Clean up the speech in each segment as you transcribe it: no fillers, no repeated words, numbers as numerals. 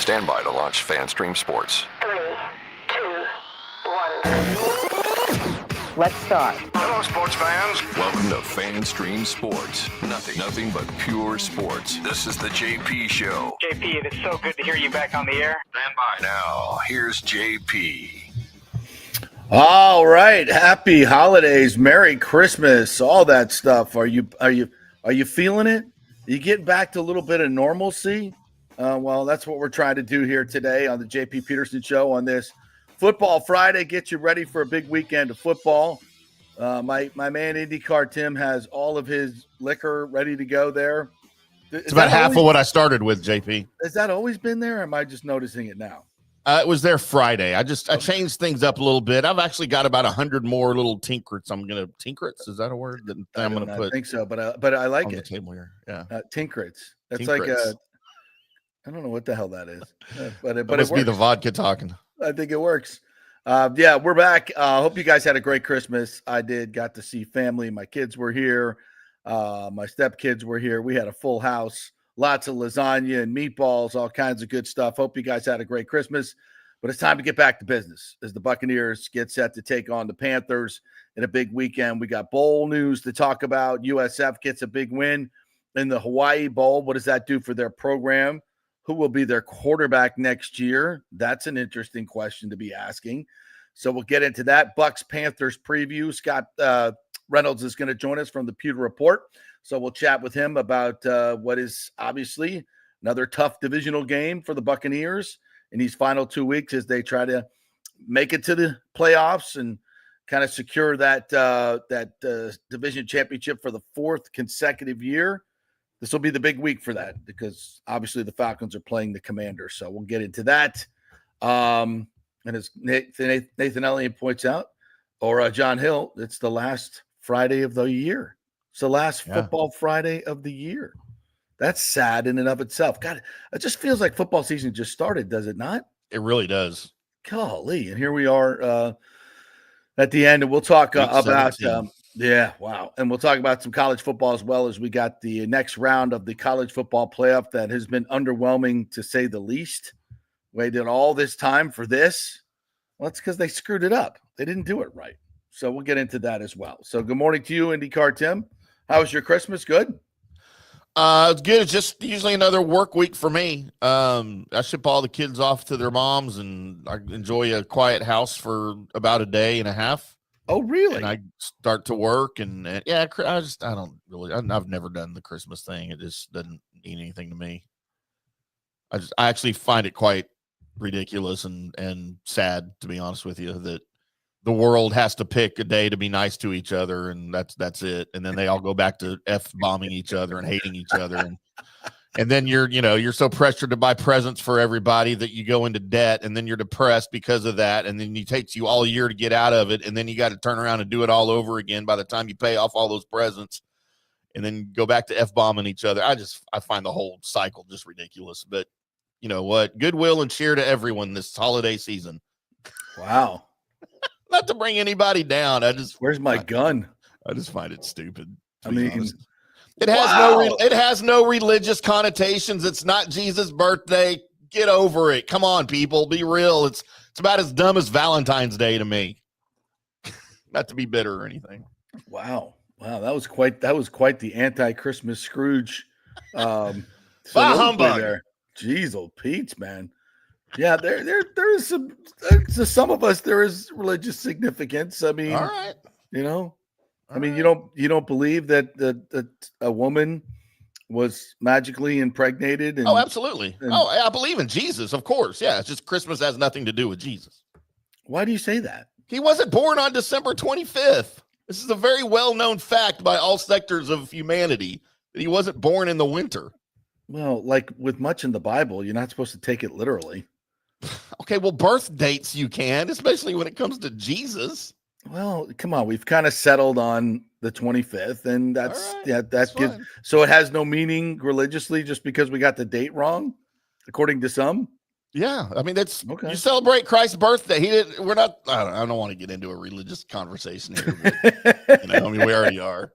Stand by to launch FanStream Sports. 3, 2, 1. Let's start. Hello, sports fans. Welcome to FanStream Sports. Nothing but pure sports. This is the JP Show. JP, it is so good to hear you back on the air. Stand by. Now, here's JP. All right, happy holidays, Merry Christmas, all that stuff. Are you feeling it? Are you getting back to a little bit of normalcy? Well, that's what we're trying to do here today on the JP Peterson Show on this Football Friday. Get you ready for a big weekend of football. My man IndyCar Tim has all of his liquor ready to go there. It's about half of what I started with, JP. Has that always been there, or am I just noticing it now? It was there Friday. I changed things up a little bit. I've actually got about 100 more little tinkrets. Tinkrets, is that a word? That I'm going to put. I think so, but I like on it. The table here. Yeah. Tinkrets. That's tinkrets. like I don't know what the hell that is, but it must be works. The vodka talking. I think it works. Yeah, we're back. Hope you guys had a great Christmas. I did. Got to see family. My kids were here. My stepkids were here. We had a full house. Lots of lasagna and meatballs, all kinds of good stuff. Hope you guys had a great Christmas. But it's time to get back to business as the Buccaneers get set to take on the Panthers in a big weekend. We got bowl news to talk about. USF gets a big win in the Hawaii Bowl. What does that do for their program? Who will be their quarterback next year? That's an interesting question to be asking. So we'll get into that. Bucs-Panthers preview. Scott Reynolds is going to join us from the Pewter Report. So we'll chat with him about what is obviously another tough divisional game for the Buccaneers in these final 2 weeks as they try to make it to the playoffs and kind of secure that division championship for the fourth consecutive year. This will be the big week for that because obviously the Falcons are playing the Commanders. So we'll get into that. And as Nathan Elliott points out, or John Hill, it's the last Friday of the year. It's the last football Friday of the year. That's sad in and of itself. God, it just feels like football season just started, does it not? It really does. Golly. And here we are at the end, and we'll talk about wow. And we'll talk about some college football as well, as we got the next round of the college football playoff that has been underwhelming, to say the least. Waited all this time for this. Well, it's because they screwed it up. They didn't do it right. So we'll get into that as well. So good morning to you, IndyCar Tim. How was your Christmas? Good? It's good. It's just usually another work week for me. I ship all the kids off to their moms, and I enjoy a quiet house for about a day and a half. Oh, really? And I start to work, and I don't really. I've never done the Christmas thing. It just doesn't mean anything to me. I actually find it quite ridiculous and sad, to be honest with you, that the world has to pick a day to be nice to each other, and that's it. And then they all go back to bombing each other and hating each other. And then you're so pressured to buy presents for everybody that you go into debt, and then you're depressed because of that. And then it takes you all year to get out of it. And then you got to turn around and do it all over again by the time you pay off all those presents, and then go back to bombing each other. I find the whole cycle just ridiculous. But you know what? Goodwill and cheer to everyone this holiday season. Wow. Not to bring anybody down. Where's my gun? I just find it stupid. I mean, it has no religious connotations. It's not Jesus' birthday. Get over it. Come on, people. Be real. It's about as dumb as Valentine's Day to me. Not to be bitter or anything. Wow. That was quite the anti-Christmas Scrooge. Humbug there. Jeez, old Pete's, man. Yeah, there is some. To some of us, there is religious significance. I mean, all right, you don't believe that a woman was magically impregnated. And, absolutely. I believe in Jesus, of course. Yeah, it's just Christmas has nothing to do with Jesus. Why do you say that? He wasn't born on December 25th. This is a very well-known fact by all sectors of humanity that he wasn't born in the winter. Well, like with much in the Bible, you're not supposed to take it literally. Okay, well, birth dates you can, especially when it comes to Jesus. Well, come on, we've kind of settled on the 25th, and that's right, that gives fine. So it has no meaning religiously just because we got the date wrong, according to some. Yeah, I mean that's okay. You celebrate Christ's birthday. We're not. I don't want to get into a religious conversation here. But, we already are.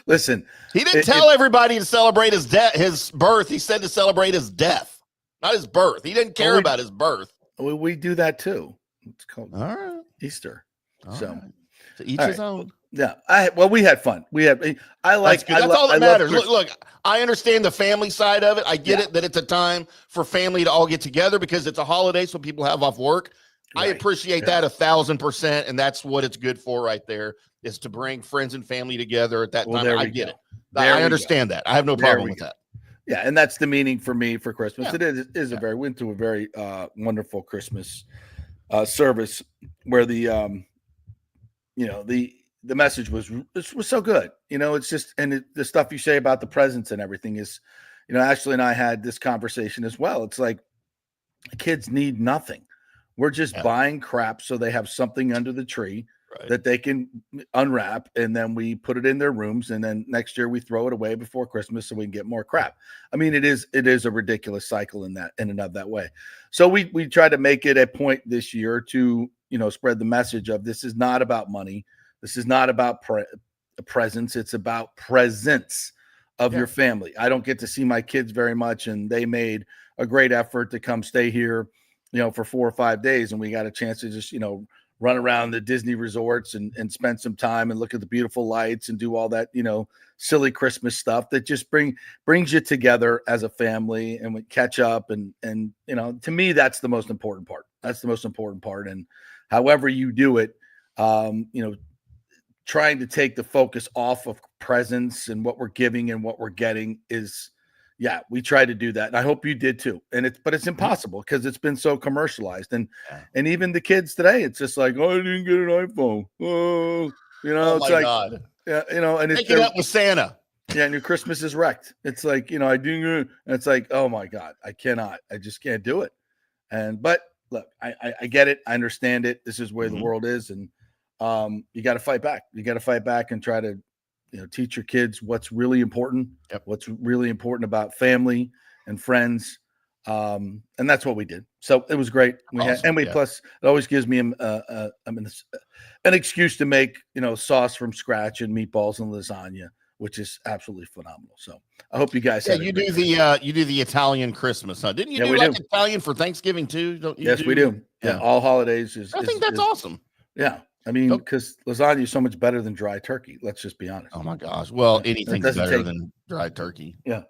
Listen, he didn't tell everybody to celebrate his birth. He said to celebrate his death. not his birth. He didn't care about his birth. We do that too. It's called All right. Easter. All so right. To each his own. Yeah. We had fun. I like, that's all that matters. Look, I understand the family side of it. I get it that it's a time for family to all get together because it's a holiday, so people have off work. Right. I appreciate that 1,000%. And that's what it's good for right there, is to bring friends and family together at that time. I get it. I understand that. I have no problem with that. Yeah. And that's the meaning for me for Christmas. Yeah. It is went to a very wonderful Christmas service where the message was so good. It's just, and the stuff you say about the presents and everything is, Ashley and I had this conversation as well. It's like kids need nothing. We're just buying crap so they have something under the tree that they can unwrap, and then we put it in their rooms, and then next year we throw it away before Christmas so we can get more crap. I mean, it is a ridiculous cycle in and of that way. So we try to make it a point this year to spread the message of this is not about money. This is not about presents. It's about presence of your family. I don't get to see my kids very much, and they made a great effort to come stay here, for 4 or 5 days. And we got a chance to just, run around the Disney resorts and spend some time and look at the beautiful lights and do all that, silly Christmas stuff that just brings you together as a family, and we catch up. And, to me, that's the most important part. That's the most important part. And however you do it, trying to take the focus off of presents and what we're giving and what we're getting is, we try to do that. And I hope you did too. But it's impossible because it's been so commercialized. And even the kids today, it's just like, oh, I didn't get an iPhone. Oh, it's like, God. Yeah, and it's making up with Santa. Yeah, and your Christmas is wrecked. It's like, I do. And it's like, oh my God, I just can't do it. But look, I get it. I understand it. This is where the world is. And you got to fight back. You got to fight back and try to, teach your kids what's really important, what's really important about family and friends. And that's what we did. So it was great. Plus it always gives me an excuse to make, sauce from scratch and meatballs and lasagna, which is absolutely phenomenal. So I hope you guys you do the Italian Christmas, huh? Didn't you do Italian for Thanksgiving too? Don't you? Yes, we do. Yeah. All holidays I think that's awesome. Yeah. I mean, because lasagna is so much better than dry turkey. Let's just be honest. Oh my gosh. Well, anything's better than dry turkey. Yeah.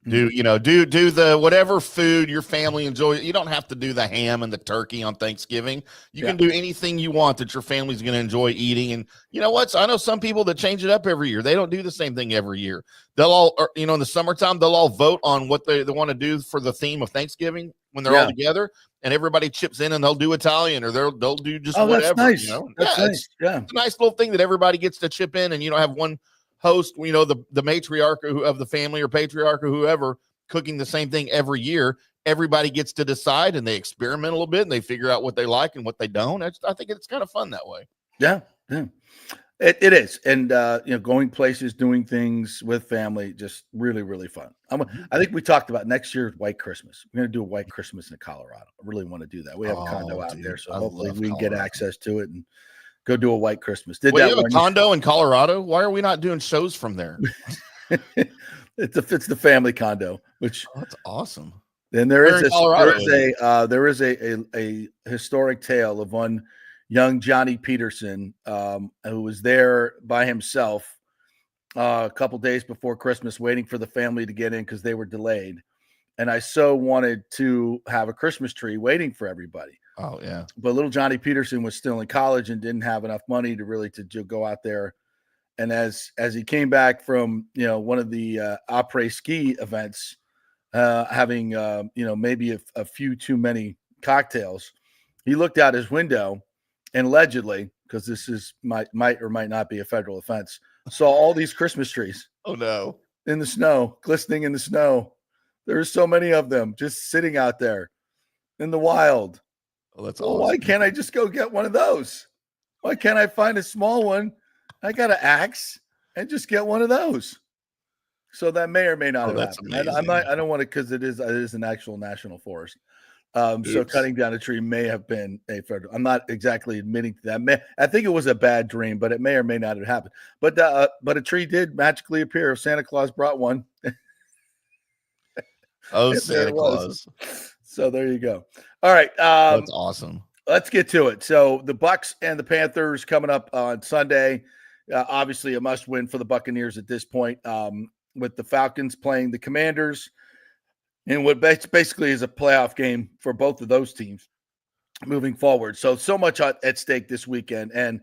Do the whatever food your family enjoys. You don't have to do the ham and the turkey on Thanksgiving. You can do anything you want that your family's going to enjoy eating. And you know what? So I know some people that change it up every year. They don't do the same thing every year. They'll all, in the summertime, they'll all vote on what they want to do for the theme of Thanksgiving when they're all together, and everybody chips in and they'll do Italian or they'll do just whatever. That's nice. That's nice. It's a nice little thing that everybody gets to chip in, and have one host, the matriarch of the family or patriarch or whoever cooking the same thing every year. Everybody gets to decide, and they experiment a little bit, and they figure out what they like and what they don't. I think it's kind of fun that way. Yeah. It is. And, going places, doing things with family, just really, really fun. I think we talked about next year's White Christmas. We're going to do a White Christmas in Colorado. I really want to do that. We have a condo out there, so hopefully we can get access to it and go do a White Christmas. You have a condo in Colorado? Why are we not doing shows from there? It's the family condo, which that's awesome. Then there is a historic tale of one young Johnny Peterson, who was there by himself a couple days before Christmas, waiting for the family to get in because they were delayed. And I so wanted to have a Christmas tree waiting for everybody. Oh yeah. But little Johnny Peterson was still in college and didn't have enough money to go out there. And as he came back from, one of the après-ski events, having, maybe a few too many cocktails, he looked out his window and allegedly, because this is might or might not be a federal offense, saw all these Christmas trees. Oh no. In the snow, glistening in the snow. There's so many of them just sitting out there in the wild. Oh, that's awesome. Why can't I just go get one of those? Why can't I find a small one? I got an axe and just get one of those. So that may or may not have happened. I don't want to, because it is an actual national forest. So cutting down a tree may have been a federal. I'm not exactly admitting to that. I think it was a bad dream, but it may or may not have happened. But a tree did magically appear. Santa Claus brought one. Oh, And there Santa it was. Claus. So there you go. All right. That's awesome. Let's get to it. So the Bucs and the Panthers coming up on Sunday. Obviously a must win for the Buccaneers at this point, with the Falcons playing the Commanders in what basically is a playoff game for both of those teams moving forward. So much at stake this weekend. And,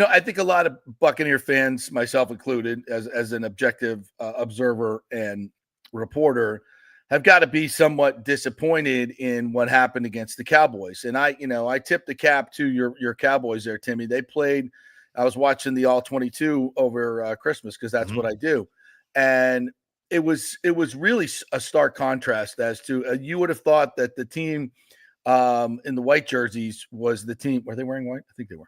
I think a lot of Buccaneer fans, myself included, as an objective observer and reporter, have got to be somewhat disappointed in what happened against the Cowboys. And I tipped the cap to your Cowboys there, Timmy. They played. I was watching the All 22 over Christmas because that's what I do. And it was really a stark contrast as to you would have thought that the team in the white jerseys was the team. Were they wearing white? I think they were.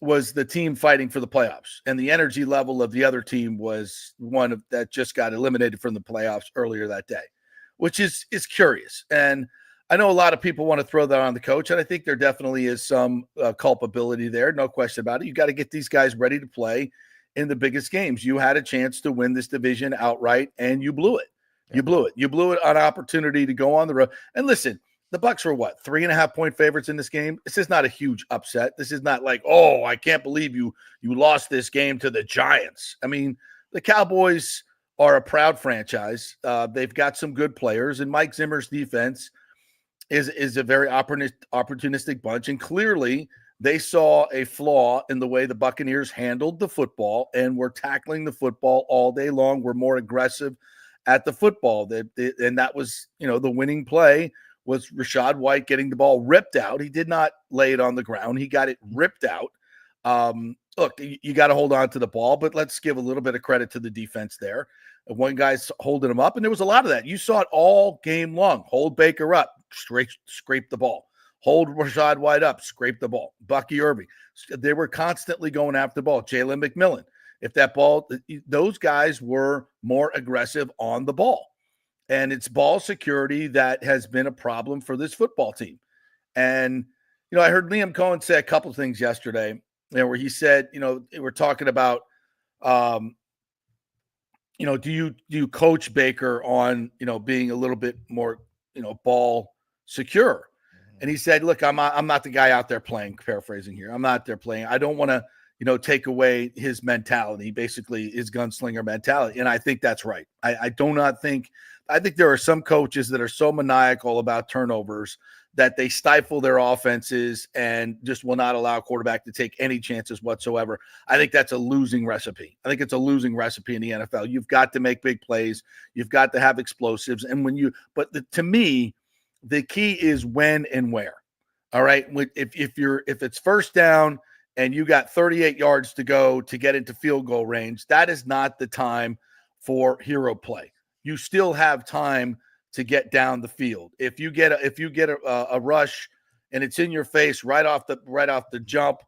Was the team fighting for the playoffs, and the energy level of the other team was one that just got eliminated from the playoffs earlier that day, which is curious. And I know a lot of people want to throw that on the coach, and I think there definitely is some culpability there, no question about it. You got to get these guys ready to play in the biggest games. You had a chance to win this division outright, and you blew it. You blew it. You blew it on opportunity to go on the road. And listen, the Bucs were 3.5-point favorites in this game. This is not a huge upset. This is not like, oh, I can't believe you lost this game to the Giants. I mean, the Cowboys are a proud franchise. They've got some good players, and Mike Zimmer's defense is a very opportunistic bunch. And clearly, they saw a flaw in the way the Buccaneers handled the football and were tackling the football all day long. Were more aggressive at the football. And that was, the winning play was Rachaad White getting the ball ripped out. He did not lay it on the ground. He got it ripped out. Look, you got to hold on to the ball, but let's give a little bit of credit to the defense there. One guy's holding him up, and there was a lot of that. You saw it all game long. Hold Baker up, scrape the ball. Hold Rachaad White up, scrape the ball. Bucky Irving. They were constantly going after the ball. Jalen McMillan. If that ball, those guys were more aggressive on the ball. And it's ball security that has been a problem for this football team. And, I heard Liam Cohen say a couple of things yesterday where he said, we're talking about, do you coach Baker on, being a little bit more, ball secure? And he said, look, I'm not the guy out there playing, paraphrasing here. I'm not there playing. I don't want to, take away his mentality, basically his gunslinger mentality. And I think that's right. I think there are some coaches that are so maniacal about turnovers that they stifle their offenses and just will not allow a quarterback to take any chances whatsoever. I think that's a losing recipe. I think it's a losing recipe in the NFL. You've got to make big plays. You've got to have explosives. And to me, the key is when and where. All right. If it's first down and you got 38 yards to go to get into field goal range, that is not the time for hero play. You still have time to get down the field. If you get a rush and it's in your face right off the jump,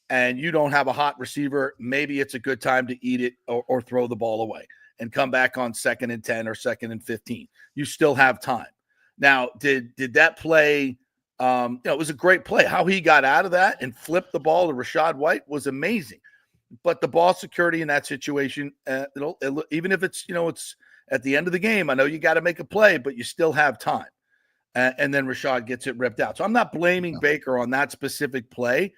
and you don't have a hot receiver, maybe it's a good time to eat it or throw the ball away and come back on 2nd and 10 or 2nd and 15. You still have time. Now, did that play? It was a great play. How he got out of that and flipped the ball to Rachaad White was amazing. But the ball security in that situation, even if it's it's at the end of the game, I know you got to make a play, but you still have time. And then Rachaad gets it ripped out. So I'm not blaming Baker on that specific play,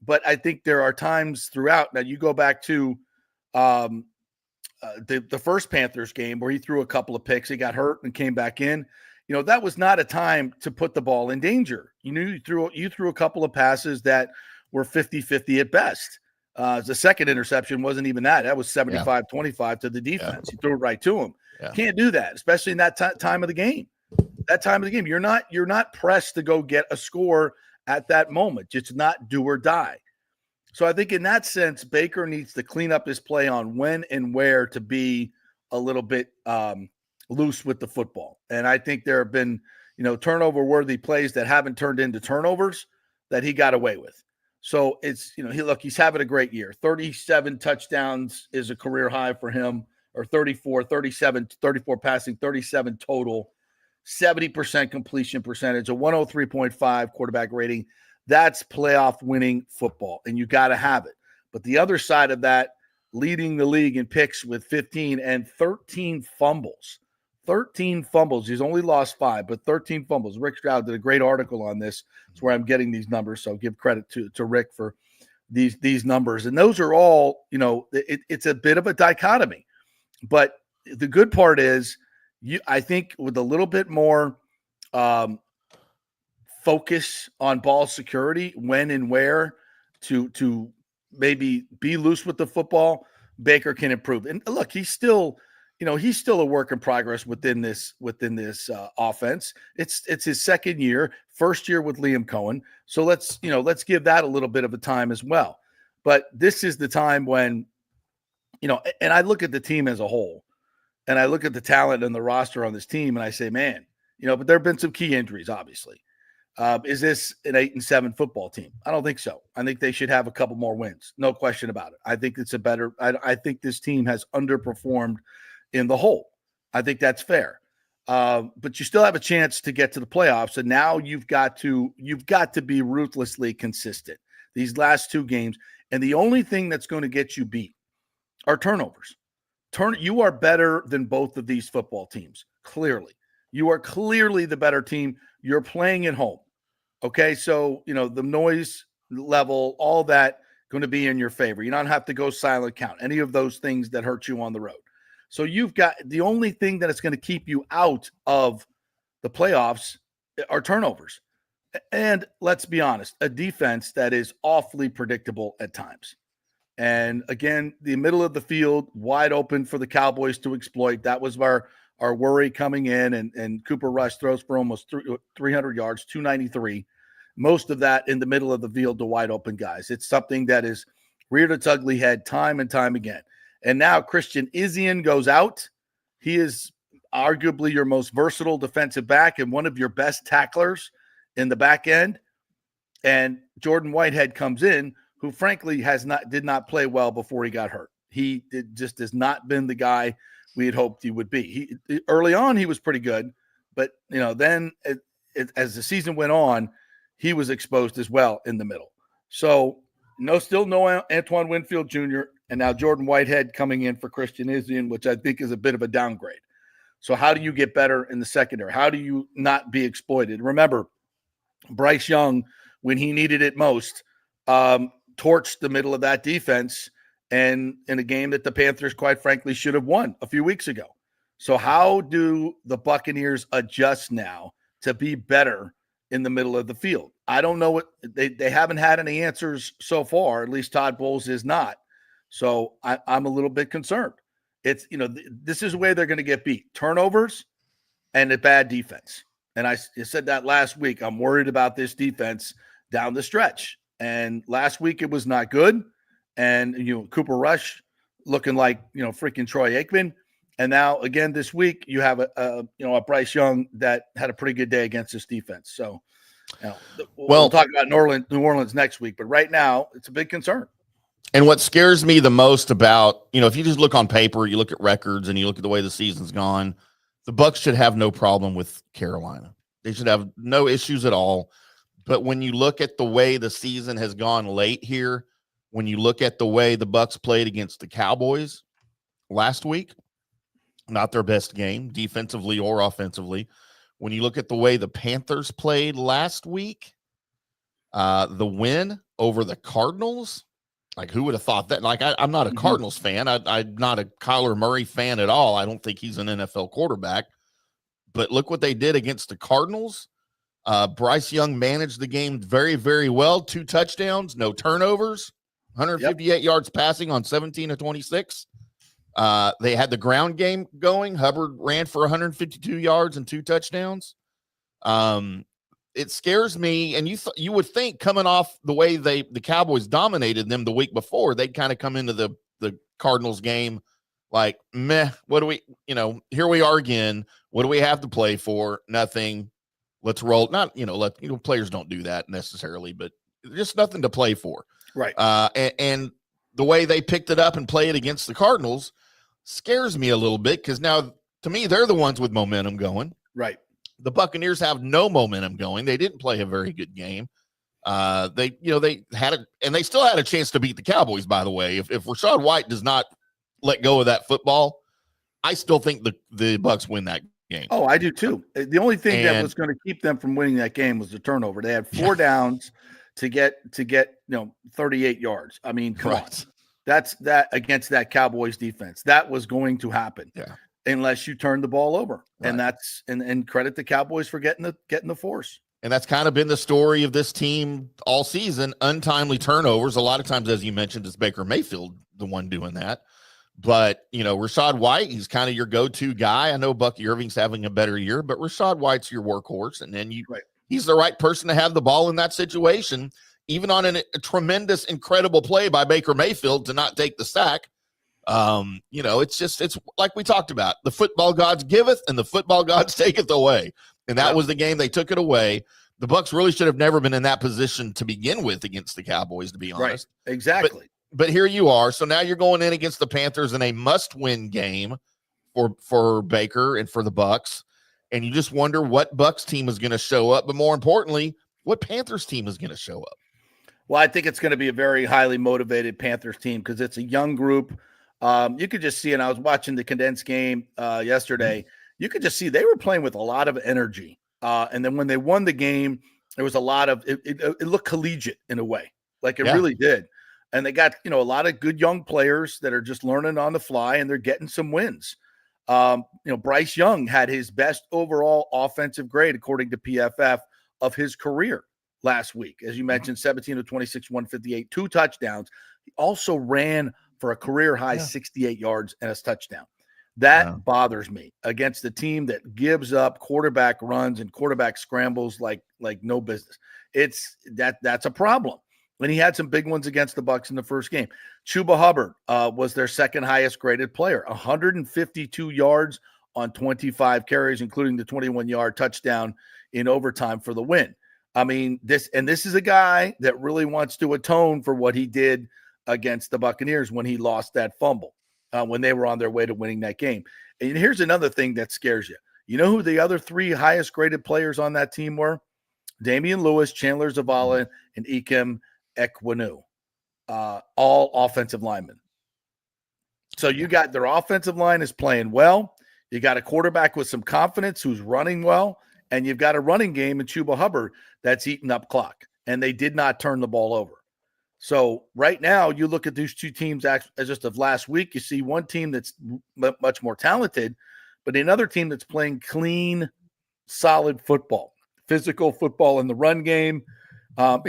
but I think there are times throughout. Now you go back to the first Panthers game where he threw a couple of picks. He got hurt and came back in. That was not a time to put the ball in danger. You threw a couple of passes that were 50-50 at best. The second interception wasn't even that. That was 75-25 to the defense. He threw it right to him. Yeah. Can't do that, especially in that time of the game. That time of the game, you're not pressed to go get a score at that moment. It's not do or die. So I think in that sense, Baker needs to clean up his play on when and where to be a little bit loose with the football. And I think there have been, turnover-worthy plays that haven't turned into turnovers that he got away with. So it's, he's having a great year. 37 touchdowns is a career high for him, or 34 passing, 37 total, 70% completion percentage, a 103.5 quarterback rating. That's playoff winning football, and you got to have it. But the other side of that, leading the league in picks with 15 and 13 fumbles. 13 fumbles. He's only lost 5, but 13 fumbles. Rick Stroud did a great article on this. It's where I'm getting these numbers, so give credit to Rick for these numbers. And those are all, it's a bit of a dichotomy. But the good part is, I think with a little bit more focus on ball security, when and where to maybe be loose with the football, Baker can improve. And look, he's still a work in progress within this offense. It's his second year, first year with Liam Cohen. So let's give that a little bit of a time as well. But this is the time when, and I look at the team as a whole, and I look at the talent and the roster on this team, and I say, man, but there have been some key injuries, obviously. Is this an 8-7 football team? I don't think so. I think they should have a couple more wins. No question about it. I think it's I think this team has underperformed in the whole. I think that's fair. But you still have a chance to get to the playoffs. And now you've got to be ruthlessly consistent these last 2 games. And the only thing that's going to get you beat are turnovers. You are better than both of these football teams. Clearly, you are clearly the better team. You're playing at home. Okay. So, the noise level, all that going to be in your favor. You don't have to go silent count, any of those things that hurt you on the road. So you've got the only thing that is going to keep you out of the playoffs are turnovers. And let's be honest, a defense that is awfully predictable at times. And again, the middle of the field wide open for the Cowboys to exploit. That was our worry coming in, and Cooper Rush throws for almost 300 yards, 293. Most of that in the middle of the field to wide open guys. It's something that is reared its ugly head time and time again. And now Christian Izien goes out. He is arguably your most versatile defensive back and one of your best tacklers in the back end. And Jordan Whitehead comes in, who frankly did not play well before he got hurt. He just has not been the guy we had hoped he would be. Early on, he was pretty good, but then as the season went on, he was exposed as well in the middle. So still no Antoine Winfield Jr., and now Jordan Whitehead coming in for Christian Izien, which I think is a bit of a downgrade. So how do you get better in the secondary? How do you not be exploited? Remember, Bryce Young, when he needed it most, torched the middle of that defense, and in a game that the Panthers, quite frankly, should have won a few weeks ago. So how do the Buccaneers adjust now to be better in the middle of the field? I don't know what they haven't had any answers so far. At least Todd Bowles is not. So I'm a little bit concerned. It's, this is the way they're going to get beat: turnovers and a bad defense. And I said that last week. I'm worried about this defense down the stretch. And last week it was not good. And, Cooper Rush looking like, freaking Troy Aikman. And now again, this week you have a Bryce Young that had a pretty good day against this defense. So, we'll talk about New Orleans next week, but right now it's a big concern. And what scares me the most about, if you just look on paper, you look at records and you look at the way the season's gone, the Bucs should have no problem with Carolina. They should have no issues at all. But when you look at the way the season has gone late here, when you look at the way the Bucs played against the Cowboys last week, not their best game defensively or offensively. When you look at the way the Panthers played last week, the win over the Cardinals, like, who would have thought that? Like, I'm not a Cardinals fan. I'm not a Kyler Murray fan at all. I don't think he's an NFL quarterback. But look what they did against the Cardinals. Bryce Young managed the game very, very well. 2 touchdowns, no turnovers, 158 yards passing on 17 of 26. They had the ground game going. Hubbard ran for 152 yards and 2 touchdowns. It scares me, and you would think, coming off the way the Cowboys dominated them the week before, they'd kind of come into the Cardinals game like, meh, what do we, here we are again. What do we have to play for? Nothing. Let's roll. Not, players don't do that necessarily, but just nothing to play for. Right. And the way they picked it up and played against the Cardinals scares me a little bit, because now, to me, they're the ones with momentum going. Right. The Buccaneers have no momentum going. They didn't play a very good game. They had it, and they still had a chance to beat the Cowboys, by the way. If Rachaad White does not let go of that football, I still think the Bucs win that game. Oh, I do too. The only thing that was going to keep them from winning that game was the turnover. They had 4 downs to get 38 yards. I mean, come on. That's that against that Cowboys defense. That was going to happen. Yeah. Unless you turn the ball over. Right. And that's and credit the Cowboys for getting the force. And that's kind of been the story of this team all season. Untimely turnovers. A lot of times, as you mentioned, it's Baker Mayfield the one doing that. But, Rachaad White, he's kind of your go-to guy. I know Bucky Irving's having a better year, but Rachaad White's your workhorse. And then he's the right person to have the ball in that situation, even on a tremendous, incredible play by Baker Mayfield to not take the sack. It's like we talked about. The football gods giveth and the football gods taketh away. And that was the game. They took it away. The Bucs really should have never been in that position to begin with against the Cowboys, to be honest. Right. Exactly. But here you are. So now you're going in against the Panthers in a must-win game for Baker and for the Bucs. And you just wonder what Bucs team is going to show up. But more importantly, what Panthers team is going to show up. Well, I think it's going to be a very highly motivated Panthers team because it's a young group. You could just see, and I was watching the condensed game yesterday. You could just see they were playing with a lot of energy. And then when they won the game, there was a lot of it looked collegiate in a way, like it really did. And they got, a lot of good young players that are just learning on the fly, and they're getting some wins. Bryce Young had his best overall offensive grade, according to PFF, of his career last week. As you mentioned, 17 of 26, 158, 2 touchdowns. He also ran for a career high 68 yards and a touchdown. That bothers me against the team that gives up quarterback runs and quarterback scrambles like no business. That's a problem. And he had some big ones against the Bucs in the first game. Chuba Hubbard was their second highest graded player, 152 yards on 25 carries, including the 21-yard touchdown in overtime for the win. I mean, this is a guy that really wants to atone for what he did against the Buccaneers when he lost that fumble, when they were on their way to winning that game. And here's another thing that scares you. You know who the other 3 highest graded players on that team were? Damian Lewis, Chandler Zavala, and Ikem Ekwonu, all offensive linemen. So you got their offensive line is playing well. You got a quarterback with some confidence who's running well, and you've got a running game in Chuba Hubbard that's eating up clock, and they did not turn the ball over. So right now, you look at these 2 teams as just of last week, you see one team that's much more talented, but another team that's playing clean, solid football, physical football in the run game.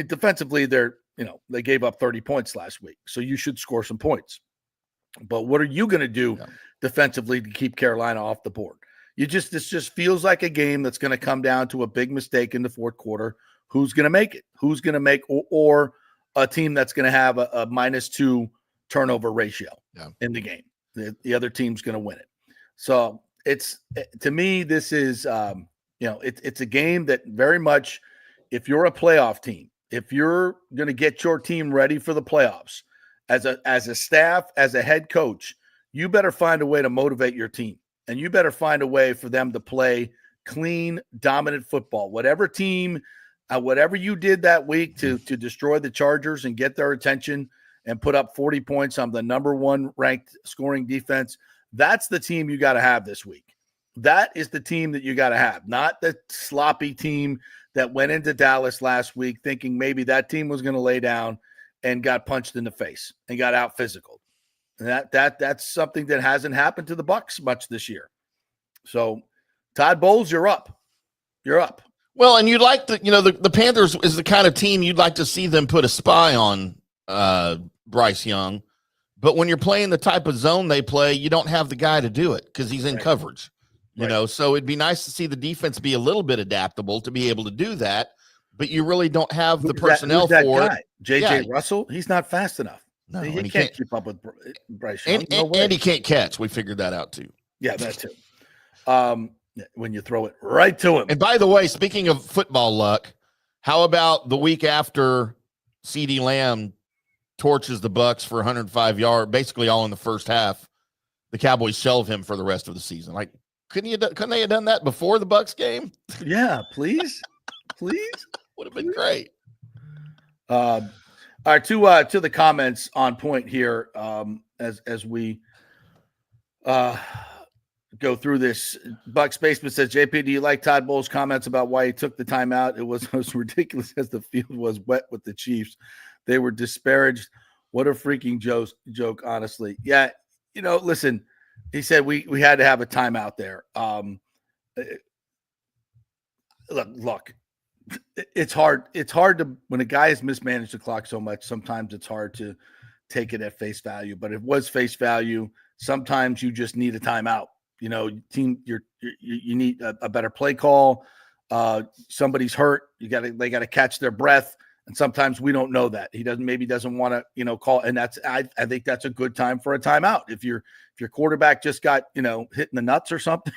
Defensively, they gave up 30 points last week, so you should score some points. But what are you going to do defensively to keep Carolina off the board? This just feels like a game that's going to come down to a big mistake in the fourth quarter. Who's going to make it? Who's going to make or a team that's going to have a -2 turnover ratio in the game? The other team's going to win it. So to me, this is it's a game that very much, if you're a playoff team, if you're going to get your team ready for the playoffs as a staff, as a head coach, you better find a way to motivate your team, and you better find a way for them to play clean, dominant football. Whatever team, whatever you did that week to destroy the Chargers and get their attention and put up 40 points on the number 1 ranked scoring defense, that's the team you got to have this week. That is the team that you got to have, not the sloppy team that went into Dallas last week thinking maybe that team was going to lay down and got punched in the face and got out physical. And that's something that hasn't happened to the Bucs much this year. So, Todd Bowles, you're up. You're up. Well, and you'd like the Panthers is the kind of team you'd like to see them put a spy on Bryce Young. But when you're playing the type of zone they play, you don't have the guy to do it because he's in coverage. So it'd be nice to see the defense be a little bit adaptable to be able to do that, but you really don't have the personnel for it. JJ Russell, he's not fast enough. No, he can't keep up with Bryce Young. And he can't catch. We figured that out too. Yeah, that too. When you throw it right to him. And by the way, speaking of football luck, how about the week after CeeDee Lamb torches the Bucs for 105 yards, basically all in the first half, the Cowboys shelve him for the rest of the season? Like, couldn't they have done that before the Bucs game? Yeah, please. Would have been great. All right, to the comments on point here, as we go go through this. Buck Spaceman says, JP, do you like Todd Bowles' comments about why he took the timeout? It was as ridiculous as the field was wet with the Chiefs. They were disparaged. What a freaking joke, honestly. Yeah, listen, he said we had to have a timeout there. Look, it's hard. It's hard to, when a guy has mismanaged the clock so much, sometimes it's hard to take it at face value. But it was face value. Sometimes you just need a timeout. You need a better play call. Somebody's hurt. They got to catch their breath. And sometimes we don't know that. He doesn't want to, call. And I think that's a good time for a timeout. If your quarterback just got, hit in the nuts or something,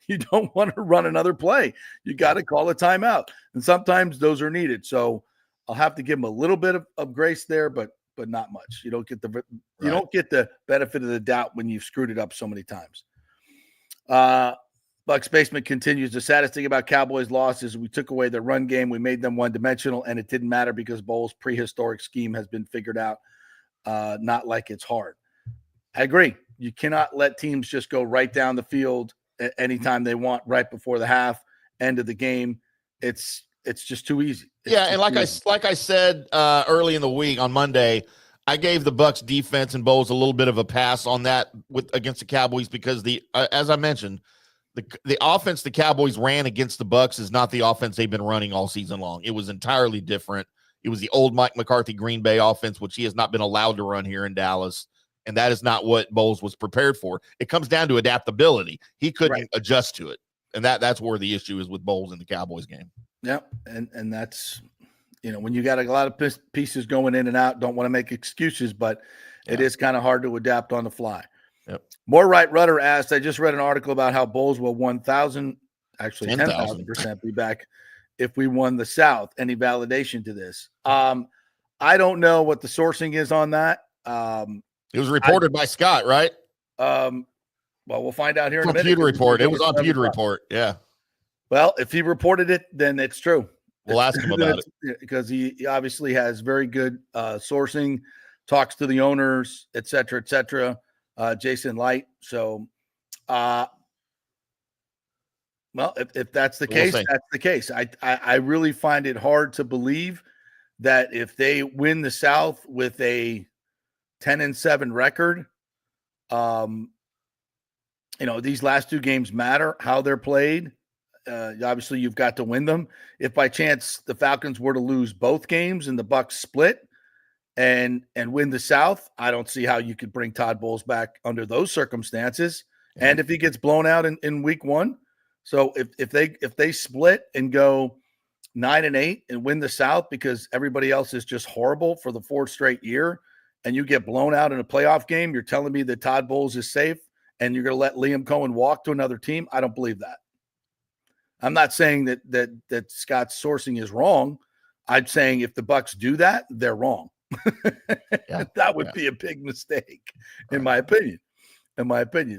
you don't want to run another play. You got to call a timeout. And sometimes those are needed. So I'll have to give him a little bit of grace there, but not much. You don't get the benefit of the doubt when you've screwed it up so many times. Bucks Basement continues. The saddest thing about Cowboys' loss is we took away their run game. We made them one-dimensional, and it didn't matter because Bowles' prehistoric scheme has been figured out. Not like it's hard. I agree. You cannot let teams just go right down the field anytime they want, right before the half, end of the game. It's just too easy. And like I said early in the week on Monday, I gave the Bucs defense and Bowles a little bit of a pass on that against the Cowboys because as I mentioned, the offense the Cowboys ran against the Bucs is not the offense they've been running all season long. It was entirely different. It was the old Mike McCarthy Green Bay offense, which he has not been allowed to run here in Dallas, and that is not what Bowles was prepared for. It comes down to adaptability. He couldn't adjust to it, and that's where the issue is with Bowles in the Cowboys game. Yeah, and that's when you got a lot of pieces going in and out. Don't want to make excuses, but it is kind of hard to adapt on the fly. Yep. More Right Rudder asked, I just read an article about how Bowles will 10,000% be back if we won the South. Any validation to this? I don't know what the sourcing is on that. It was reported by Scott, right? Well, we'll find out here in a minute. Pewter Report. It was on Pewter Report. Yeah. Well, if he reported it, then it's true. We'll ask him about it because he obviously has very good sourcing, talks to the owners, et cetera, Jason Light. So, well, if that's the case, that's the case. I really find it hard to believe that if they win the South with a 10-7 record, these last two games matter, how they're played. Obviously, you've got to win them. If by chance the Falcons were to lose both games and the Bucs split and win the South, I don't see how you could bring Todd Bowles back under those circumstances. Yeah. And if he gets blown out in week one, so if they split and go 9-8 and win the South because everybody else is just horrible for the fourth straight year, and you get blown out in a playoff game, you're telling me that Todd Bowles is safe and you're going to let Liam Cohen walk to another team? I don't believe that. I'm not saying that Scott's sourcing is wrong. I'm saying if the Bucs do that, they're wrong. That would be a big mistake, in my opinion.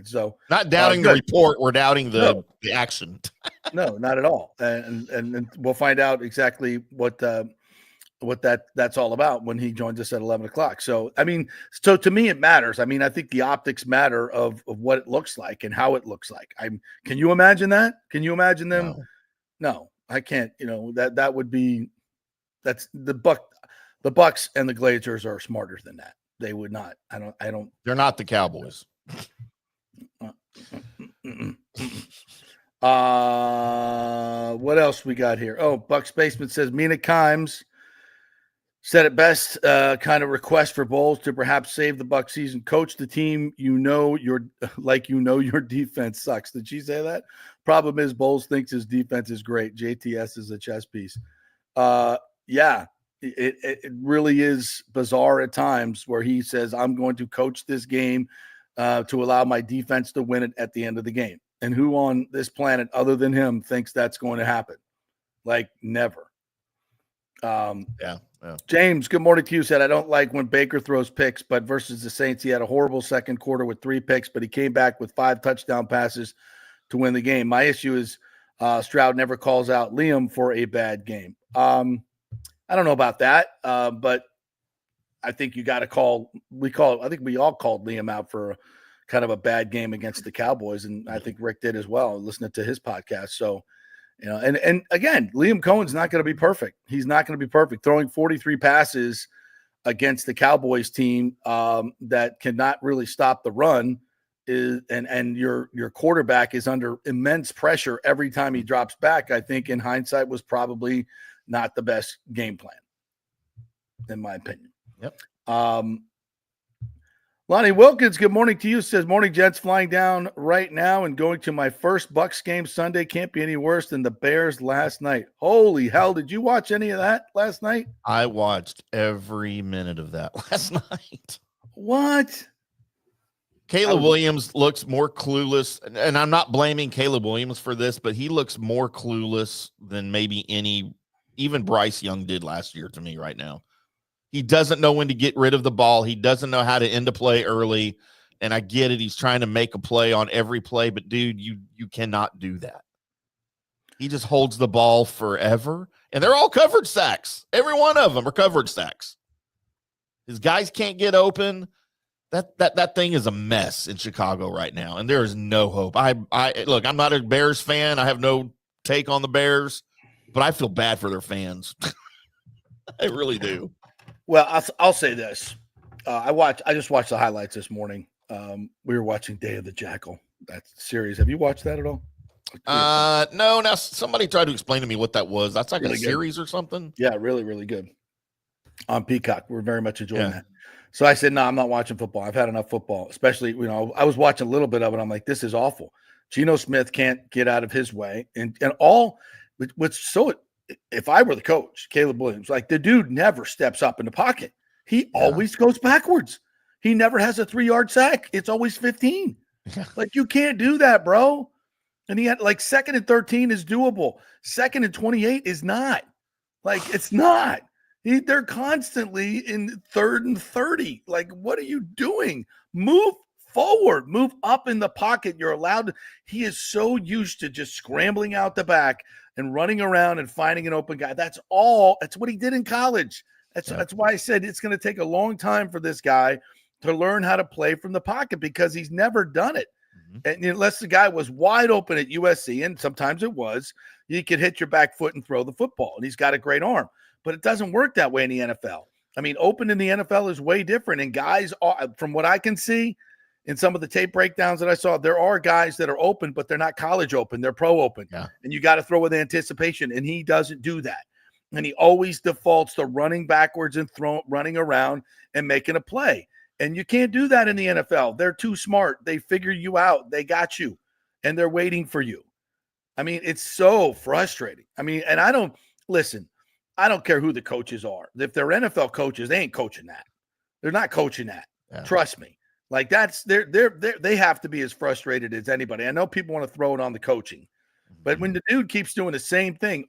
So not doubting the report, we're doubting the action. No, not at all. And we'll find out exactly what that's all about when he joins us at 11 o'clock. So, so to me, it matters. I think the optics matter of what it looks like and how it looks like. Can you imagine that? Can you imagine them? No, I can't. That would be, that's the Bucs and the Glazers are smarter than that. They would not. I don't. They're not the Cowboys. What else we got here? Oh, Bucs Basement says Mina Kimes said it best, kind of request for Bowles to perhaps save the Bucs season. Coach the team, your defense sucks. Did she say that? Problem is Bowles thinks his defense is great. JTS is a chess piece. Yeah, it really is bizarre at times where he says, I'm going to coach this game to allow my defense to win it at the end of the game. And who on this planet other than him thinks that's going to happen? Like, never. James, good morning to you. Said, I don't like when Baker throws picks, but versus the Saints, he had a horrible second quarter with 3 picks, but he came back with 5 touchdown passes to win the game. My issue is Stroud never calls out Liam for a bad game. I don't know about that, but I think you got to I think we all called Liam out for kind of a bad game against the Cowboys, and I think Rick did as well, listening to his podcast. So, and again, Liam Cohen's not going to be perfect. He's not going to be perfect. Throwing 43 passes against the Cowboys team that cannot really stop the run and your quarterback is under immense pressure every time he drops back, I think in hindsight was probably not the best game plan, in my opinion. Yep. Lonnie Wilkins, good morning to you. Says, morning, gents. Flying down right now and going to my first Bucs game Sunday. Can't be any worse than the Bears last night. Holy hell. Did you watch any of that last night? I watched every minute of that last night. What? Caleb Williams looks more clueless, and I'm not blaming Caleb Williams for this, but he looks more clueless than maybe even Bryce Young did last year to me right now. He doesn't know when to get rid of the ball. He doesn't know how to end a play early. And I get it. He's trying to make a play on every play, but dude, you cannot do that. He just holds the ball forever. And they're all coverage sacks. Every one of them are coverage sacks. His guys can't get open. That thing is a mess in Chicago right now. And there is no hope. Look, I'm not a Bears fan. I have no take on the Bears, but I feel bad for their fans. I really do. Well, I'll say this. I just watched the highlights this morning. We were watching Day of the Jackal, that series. Have you watched that at all? No. Now somebody tried to explain to me what that was. That's like really a series or something. Yeah, really, really good. On Peacock, we're very much enjoying that. So I said, no, I'm not watching football. I've had enough football, especially, I was watching a little bit of it. I'm like, this is awful. Geno Smith can't get out of his way. And if I were the coach, Caleb Williams, like the dude never steps up in the pocket. He always goes backwards. He never has a 3-yard sack. It's always 15. Like, you can't do that, bro. And he had like 2nd and 13 is doable. 2nd and 28 is not. Like, it's not. They're constantly in 3rd and 30. Like, what are you doing? Move forward. Move up in the pocket. You're allowed to. He is so used to just scrambling out the back and running around and finding an open guy. That's what he did in college. That's why I said it's going to take a long time for this guy to learn how to play from the pocket because he's never done it. Mm-hmm. And unless the guy was wide open at USC, and sometimes it was, you could hit your back foot and throw the football. And he's got a great arm. But it doesn't work that way in the NFL. I mean, open in the NFL is way different. And guys, from what I can see in some of the tape breakdowns that I saw, there are guys that are open, but they're not college open. They're pro open. Yeah. And you got to throw with anticipation. And he doesn't do that. And he always defaults to running backwards and running around and making a play. And you can't do that in the NFL. They're too smart. They figure you out. They got you. And they're waiting for you. I mean, it's so frustrating. I mean, and I don't care who the coaches are. If they're NFL coaches, they ain't coaching that. They're not coaching that. Yeah. Trust me. Like they have to be as frustrated as anybody. I know people want to throw it on the coaching, but when the dude keeps doing the same thing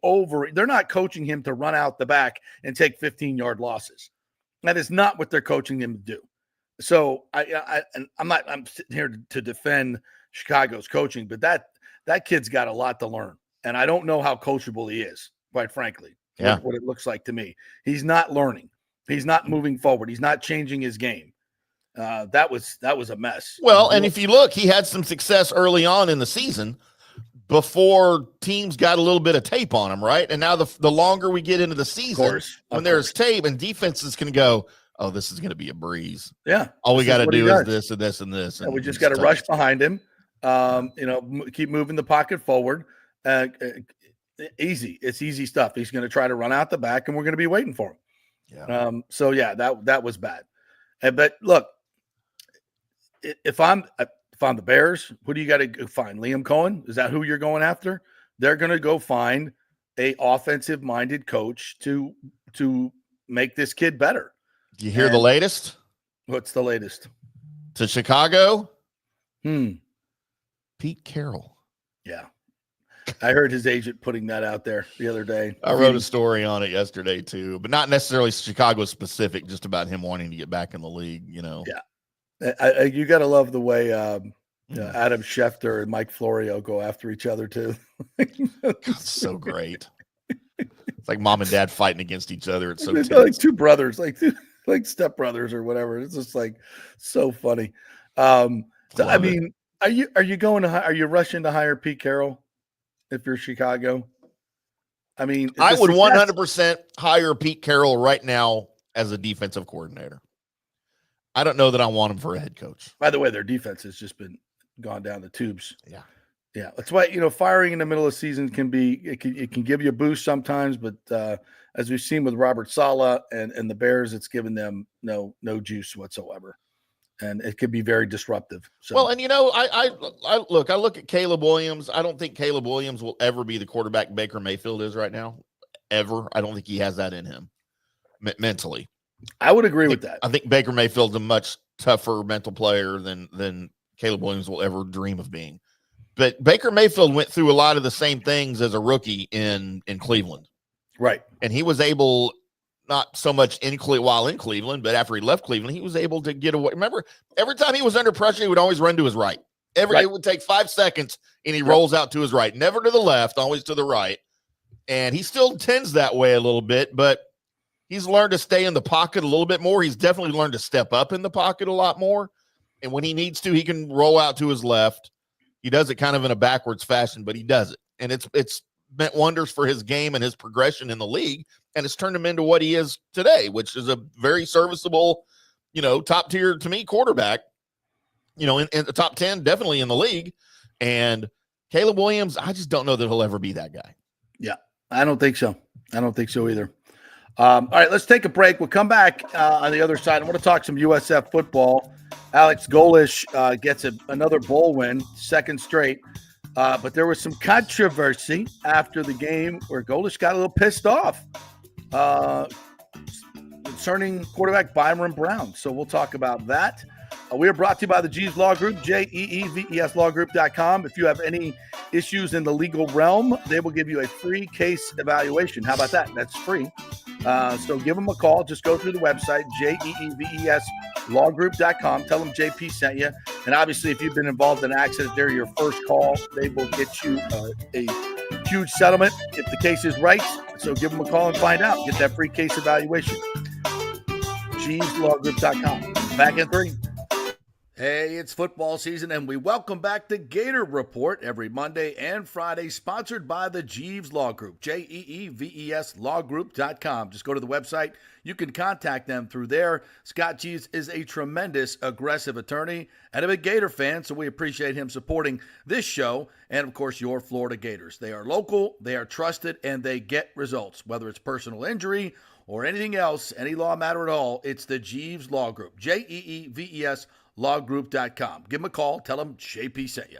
they're not coaching him to run out the back and take 15-yard losses. That is not what they're coaching him to do. So I'm sitting here to defend Chicago's coaching, but that kid's got a lot to learn, and I don't know how coachable he is, quite frankly. Yeah. What it looks like to me. He's not learning. He's not moving forward. He's not changing his game. That was a mess. Well, and if you look, he had some success early on in the season before teams got a little bit of tape on him, right? And now the longer we get into the season, when there's tape and defenses can go, oh, this is going to be a breeze. Yeah. All we got to do is this and this and this. And we just got to rush behind him. Keep moving the pocket forward. Easy. It's easy stuff. He's going to try to run out the back, and we're going to be waiting for him. Yeah. That was bad. But look, if I'm the Bears, who do you got to find? Liam Cohen? Is that who you're going after? They're going to go find a offensive-minded coach to make this kid better. Do you hear the latest? What's the latest? To Chicago? Pete Carroll. Yeah. I heard his agent putting that out there the other day. I wrote a story on it yesterday too, but not necessarily Chicago specific, just about him wanting to get back in the league, Yeah. You got to love the way Adam Schefter and Mike Florio go after each other too. It's so great. It's like mom and dad fighting against each other. It's so tense. Like two brothers, like step brothers or whatever. It's just like so funny. So I mean, are you rushing to hire Pete Carroll if you're Chicago? I mean, I would 100% hire Pete Carroll right now as a defensive coordinator. I don't know that I want him for a head coach. By the way, their defense has just been gone down the tubes. Yeah. Yeah. That's why, firing in the middle of the season it can give you a boost sometimes, but as we've seen with Robert Saleh and the Bears, it's given them no juice whatsoever. And it could be very disruptive. So. Well, and I look at Caleb Williams. I don't think Caleb Williams will ever be the quarterback Baker Mayfield is right now. Ever. I don't think he has that in him mentally. I would agree with that. I think Baker Mayfield's a much tougher mental player than Caleb Williams will ever dream of being. But Baker Mayfield went through a lot of the same things as a rookie in Cleveland. Right. And he was able, not so much while in Cleveland, but after he left Cleveland, he was able to get away. Remember, every time he was under pressure, he would always run to his right. It would take 5 seconds, and he rolls out to his right. Never to the left, always to the right. And he still tends that way a little bit, but he's learned to stay in the pocket a little bit more. He's definitely learned to step up in the pocket a lot more. And when he needs to, he can roll out to his left. He does it kind of in a backwards fashion, but he does it. And it's meant wonders for his game and his progression in the league. And it's turned him into what he is today, which is a very serviceable, top tier to me quarterback, in the top 10, definitely in the league. And Caleb Williams, I just don't know that he'll ever be that guy. Yeah, I don't think so. I don't think so either. All right, let's take a break. We'll come back on the other side. I want to talk some USF football. Alex Golish gets another bowl win, second straight. But there was some controversy after the game where Golish got a little pissed off concerning quarterback Byrum Brown. So we'll talk about that. We are brought to you by the Jeeves Law Group, JEEVESLawgroup.com. If you have any issues in the legal realm, they will give you a free case evaluation. How about that? That's free. So give them a call. Just go through the website, JEEVESLawgroup.com. Tell them JP sent you. And obviously, if you've been involved in an accident, they're your first call. They will get you a huge settlement if the case is right. So give them a call and find out. Get that free case evaluation. JeevesLawgroup.com. Back in 3. Hey, it's football season, and we welcome back the Gator Report every Monday and Friday, sponsored by the Jeeves Law Group, JEEVESLawgroup.com. Just go to the website. You can contact them through there. Scott Jeeves is a tremendous, aggressive attorney and a big Gator fan, so we appreciate him supporting this show and, of course, your Florida Gators. They are local, they are trusted, and they get results. Whether it's personal injury or anything else, any law matter at all, it's the Jeeves Law Group, JEEVESLawgroup.com. Give them a call. Tell them JP sent you.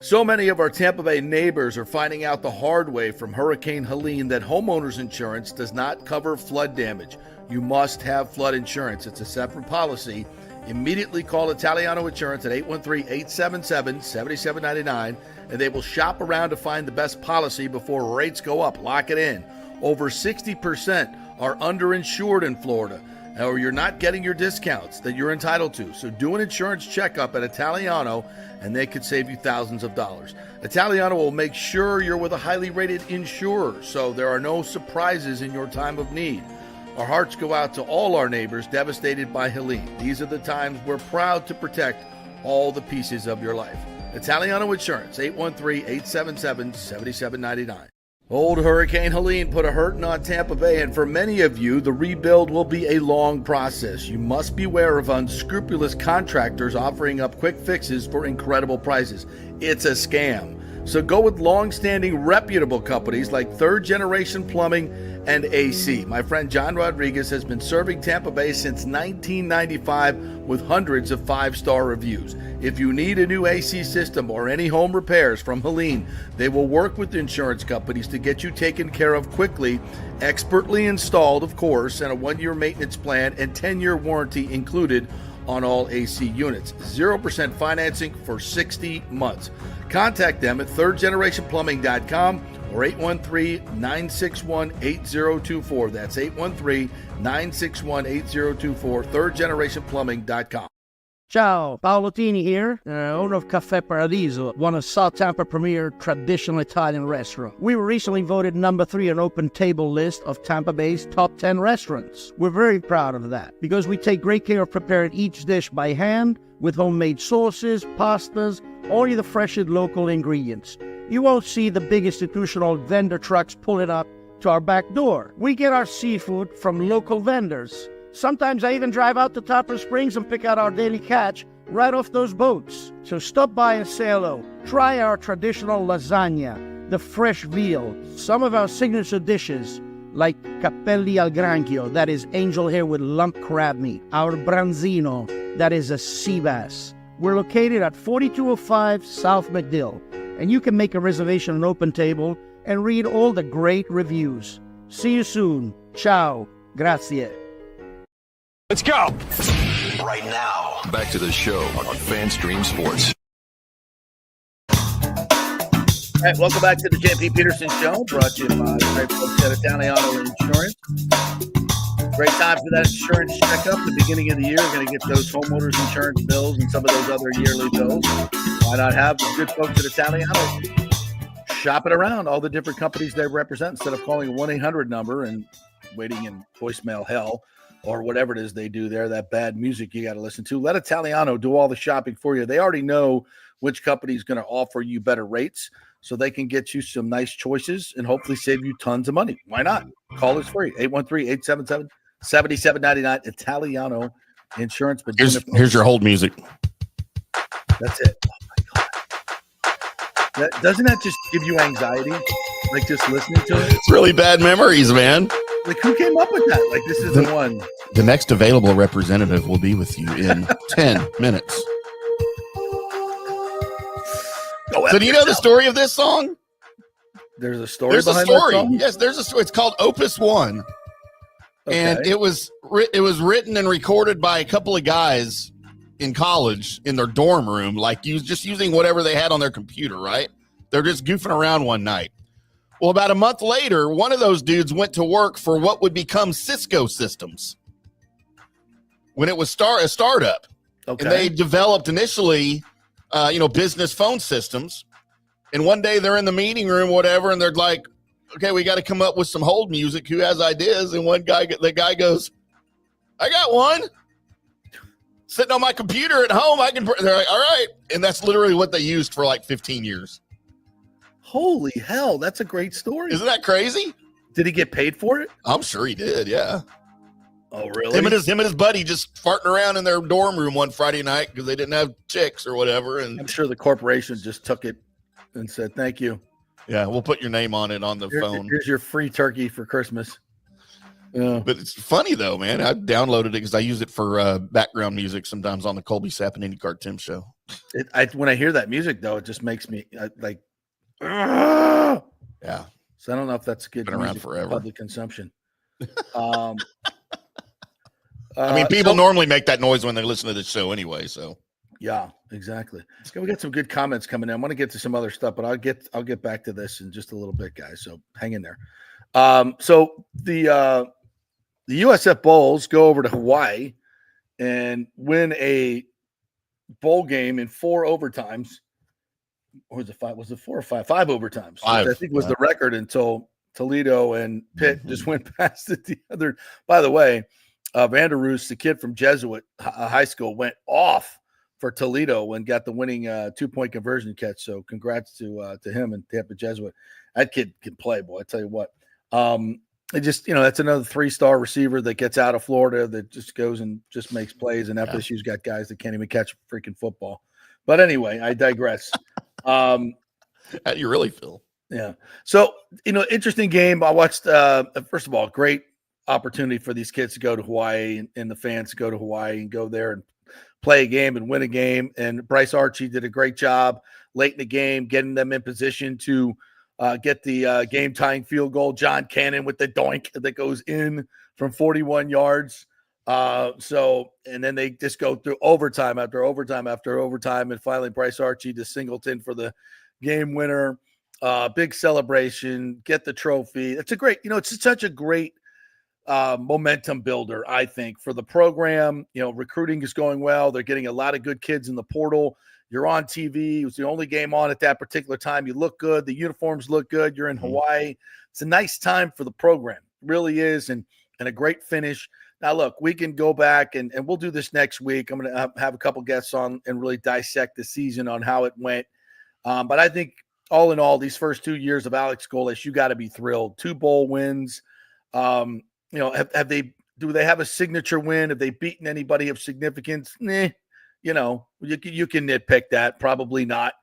So many of our Tampa Bay neighbors are finding out the hard way from Hurricane Helene that homeowners insurance does not cover flood damage. You must have flood insurance. It's a separate policy. Immediately call Italiano Insurance at 813-877-7799, and they will shop around to find the best policy before rates go up. Lock it in. Over 60% are underinsured in Florida, or you're not getting your discounts that you're entitled to. So do an insurance checkup at Italiano, and they could save you thousands of dollars. Italiano will make sure you're with a highly rated insurer, so there are no surprises in your time of need. Our hearts go out to all our neighbors devastated by Helene. These are the times we're proud to protect all the pieces of your life. Italiano Insurance, 813-877-7799. Old Hurricane Helene put a hurting on Tampa Bay, and for many of you, the rebuild will be a long process. You must beware of unscrupulous contractors offering up quick fixes for incredible prices. It's a scam. So go with long-standing, reputable companies like Third Generation Plumbing and AC. My friend John Rodriguez has been serving Tampa Bay since 1995 with hundreds of 5-star reviews. If you need a new AC system or any home repairs from Helene, they will work with insurance companies to get you taken care of quickly, expertly installed, of course, and a 1-year maintenance plan and 10-year warranty included on all AC units. 0% financing for 60 months. Contact them at thirdgenerationplumbing.com or 813-961-8024. That's 813-961-8024, thirdgenerationplumbing.com. Ciao, Paolo Tini here, owner of Caffè Paradiso, one of South Tampa premier traditional Italian restaurant. We were recently voted number 3 on Open Table list of Tampa Bay's top 10 restaurants. We're very proud of that because we take great care of preparing each dish by hand with homemade sauces, pastas, only the freshest local ingredients. You won't see the big institutional vendor trucks pulling up to our back door. We get our seafood from local vendors. Sometimes I even drive out to Topper Springs and pick out our daily catch right off those boats. So stop by and say hello. Try our traditional lasagna, the fresh veal, some of our signature dishes like capelli al granchio, that is angel hair with lump crab meat, our branzino, that is a sea bass. We're located at 4205 South McDill, and you can make a reservation on Open Table and read all the great reviews. See you soon. Ciao. Grazie. Let's go. Right now. Back to the show on FanStream Sports. All right, welcome back to the JP Peterson Show, brought to you by great folks at Italiano Insurance. Great time for that insurance checkup at the beginning of the year. We're going to get those homeowners insurance bills and some of those other yearly bills. Why not have the good folks at Italiano shop it around, all the different companies they represent, instead of calling a 1-800 number and waiting in voicemail hell or whatever it is they do there, that bad music you got to listen to. Let Italiano do all the shopping for you. They already know which company is going to offer you better rates, so they can get you some nice choices and hopefully save you tons of money. Why not? Call us free, 813-877-7799, Italiano Insurance. But here's your hold music. That's it. Oh, my God. Doesn't that just give you anxiety, like just listening to it? It's really bad memories, man. Like, who came up with that? Like, this is the one. The next available representative will be with you in 10 minutes. So do you know the story of this song? There's a story There's behind a story. that song? Yes, there's a story. It's called Opus 1. Okay. And it was written and recorded by a couple of guys in college in their dorm room, like just using whatever they had on their computer, right? They're just goofing around one night. Well, about a month later, one of those dudes went to work for what would become Cisco Systems when it was a startup. Okay. And they developed initially, business phone systems. And one day they're in the meeting room, whatever, and they're like, okay, we got to come up with some hold music. Who has ideas? And the guy goes, I got one. Sitting on my computer at home. They're like, all right. And that's literally what they used for like 15 years. Holy hell, that's a great story. Isn't that crazy? Did he get paid for it? I'm sure he did, yeah. Oh, really? Him and his buddy just farting around in their dorm room one Friday night because they didn't have chicks or whatever. And I'm sure the corporation just took it and said, thank you. Yeah, we'll put your name on it on the phone. Here's your free turkey for Christmas. Yeah. But it's funny, though, man. I downloaded it because I use it for background music sometimes on the Colby Sapanini Cartoon Show. When I hear that music, though, it just makes me like, yeah. So I don't know if that's good. Been around forever. Public consumption. I mean, people normally make that noise when they listen to this show anyway. So yeah, exactly. So we got some good comments coming in. I want to get to some other stuff, but I'll get back to this in just a little bit, guys. So hang in there. So the USF Bulls go over to Hawaii and win a bowl game in 4 overtimes. Or was it 5? Was it 4 or 5? 5 overtimes. 5. I think was the record until Toledo and Pitt just went past it. The other, by the way, Vanderroos, the kid from Jesuit High School, went off for Toledo and got the winning 2-point conversion catch. So congrats to him and Tampa Jesuit. That kid can play, boy. I tell you what. It just, that's another 3-star receiver that gets out of Florida that just goes and just makes plays. And FSU's got guys that can't even catch freaking football. But anyway, I digress. How do you really feel? Yeah. So, interesting game. I watched, first of all, great opportunity for these kids to go to Hawaii and the fans to go to Hawaii and go there and play a game and win a game. And Bryce Archie did a great job late in the game, getting them in position to get the game-tying field goal. John Cannon with the doink that goes in from 41 yards. And then they just go through overtime after overtime after overtime. And finally, Bryce Archie to Singleton for the game winner. Big celebration, get the trophy. It's a great, it's such a great momentum builder, I think, for the program. Recruiting is going well. They're getting a lot of good kids in the portal. You're on TV. It was the only game on at that particular time. You look good. The uniforms look good. You're in Hawaii. It's a nice time for the program. It really is, and a great finish. Now, look, we can go back, and we'll do this next week. I'm going to have a couple guests on and really dissect the season on how it went. But I think all in all, these first 2 years of Alex Golesh, you got to be thrilled. 2 bowl wins. Do they have a signature win? Have they beaten anybody of significance? You can nitpick that. Probably not.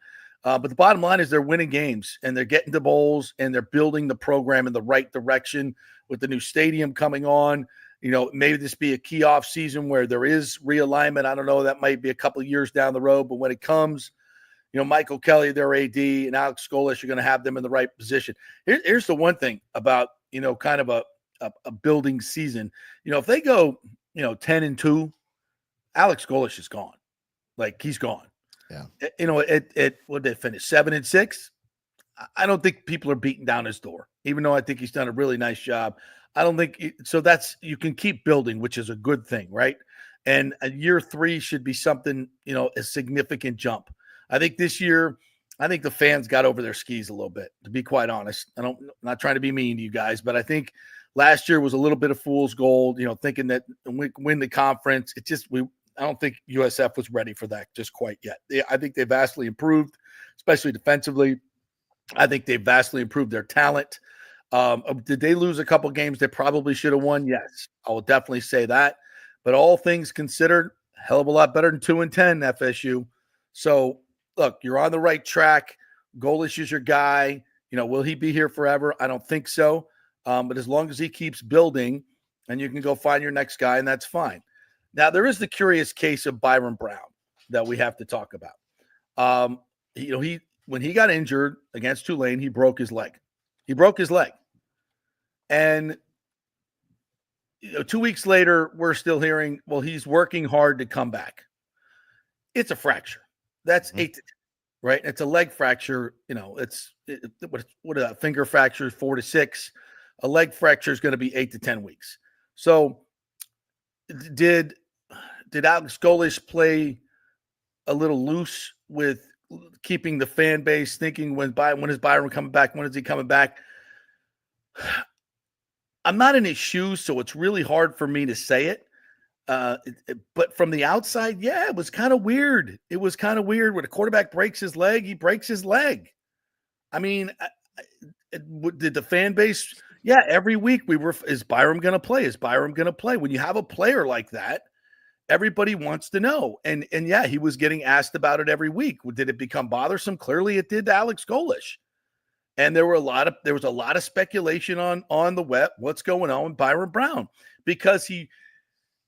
But the bottom line is they're winning games, and they're getting to bowls, and they're building the program in the right direction with the new stadium coming on. Maybe this be a key off season where there is realignment. I don't know. That might be a couple of years down the road. But when it comes, Michael Kelly, their AD, and Alex Golesh are going to have them in the right position. Here's the one thing about, kind of a building season. If they go, 10-2, Alex Golesh is gone. Like, he's gone. Yeah. What did they finish? 7-6? I don't think people are beating down his door, even though I think he's done a really nice job. I don't think so. You can keep building, which is a good thing, right? And a year 3 should be something, a significant jump. I think this year, the fans got over their skis a little bit, to be quite honest. I'm not trying to be mean to you guys, but I think last year was a little bit of fool's gold, thinking that we win the conference. I don't think USF was ready for that just quite yet. I think they vastly improved, especially defensively. I think they vastly improved their talent. Did they lose a couple games they probably should have won? Yes, I will definitely say that. But all things considered, a hell of a lot better than 2-10 FSU. So, look, you're on the right track. Golesh is your guy. Will he be here forever? I don't think so. But as long as he keeps building, and you can go find your next guy, and that's fine. Now, there is the curious case of Byrum Brown that we have to talk about. When he got injured against Tulane, he broke his leg. And 2 weeks later, we're still hearing, well, he's working hard to come back. It's a fracture. That's 8 to 10, right? It's a leg fracture. What a finger fracture, 4 to 6. A leg fracture is going to be 8 to 10 weeks. So did Alex Golesh play a little loose with keeping the fan base thinking when is Byrum coming back? When is he coming back? I'm not in his shoes, so it's really hard for me to say it. But from the outside, yeah, it was kind of weird. It was kind of weird when a quarterback breaks his leg, he breaks his leg. I mean, did the fan base? Yeah, every week is Byrum going to play? Is Byrum going to play? When you have a player like that, everybody wants to know. And yeah, he was getting asked about it every week. Did it become bothersome? Clearly it did to Alex Golesh. And there was a lot of speculation on the web, what's going on with Byrum Brown, because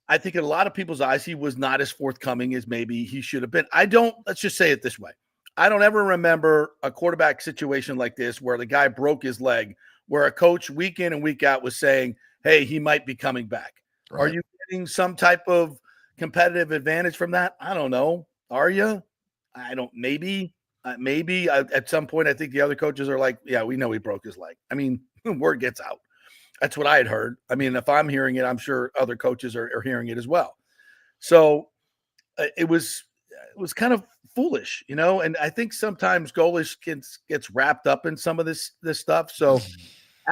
I think in a lot of people's eyes, he was not as forthcoming as maybe he should have been. Let's just say it this way. I don't ever remember a quarterback situation like this where the guy broke his leg, where a coach week in and week out was saying, hey, he might be coming back. Right. Are you getting some type of competitive advantage from that? I don't know. Are you? Maybe at some point, I think the other coaches are like, yeah, we know he broke his leg. I mean, word gets out. That's what I had heard. I mean, if I'm hearing it, I'm sure other coaches are hearing it as well. So it was kind of foolish, and I think sometimes Golesh gets wrapped up in some of this stuff. So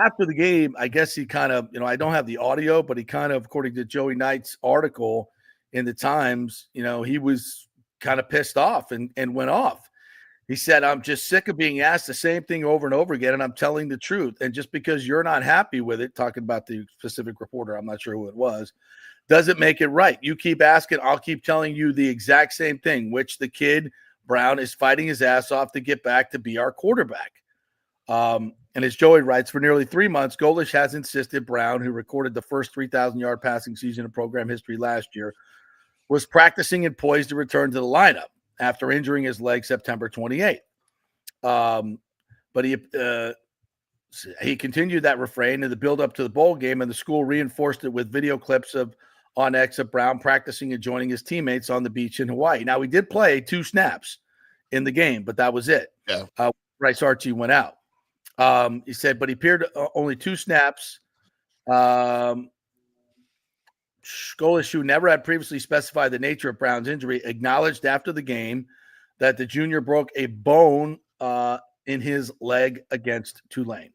after the game, I guess he kind of, I don't have the audio, but he kind of, according to Joey Knight's article in the Times, he was kind of pissed off and went off. He said, I'm just sick of being asked the same thing over and over again, and I'm telling the truth. And just because you're not happy with it, talking about the specific reporter, I'm not sure who it was, doesn't make it right. You keep asking, I'll keep telling you the exact same thing, which the kid, Brown, is fighting his ass off to get back to be our quarterback. And as Joey writes, for nearly 3 months, Golesh has insisted Brown, who recorded the first 3,000-yard passing season in program history last year, was practicing and poised to return to the lineup after injuring his leg September 28th. But he continued that refrain in the build-up to the bowl game, and the school reinforced it with video clips on X of Brown practicing and joining his teammates on the beach in Hawaii. Now, he did play 2 snaps in the game, but that was it. Yeah. Bryce Archie went out. He said, but he appeared only 2 snaps. Scolish, who never had previously specified the nature of Brown's injury, acknowledged after the game that the junior broke a bone in his leg against Tulane.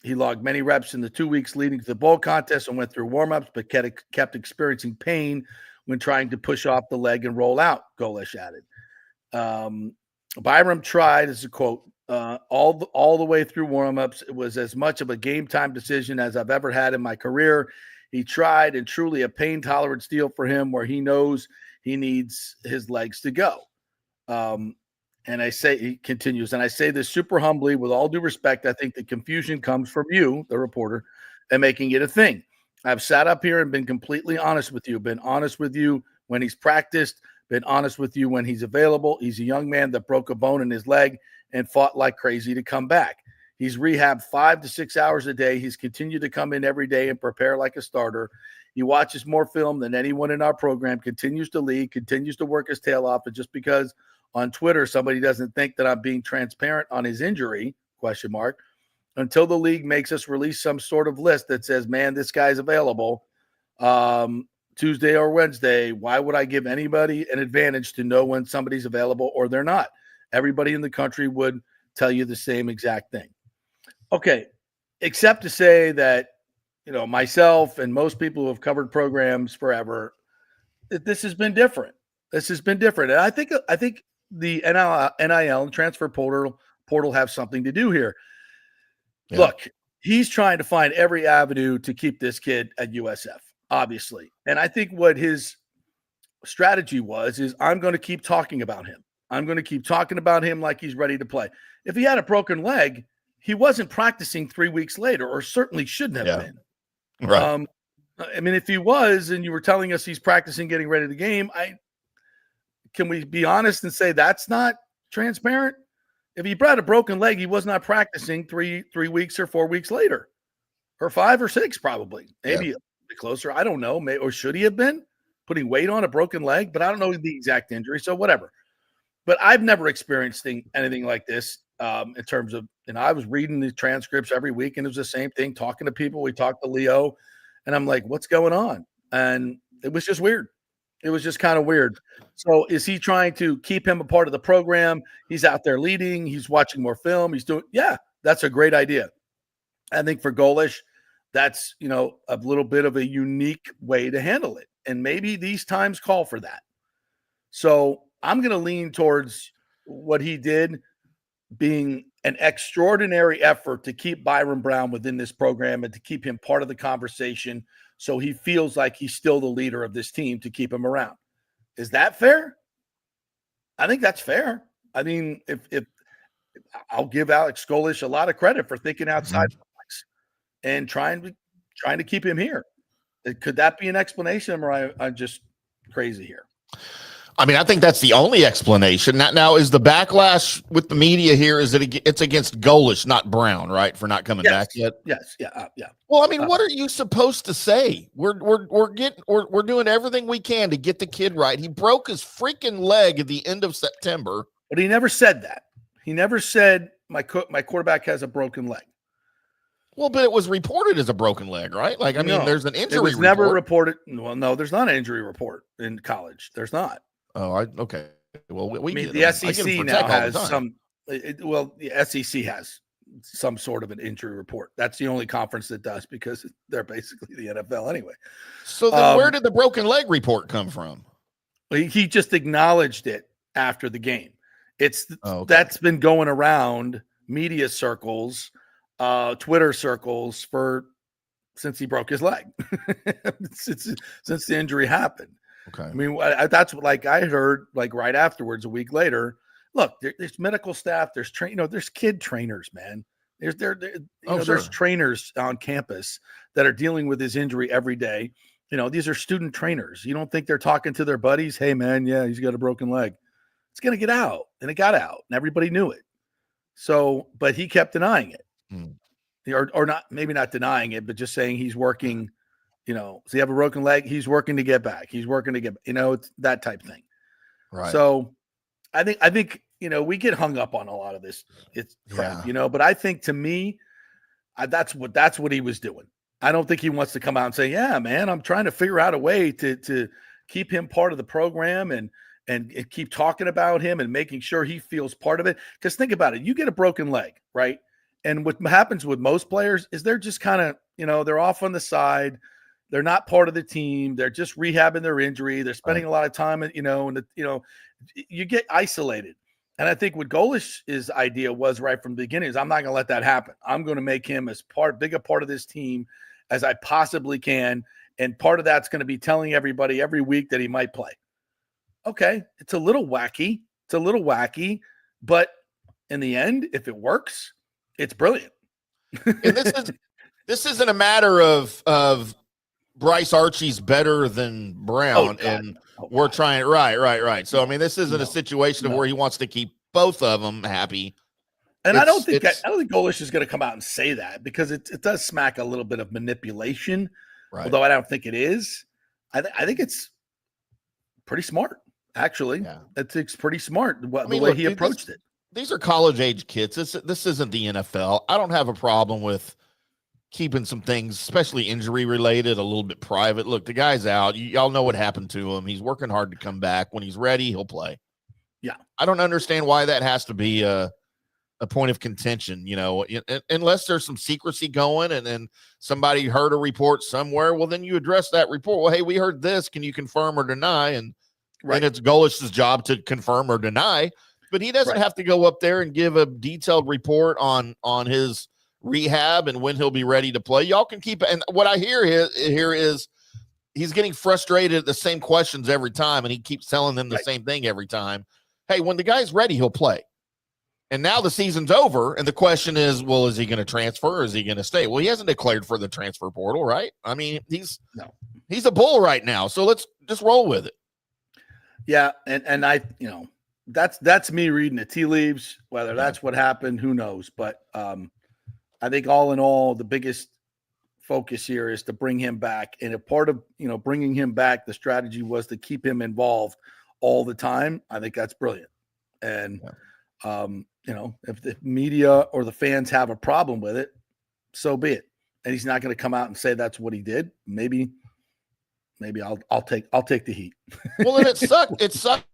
He logged many reps in the 2 weeks leading to the bowl contest and went through warm-ups, but kept experiencing pain when trying to push off the leg and roll out, Golish added. Byrum tried, as a quote, all the way through warm-ups. It was as much of a game-time decision as I've ever had in my career. He tried, and truly a pain-tolerant deal for him where he knows he needs his legs to go. And I say, he continues, and I say this super humbly, with all due respect, I think the confusion comes from you, the reporter, and making it a thing. I've sat up here and been completely honest with you, been honest with you when he's practiced, been honest with you when he's available. He's a young man that broke a bone in his leg and fought like crazy to come back. He's rehabbed 5 to 6 hours a day. He's continued to come in every day and prepare like a starter. He watches more film than anyone in our program, continues to lead, continues to work his tail off. And just because on Twitter somebody doesn't think that I'm being transparent on his injury, until the league makes us release some sort of list that says, man, this guy's available Tuesday or Wednesday, why would I give anybody an advantage to know when somebody's available or they're not? Everybody in the country would tell you the same exact thing. Okay, except to say that, myself and most people who have covered programs forever, this has been different. And I think the NIL and transfer portal have something to do here. Yeah. Look, he's trying to find every avenue to keep this kid at USF, obviously. And I think what his strategy is I'm going to keep talking about him. I'm going to keep talking about him like he's ready to play. If he had a broken leg, he wasn't practicing 3 weeks later, or certainly shouldn't have been. Right. If he was, and you were telling us he's practicing getting ready to game, can we be honest and say that's not transparent? If he had a broken leg, he was not practicing 3 weeks or 4 weeks later, or 5 or 6, probably, maybe a bit closer. I don't know. Or should he have been putting weight on a broken leg? But I don't know the exact injury, so whatever. But I've never experienced anything like this in terms of, I was reading the transcripts every week, and it was the same thing, talking to people. We talked to Leo, and I'm like, what's going on? And it was just weird. It was just kind of weird. So is he trying to keep him a part of the program? He's out there leading. He's watching more film. He's doing, that's a great idea. I think for Golish, that's, a little bit of a unique way to handle it. And maybe these times call for that. So I'm going to lean towards what he did being an extraordinary effort to keep Byrum Brown within this program and to keep him part of the conversation, so he feels like he's still the leader of this team, to keep him around. Is that fair? I think that's fair. I mean, if I'll give Alex Golish a lot of credit for thinking outside the box and trying to keep him here. Could that be an explanation, or I'm just crazy here? I mean, I think that's the only explanation. Now, is the backlash with the media here, is that it's against Golish, not Brown, right, for not coming back yet? Yes, yeah. Well, I mean, what are you supposed to say? We're doing everything we can to get the kid right. He broke his freaking leg at the end of September. But he never said that. He never said my quarterback has a broken leg. Well, but it was reported as a broken leg, right? Like, I mean, there's an injury report. It was never reported. Well, no, there's not an injury report in college. There's not. Oh, okay. Well, the SEC now has some. The SEC has some sort of an injury report. That's the only conference that does, because they're basically the NFL anyway. So then, where did the broken leg report come from? He just acknowledged it after the game. That's been going around media circles, Twitter circles since he broke his leg, since the injury happened. Okay. I mean, that's like I heard, like right afterwards, a week later. Look, there's medical staff, there's there's kid trainers, man. There's trainers on campus that are dealing with his injury every day. These are student trainers. You don't think they're talking to their buddies? Hey, man, yeah, he's got a broken leg. It's gonna get out, and it got out, and everybody knew it. So, but he kept denying it, or not, maybe not denying it, but just saying he's working. So you have a broken leg, he's working to get back. He's working to get, it's that type thing. Right. So I think, we get hung up on a lot of this. It's crap, but I think, to me, that's what he was doing. I don't think he wants to come out and say, yeah, man, I'm trying to figure out a way to keep him part of the program and keep talking about him and making sure he feels part of it. Because think about it. You get a broken leg, right? And what happens with most players is they're just kind of, they're off on the side. They're not part of the team. They're just rehabbing their injury. They're spending a lot of time, you get isolated. And I think what Golish's idea was right from the beginning is I'm not going to let that happen. I'm going to make him as big a part of this team as I possibly can. And part of that's going to be telling everybody every week that he might play. Okay. It's a little wacky. But in the end, if it works, it's brilliant. And this isn't a matter of Bryce Archie's better than Brown, we're trying right. So I mean, this isn't a situation of where he wants to keep both of them happy. And I don't think Golish is going to come out and say that, because it does smack a little bit of manipulation, although I don't think it is. I think it's pretty smart, actually. Yeah. It's pretty smart the way he approached it. These are college age kids. This isn't the NFL. I don't have a problem with keeping some things, especially injury related, a little bit private. Look, the guy's out. Y'all know what happened to him. He's working hard to come back. When he's ready, he'll play. Yeah. I don't understand why that has to be a point of contention, unless there's some secrecy going and then somebody heard a report somewhere. Well, then you address that report. Well, hey, we heard this. Can you confirm or deny? And it's Golish's job to confirm or deny, but he doesn't have to go up there and give a detailed report on his rehab and when he'll be ready to play. Y'all can keep it. And what I hear here is he's getting frustrated at the same questions every time, and he keeps telling them the same thing every time. Hey, when the guy's ready, he'll play. And now the season's over, and the question is, well, is he going to transfer or is he going to stay? Well, he hasn't declared for the transfer portal, right? I mean, he's a Bull right now, so let's just roll with it. Yeah, and I, that's me reading the tea leaves. Whether that's what happened, who knows? But I think all in all, the biggest focus here is to bring him back. And a part of, bringing him back, the strategy was to keep him involved all the time. I think that's brilliant. And, if the media or the fans have a problem with it, so be it. And he's not going to come out and say that's what he did. Maybe I'll take the heat. Well, and it sucks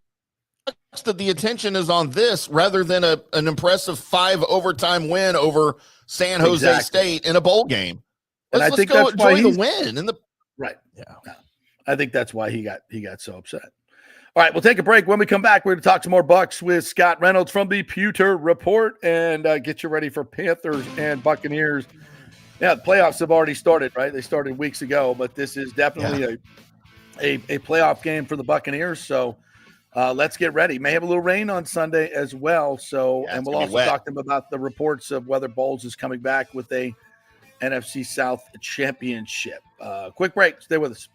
that the attention is on this rather than an impressive 5 overtime win over San Jose State in a bowl game. Let's think go that's why enjoy the win. I think that's why he got so upset. All right, we'll take a break. When we come back, we're going to talk some more Bucs with Scott Reynolds from the Pewter Report and get you ready for Panthers and Buccaneers. Yeah, the playoffs have already started, right? They started weeks ago, but this is definitely a playoff game for the Buccaneers. So let's get ready. May have a little rain on Sunday as well. So, and we'll also talk to them about the reports of whether Bowles is coming back with a NFC South championship. Quick break. Stay with us.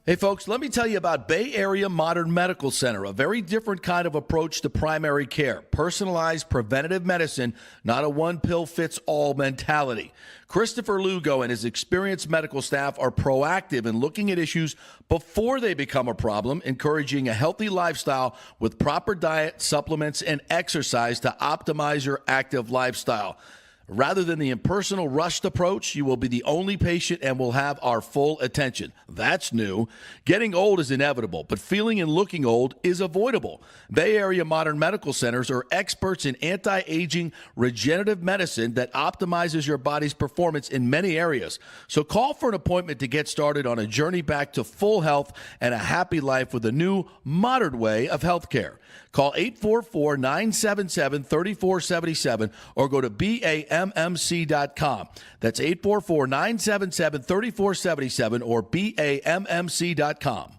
Hey, folks, let me tell you about Bay Area Modern Medical Center, a very different kind of approach to primary care. Personalized preventative medicine, not a one-pill-fits-all mentality. Christopher Lugo and his experienced medical staff are proactive in looking at issues before they become a problem, encouraging a healthy lifestyle with proper diet, supplements, and exercise to optimize your active lifestyle. Rather than the impersonal, rushed approach, you will be the only patient and will have our full attention. That's new. Getting old is inevitable, but feeling and looking old is avoidable. Bay Area Modern Medical Centers are experts in anti-aging regenerative medicine that optimizes your body's performance in many areas. So call for an appointment to get started on a journey back to full health and a happy life with a new, modern way of healthcare. Call 844-977-3477 or go to BAMMC.com. That's 844-977-3477 or BAMMC.com.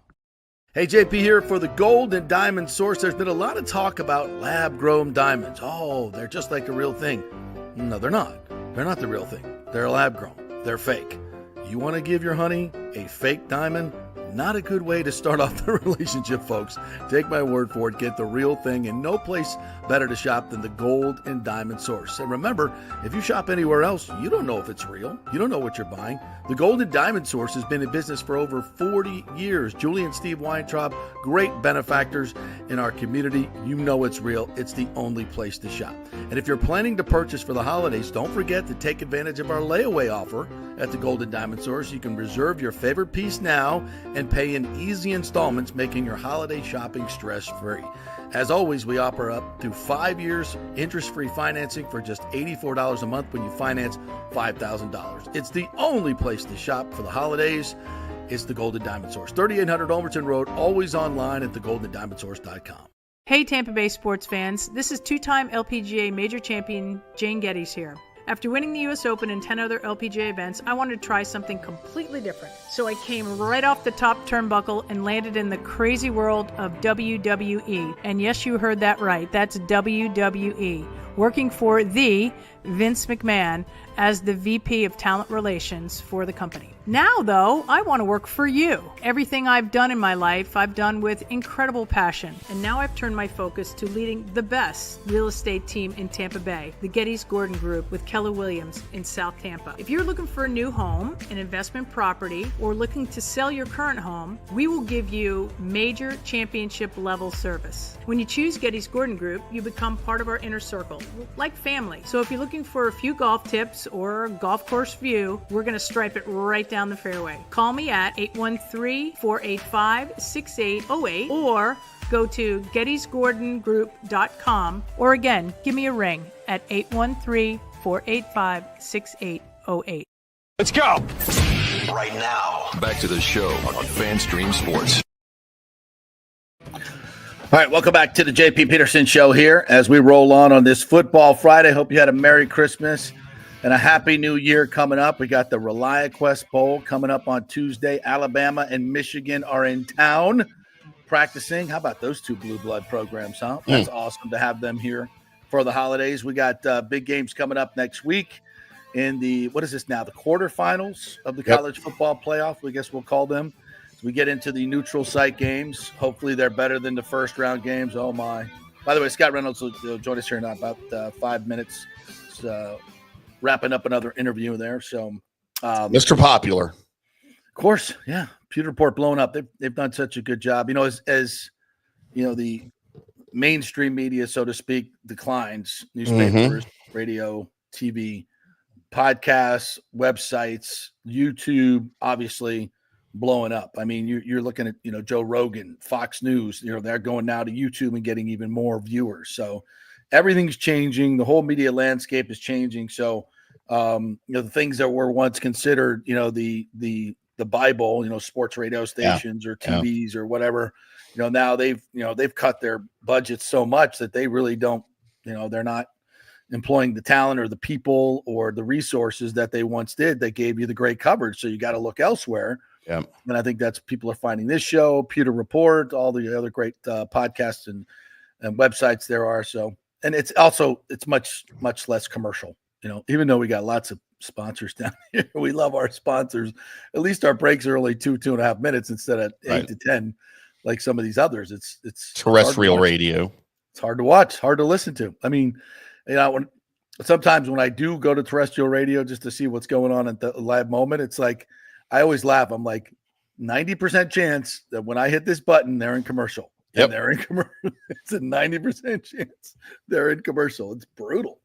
Hey, JP here for the Gold and Diamond Source. There's been a lot of talk about lab-grown diamonds. Oh, they're just like the real thing. No, they're not. They're not the real thing. They're lab-grown. They're fake. You want to give your honey a fake diamond? Not a good way to start off the relationship, folks. Take my word for it. Get the real thing, and no place better to shop than the Gold and Diamond Source. And remember, if you shop anywhere else, you don't know if it's real. You don't know what you're buying. The Gold and Diamond Source has been in business for over 40 years. Julie and Steve Weintraub, great benefactors in our community. You know it's real. It's the only place to shop. And if you're planning to purchase for the holidays, don't forget to take advantage of our layaway offer At the Golden Diamond Source, you can reserve your favorite piece now and pay in easy installments, making your holiday shopping stress-free. As always, we offer up to 5 years interest-free financing for just $84 a month when you finance $5,000. It's the only place to shop for the holidays. It's the Golden Diamond Source, 3800 Ulmerton Road, always online at thegoldendiamondsource.com. Hey Tampa Bay sports fans, this is two-time LPGA major champion Jane Geddes here. After winning the US Open and 10 other LPGA events, I wanted to try something completely different. So I came right off the top turnbuckle and landed in the crazy world of WWE. And yes, you heard that right, that's WWE. Working for the Vince McMahon as the VP of Talent Relations for the company. Now, though, I want to work for you. Everything I've done in my life, I've done with incredible passion. And now I've turned my focus to leading the best real estate team in Tampa Bay, the Geddes Gordon Group with Keller Williams in South Tampa. If you're looking for a new home, an investment property, or looking to sell your current home, we will give you major championship level service. When you choose Geddes Gordon Group, you become part of our inner circle, like family. So if you're looking for a few golf tips or a golf course view, we're going to stripe it right down the fairway. Call me at 813-485-6808 or go to gettysgordongroup.com, or again, give me a ring at 813-485-6808. Let's go! Right now, back to the show on FanStream Sports. All right, welcome back to the JP Peterson Show here as we roll on this Football Friday. Hope you had a Merry Christmas and a Happy New Year coming up. We got the ReliaQuest Bowl coming up on Tuesday. Alabama and Michigan are in town practicing. How about those two blue blood programs, huh? That's awesome to have them here for the holidays. We got big games coming up next week in the, what is this now, the quarterfinals of the college football playoff, I guess we'll call them. As we get into the neutral site games, hopefully they're better than the first round games. Oh, my. By the way, Scott Reynolds will join us here in about 5 minutes. Wrapping up another interview there. So, Mr. Popular. Of course, yeah. Pewter Report blown up. They've done such a good job. You know, as you know, the mainstream media, so to speak, declines. Newspapers, radio, TV, podcasts, websites, YouTube, obviously blowing up. I mean, you're looking at, you know, Joe Rogan, Fox News, you know, they're going now to YouTube and getting even more viewers. So everything's changing. The whole media landscape is changing. So, you know, the things that were once considered, you know, the Bible, you know, sports radio stations or TVs or whatever, you know, now they've cut their budgets so much that they really don't, you know, they're not employing the talent or the people or the resources that they once did that gave you the great coverage. So you got to look elsewhere. Yeah. And I think that's people are finding this show, Pewter Report, all the other great podcasts and websites there are. So, and it's much, much less commercial, you know, even though we got lots of sponsors down here. We love our sponsors. At least our breaks are only 2.5 minutes instead of 8 to 10, like some of these others. It's terrestrial radio. It's hard to watch, hard to listen to. I mean, you know, sometimes when I do go to terrestrial radio just to see what's going on at the live moment, it's like, I always laugh. I'm like 90% chance that when I hit this button, they're in commercial. And they're in commercial. It's a 90% chance they're in commercial. It's brutal.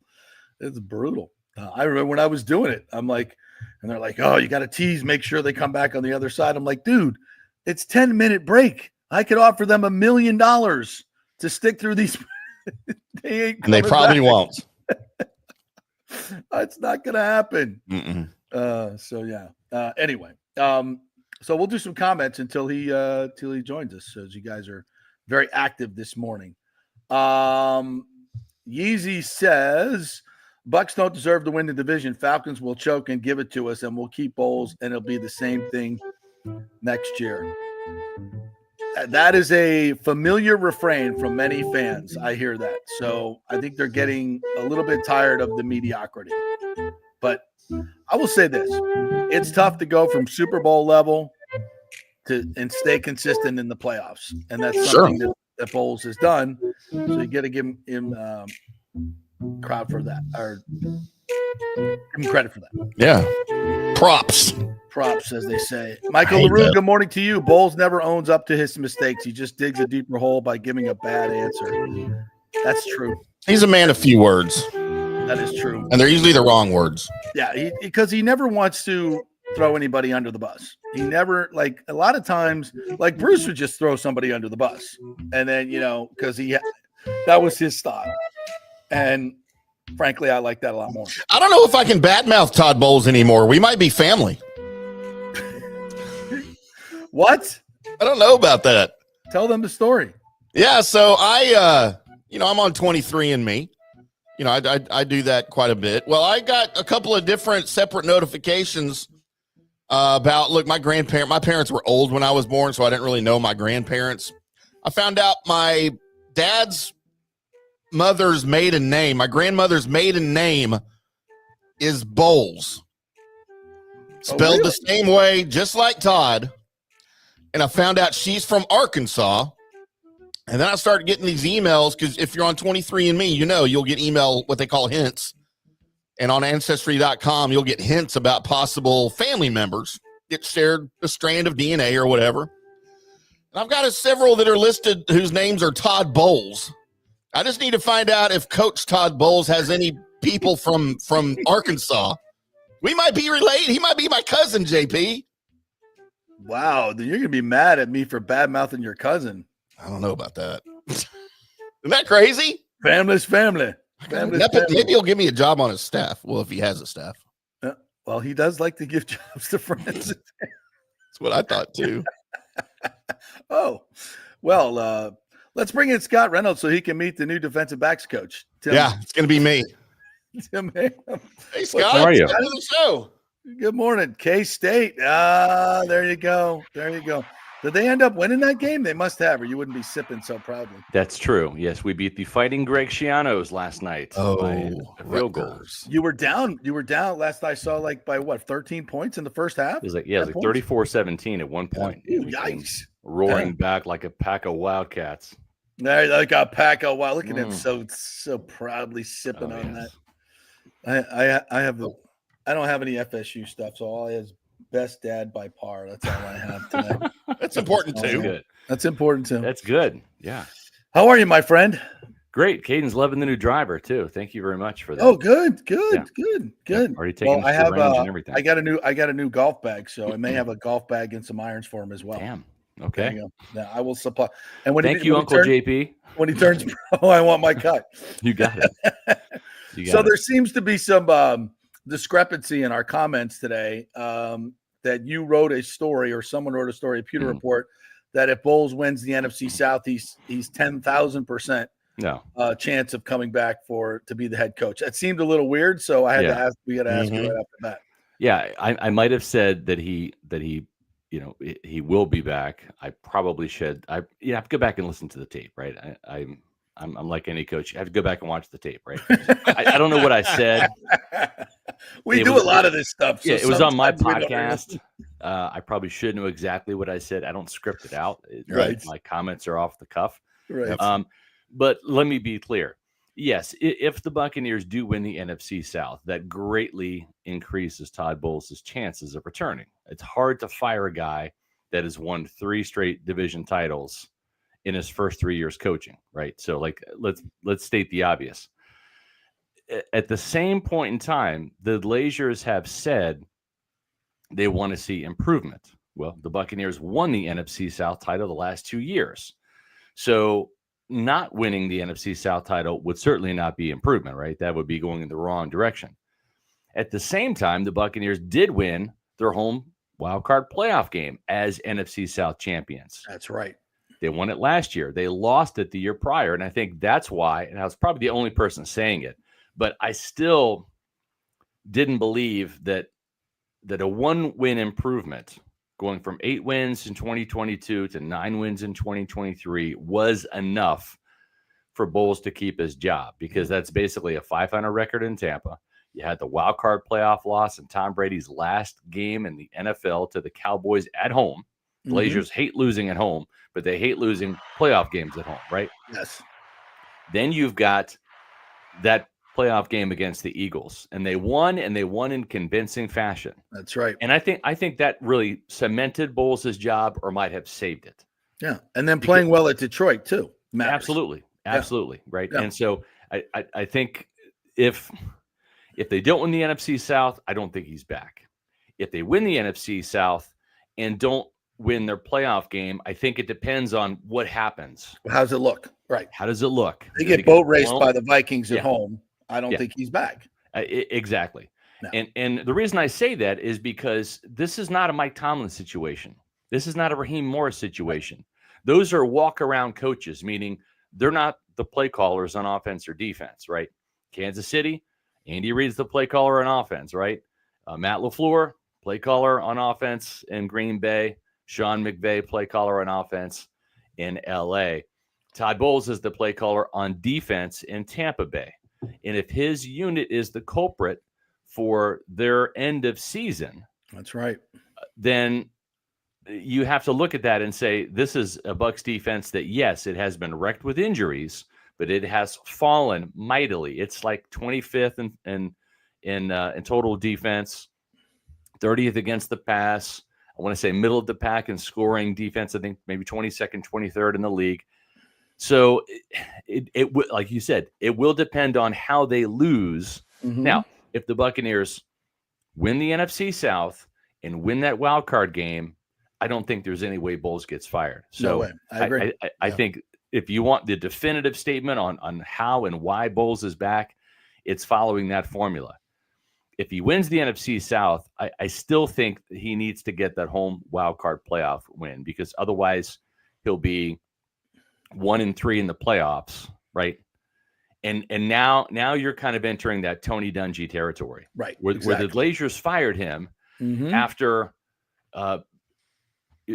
It's brutal. I remember when I was doing it, I'm like, and they're like, oh, you got to tease, make sure they come back on the other side. I'm like, dude, it's 10-minute break. I could offer them $1 million to stick through these. They probably won't. It's not going to happen. Anyway, so we'll do some comments until he joins us, as you guys are very active this morning. Yeezy says, Bucs don't deserve to win the division. Falcons will choke and give it to us, and we'll keep bowls, and it'll be the same thing next year. That is a familiar refrain from many fans. I hear that. So I think they're getting a little bit tired of the mediocrity. But I will say this. It's tough to go from Super Bowl level and stay consistent in the playoffs. And that's something that Bowles has done. So you got to give him crowd for that, or give him credit for that. Yeah. Props, as they say. Michael LaRue, good morning to you. Bowles never owns up to his mistakes. He just digs a deeper hole by giving a bad answer. That's true. He's a man of few words. That is is true. And they're usually the wrong words. Yeah, because he never wants to throw anybody under the bus. He never, like, a lot of times, like Bruce would just throw somebody under the bus, and then because that was his style, and frankly, I like that a lot more. I don't know if I can badmouth Todd Bowles anymore. We might be family. What? I don't know about that. Tell them the story. Yeah, so I'm on 23andMe. I do that quite a bit. Well, I got a couple of different separate notifications about, look, my parents were old when I was born, so I didn't really know my grandparents. I found out my dad's mother's maiden name, my grandmother's maiden name is Bowles. Spelled really? the same way, just like Todd. And I found out she's from Arkansas. And then I started getting these emails, because if you're on 23andMe, you'll get email, what they call hints. And on Ancestry.com, you'll get hints about possible family members get shared a strand of DNA or whatever. And I've got several that are listed whose names are Todd Bowles. I just need to find out if Coach Todd Bowles has any people from Arkansas. We might be related. He might be my cousin, JP. Wow, then you're going to be mad at me for bad-mouthing your cousin. I don't know about that. Isn't that crazy? Family's family. Family's family. Maybe he'll give me a job on his staff. Well, if he has a staff. Well, he does like to give jobs to friends. That's what I thought, too. Oh, well, let's bring in Scott Reynolds so he can meet the new defensive backs coach. Yeah, it's going to be me. Tim Ham. Hey, Scott. How are you? Scott of the show. Good morning, K-State. There you go. There you go. Did they end up winning that game? They must have, or you wouldn't be sipping so proudly. That's true. Yes, we beat the Fighting Greg Schianos last night. By a field goal. You were down. Last I saw, by what, 13 points in the first half? It was like 34-17 at one point. Ooh, yikes. Roaring back like a pack of wildcats. There, like a pack of wild. Look at him so proudly sipping on that. I don't have any FSU stuff, so all I have is Best Dad by Par. That's all I have tonight. That's important too. Good. That's important too. That's good. Yeah. How are you, my friend? Great. Caden's loving the new driver too. Thank you very much for that. Oh, good. Yeah. Already taking I have and everything. I got a new golf bag, so I may have a golf bag and some irons for him as well. Damn. Okay. Yeah, I will supply. And Thank you, Uncle JP. When he turns pro, I want my cut. You got it. There seems to be some discrepancy in our comments today. That you wrote a story, or someone wrote a story, a Pewter Report, that if Bowles wins the NFC South, he's 10,000% chance of coming back to be the head coach. That seemed a little weird, so I had to ask. We got to ask you right after that. Yeah, I might have said that he he will be back. I probably should. I have to go back and listen to the tape, right? I'm like any coach. You have to go back and watch the tape, right? I don't know what I said. We do a lot of this stuff. So it was on my podcast. I probably should know exactly what I said. I don't script it out. Right. My comments are off the cuff. Right. But let me be clear. Yes, if the Buccaneers do win the NFC South, that greatly increases Todd Bowles' chances of returning. It's hard to fire a guy that has won 3 straight division titles in his first 3 years coaching, right? So, let's state the obvious. At the same point in time, the Glazers have said they want to see improvement. Well, the Buccaneers won the NFC South title the last 2 years. So not winning the NFC South title would certainly not be improvement, right? That would be going in the wrong direction. At the same time, the Buccaneers did win their home wildcard playoff game as NFC South champions. That's right. They won it last year. They lost it the year prior. And I think that's why, and I was probably the only person saying it, but I still didn't believe that a 1-win improvement going from 8 wins in 2022 to 9 wins in 2023 was enough for Bowles to keep his job, because that's basically a 500 record in Tampa. You had the wild card playoff loss in Tom Brady's last game in the NFL to the Cowboys at home. Glazers hate losing at home, but they hate losing playoff games at home, right? Yes. Then you've got that playoff game against the Eagles, and they won in convincing fashion. That's right. And I think that really cemented Bowles' job, or might have saved it. Yeah. And then playing well at Detroit too. Matters. Absolutely. Right. Yeah. And so I think if If they don't win the NFC South, I don't think he's back. If they win the NFC South and don't win their playoff game, I think it depends on what happens. How's it look? Right. How does it look? They get boat raced by the Vikings at home. I don't Yeah. think he's back. Exactly. No. And the reason I say that is because this is not a Mike Tomlin situation. This is not a Raheem Morris situation. Those are walk-around coaches, meaning they're not the play callers on offense or defense, right? Kansas City, Andy Reid's the play caller on offense, right? Matt LaFleur, play caller on offense in Green Bay. Sean McVay, play caller on offense in L.A. Todd Bowles is the play caller on defense in Tampa Bay. And if his unit is the culprit for their end of season, that's right, then you have to look at that and say, this is a Bucs defense that, yes, it has been wrecked with injuries, but it has fallen mightily. It's like 25th in total defense, 30th against the pass. I want to say middle of the pack in scoring defense. I think maybe 22nd, 23rd in the league. So it like you said, it will depend on how they lose. Mm-hmm. Now, if the Buccaneers win the NFC South and win that wild card game, I don't think there's any way Bowles gets fired. So no way. I agree. I think if you want the definitive statement on how and why Bowles is back, it's following that formula. If he wins the NFC South, I still think he needs to get that home wild card playoff win, because otherwise he'll be 1-3 in the playoffs, right? And now you're kind of entering that Tony Dungy territory, right? Where the Glazers fired him after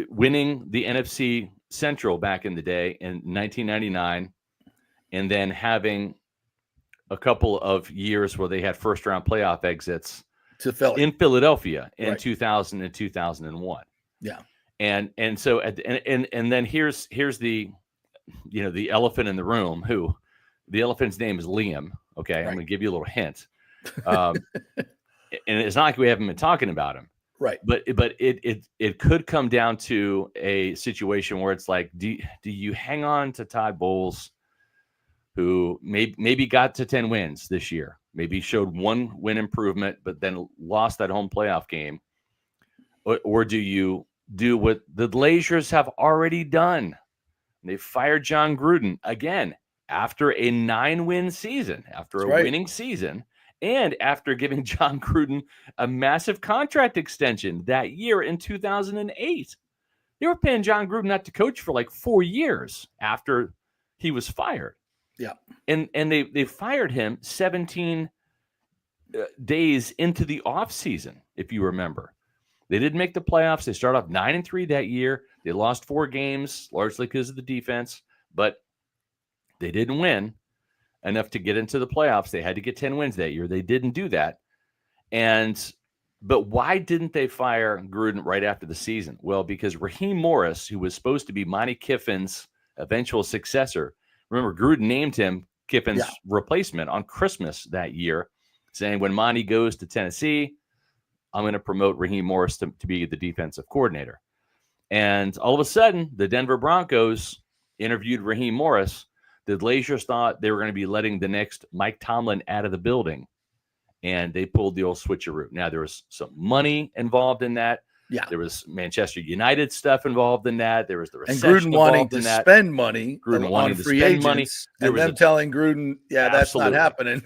winning the NFC Central back in the day in 1999, and then having a couple of years where they had first-round playoff exits in Philadelphia in 2000 and 2001. Yeah, and so and then here's the the elephant in the room. Who the elephant's name is Liam. Okay, right. I'm going to give you a little hint. And it's not like we haven't been talking about him. Right. But it could come down to a situation where it's like, do you hang on to Todd Bowles, who maybe got to 10 wins this year, maybe showed 1 win improvement, but then lost that home playoff game? Or do you do what the Glazers have already done? They fired John Gruden again after a 9-win season, after a winning season. And after giving John Gruden a massive contract extension that year in 2008, they were paying John Gruden not to coach for like 4 years after he was fired. Yeah. And they fired him 17 days into the offseason, if you remember. They didn't make the playoffs. They started off 9-3 that year. They lost 4 games, largely because of the defense, but they didn't win enough to get into the playoffs. They had to get 10 wins that year. They didn't do that. But why didn't they fire Gruden right after the season? Well, because Raheem Morris, who was supposed to be Monty Kiffin's eventual successor, remember, Gruden named him Kiffin's replacement on Christmas that year, saying, when Monty goes to Tennessee, I'm going to promote Raheem Morris to be the defensive coordinator. And all of a sudden, the Denver Broncos interviewed Raheem Morris. The Glazers thought they were going to be letting the next Mike Tomlin out of the building, and they pulled the old switcheroo. Now, there was some money involved in that. Yeah. There was Manchester United stuff involved in that. There was the recession and Gruden wanting to that. spend money. Gruden wanting to free spend agents, money. And them telling Gruden, that's not happening.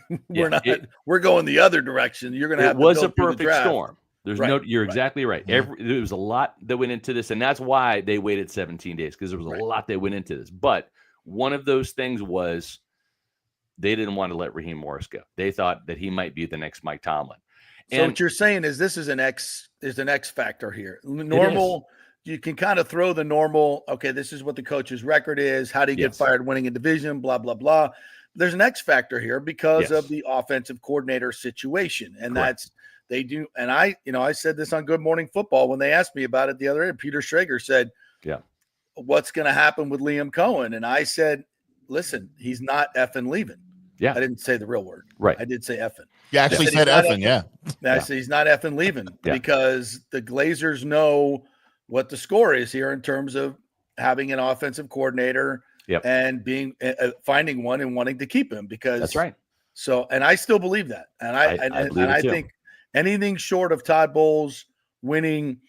We're going the other direction. You're going to have to go through the draft. It was a perfect storm. You're exactly right. There was a lot that went into this, and that's why they waited 17 days, because there was a lot that went into this. But one of those things was they didn't want to let Raheem Morris go. They thought that he might be the next Mike Tomlin. So what you're saying is this is an X factor here. Normal, you can kind of throw the normal, okay, this is what the coach's record is. How do you get fired winning a division, blah, blah, blah. There's an X factor here because of the offensive coordinator situation. And they do. And I said this on Good Morning Football when they asked me about it the other day. Peter Schrager said, what's going to happen with Liam Cohen? And I said, listen, he's not effing leaving. Yeah. I didn't say the real word. Right. I did say effing. You actually said effing, I said he's not effing leaving because the Glazers know what the score is here in terms of having an offensive coordinator and being finding one and wanting to keep him, because that's right. So, and I still believe that. And I think anything short of Todd Bowles winning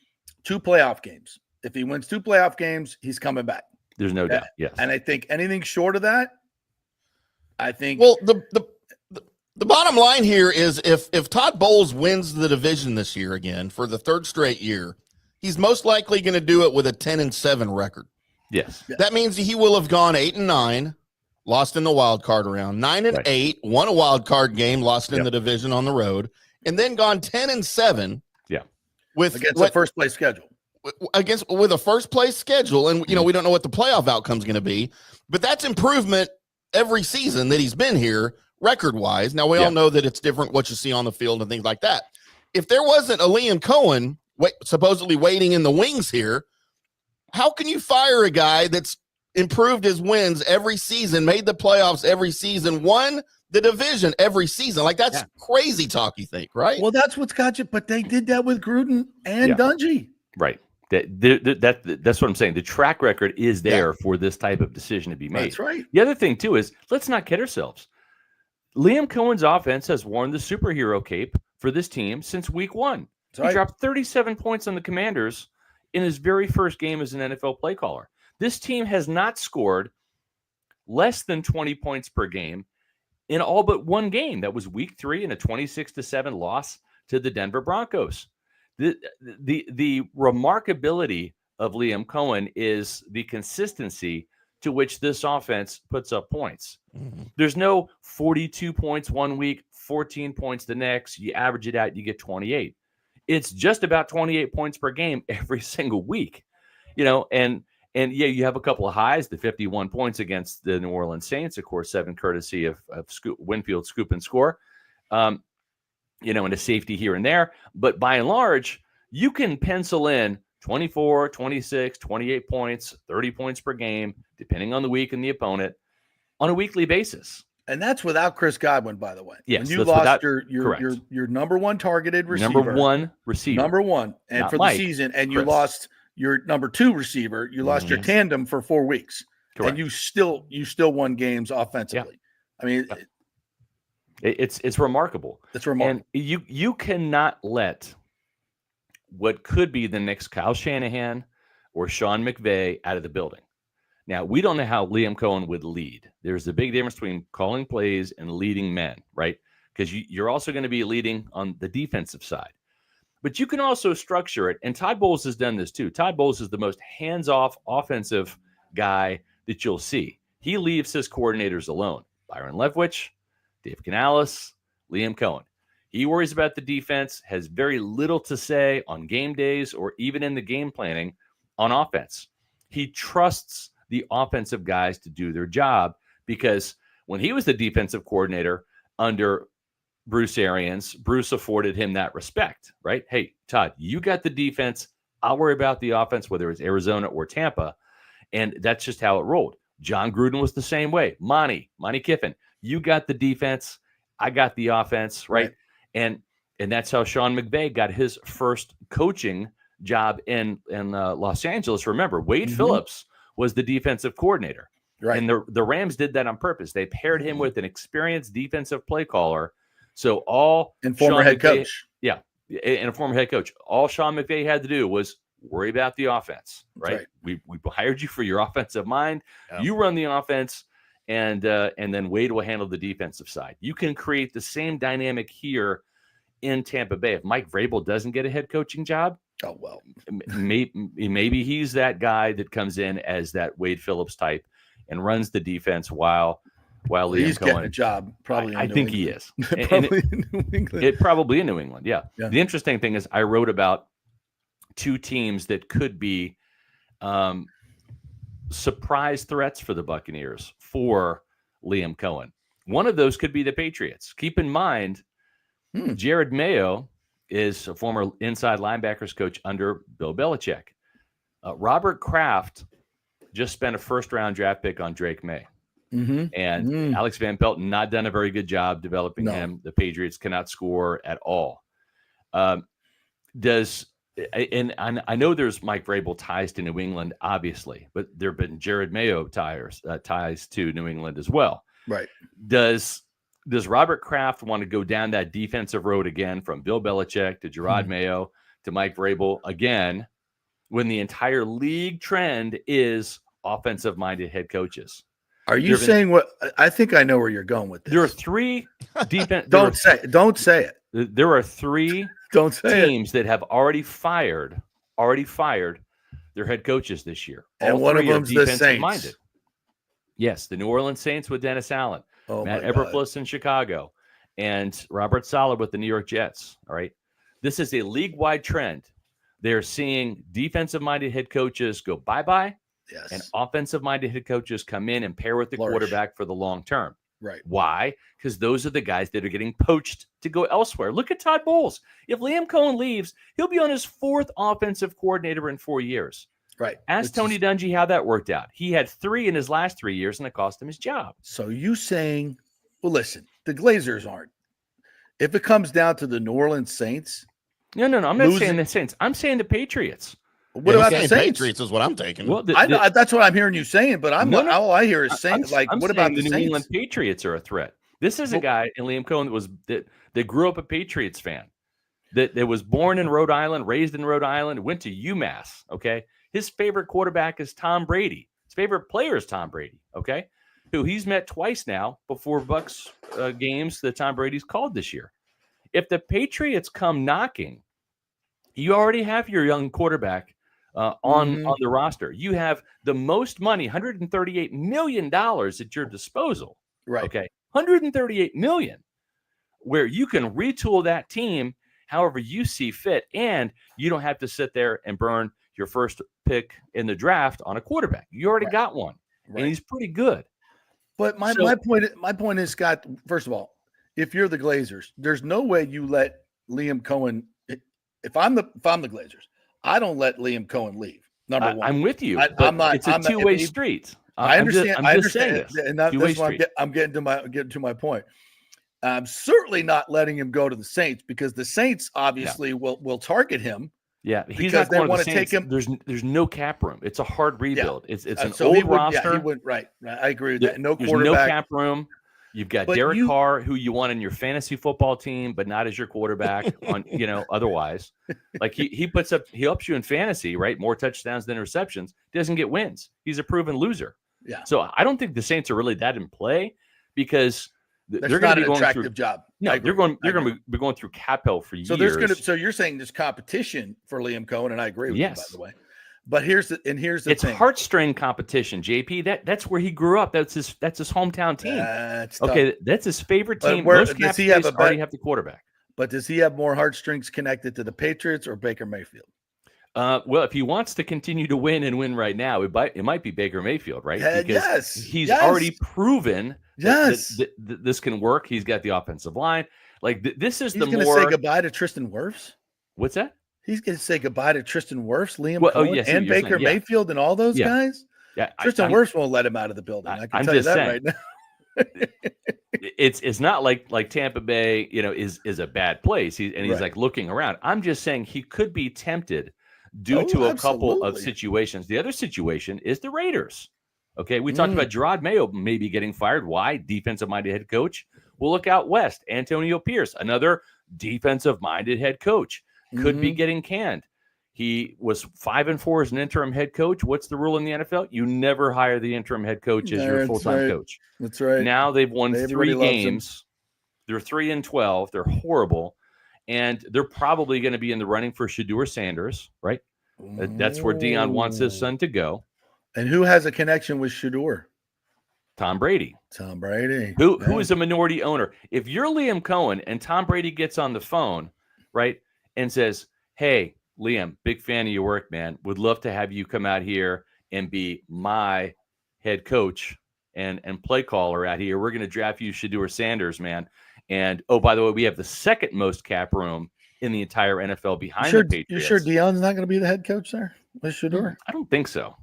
2 playoff games, if he wins 2 playoff games, he's coming back. There's no doubt. Yes. And I think anything short of that, I think. Well, the bottom line here is if Todd Bowles wins the division this year again for the 3rd straight year, he's most likely going to do it with a 10-7 record. Yes. That means he will have gone 8-9, lost in the wild card round, 9-8, won a wild card game, lost in the division on the road, and then gone 10-7. Yeah. With a first place schedule. With a first place schedule, and we don't know what the playoff outcome is going to be, but that's improvement every season that he's been here record wise. Now we all know that it's different what you see on the field and things like that. If there wasn't a Liam Cohen supposedly waiting in the wings here, how can you fire a guy that's improved his wins every season, made the playoffs every season, won the division every season? Like, that's crazy talk, you think, right? Well, that's what's got you, but they did that with Gruden and Dungy. Right. That's what I'm saying. The track record is there for this type of decision to be made. That's right. The other thing, too, is let's not kid ourselves. Liam Cohen's offense has worn the superhero cape for this team since week 1. He dropped 37 points on the Commanders in his very first game as an NFL play caller. This team has not scored less than 20 points per game in all but one game. That was week 3 in a 26-7 loss to the Denver Broncos. The remarkability of Liam Cohen is the consistency to which this offense puts up points. Mm-hmm. There's no 42 points one week, 14 points the next. You average it out, you get 28. It's just about 28 points per game every single week. And you have a couple of highs, the 51 points against the New Orleans Saints, of course, 7 courtesy of Winfield scoop and score, and a safety here and there. But by and large, you can pencil in 24, 26, 28 points, 30 points per game, depending on the week and the opponent, on a weekly basis. And that's without Chris Godwin, by the way. Yes, when you lost your number 1 targeted receiver. Number 1 receiver. Number 1. And Not for Mike, the season, and Chris. you lost your number 2 receiver, you lost your tandem for 4 weeks. Correct. And you still won games offensively. Yeah. I mean, it's remarkable. It's remarkable. And you cannot let what could be the next Kyle Shanahan or Sean McVay out of the building. Now, we don't know how Liam Cohen would lead. There's a big difference between calling plays and leading men, right? Because you're also going to be leading on the defensive side. But you can also structure it, and Todd Bowles has done this too. Todd Bowles is the most hands-off offensive guy that you'll see. He leaves his coordinators alone. Byron Leftwich, Dave Canales, Liam Cohen. He worries about the defense, has very little to say on game days or even in the game planning on offense. He trusts the offensive guys to do their job because when he was the defensive coordinator under Bruce Arians, Bruce afforded him that respect, right? Hey, Todd, you got the defense. I'll worry about the offense, whether it's Arizona or Tampa. And that's just how it rolled. John Gruden was the same way. Monty Kiffin, you got the defense. I got the offense, right? And that's how Sean McVay got his first coaching job in Los Angeles. Remember, Wade Phillips was the defensive coordinator. Right. And the Rams did that on purpose. They paired him with an experienced defensive play caller. So former head coach. Yeah. And a former head coach. All Sean McVay had to do was worry about the offense, right? We hired you for your offensive mind. Yeah. You run the offense, and then Wade will handle the defensive side. You can create the same dynamic here in Tampa Bay. If Mike Vrabel doesn't get a head coaching job, oh well, maybe he's that guy that comes in as that Wade Phillips type and runs the defense while Liam Cohen getting a job. Probably, I think he is. Probably in New England. Probably in New England. Yeah. The interesting thing is, I wrote about 2 teams that could be surprise threats for the Buccaneers for Liam Cohen. One of those could be the Patriots. Keep in mind, Jared Mayo is a former inside linebackers coach under Bill Belichick. Robert Kraft just spent a first-round draft pick on Drake May. And Alex Van Pelt not done a very good job developing him. The Patriots cannot score at all. And I know there's Mike Vrabel ties to New England, obviously, but there have been Jared Mayo ties to New England as well. Right. Does Does Robert Kraft want to go down that defensive road again, from Bill Belichick to Gerard Mayo to Mike Vrabel again, when the entire league trend is offensive-minded head coaches? Are you saying what? I think I know where you're going with this. There are three defense. Don't say it. There are three Don't say teams that have already fired their head coaches this year. And one of them's the Saints. Yes, the New Orleans Saints with Dennis Allen, Matt my God. Eberflus in Chicago, and Robert Saleh with the New York Jets. All right. This is a league-wide trend. They're seeing defensive-minded head coaches go bye-bye, and offensive-minded head coaches come in and pair with the quarterback for the long term. Right. Why? Because those are the guys that are getting poached to go elsewhere. Look at Todd Bowles. If Liam Cohen leaves, he'll be on his fourth offensive coordinator in 4 years. Right. Ask Tony Dungy how that worked out. He had 3 in his last 3 years, and it cost him his job. So you saying, well, listen, the Glazers aren't. If it comes down to the New Orleans Saints. No. I'm not saying the Saints. I'm saying the Patriots. What about the Saints? Patriots is what I'm taking. Well, that's what I'm hearing you saying, but all I hear is Saints. What about the New Saints? England Patriots are a threat? This is a guy in Liam Cohen that grew up a Patriots fan, that was born in Rhode Island, raised in Rhode Island, went to UMass. Okay, his favorite quarterback is Tom Brady. His favorite player is Tom Brady. Okay, who he's met twice now before Bucs games that Tom Brady's called this year. If the Patriots come knocking, you already have your young quarterback on the roster. You have the most money, $138 million at your disposal. Right. Okay. $138 million, where you can retool that team however you see fit, and you don't have to sit there and burn your first pick in the draft on a quarterback. You already got one, and he's pretty good. But my point is, Scott, first of all, if you're the Glazers, there's no way you let Liam Cohen. If I'm the Glazers, I don't let Liam Cohen leave. Number one, I'm with you. I'm not. It's a two-way street. I understand. I'm just saying this. And that's why I'm getting to my point. I'm certainly not letting him go to the Saints, because the Saints obviously will target him. Yeah, he's because not they going want to to Saints. take him. There's no cap room. It's a hard rebuild. It's an so old roster. Right. I agree with that. No There's quarterback. no cap room. You've got Derek Carr, who you want in your fantasy football team, but not as your quarterback. On otherwise, like he helps you in fantasy, right? More touchdowns than receptions. Doesn't get wins. He's a proven loser. Yeah. So I don't think the Saints are really that in play, because they're going to be going through job. No, they're going to be going through cap hell for years. So you're saying there's competition for Liam Cohen, and I agree with you, by the way. But here's the thing. It's heartstring competition, JP. That's where he grew up. That's his hometown team. That's his favorite team. Most cap space already have the quarterback. But does he have more heartstrings connected to the Patriots or Baker Mayfield? Well, if he wants to continue to win and win right now, it might be Baker Mayfield, right? Because he's already proven that this can work. He's got the offensive line. Like this is he's going to say goodbye to Tristan Wirfs. What's that? He's going to say goodbye to Tristan Wirfs, Liam Cohen, and Baker Mayfield, and all those guys. Yeah, Tristan Wirfs won't let him out of the building. I can tell you that right now. It's not like Tampa Bay, is a bad place. He's like looking around. I'm just saying he could be tempted due to a couple of situations. The other situation is the Raiders. Okay, we talked about Gerard Mayo maybe getting fired. Why? Defensive-minded head coach. We'll look out west. Antonio Pierce, another defensive-minded head coach, could be getting canned. He was 5-4 as an interim head coach. What's the rule in the NFL? You never hire the interim head coach as your full-time coach. That's right. Now they've won 3 games. They're 3-12. They're horrible. And they're probably going to be in the running for Shedeur Sanders, right? That's where Deion wants his son to go. And who has a connection with Shedeur? Tom Brady. Who is a minority owner. If you're Liam Cohen and Tom Brady gets on the phone, right, and says, hey, Liam, big fan of your work, man. Would love to have you come out here and be my head coach and play caller out here. We're going to draft you Shedeur Sanders, man. And, oh, by the way, we have the second most cap room in the entire NFL behind the Patriots. You sure Deion's not going to be the head coach there with Shedeur? I don't think so.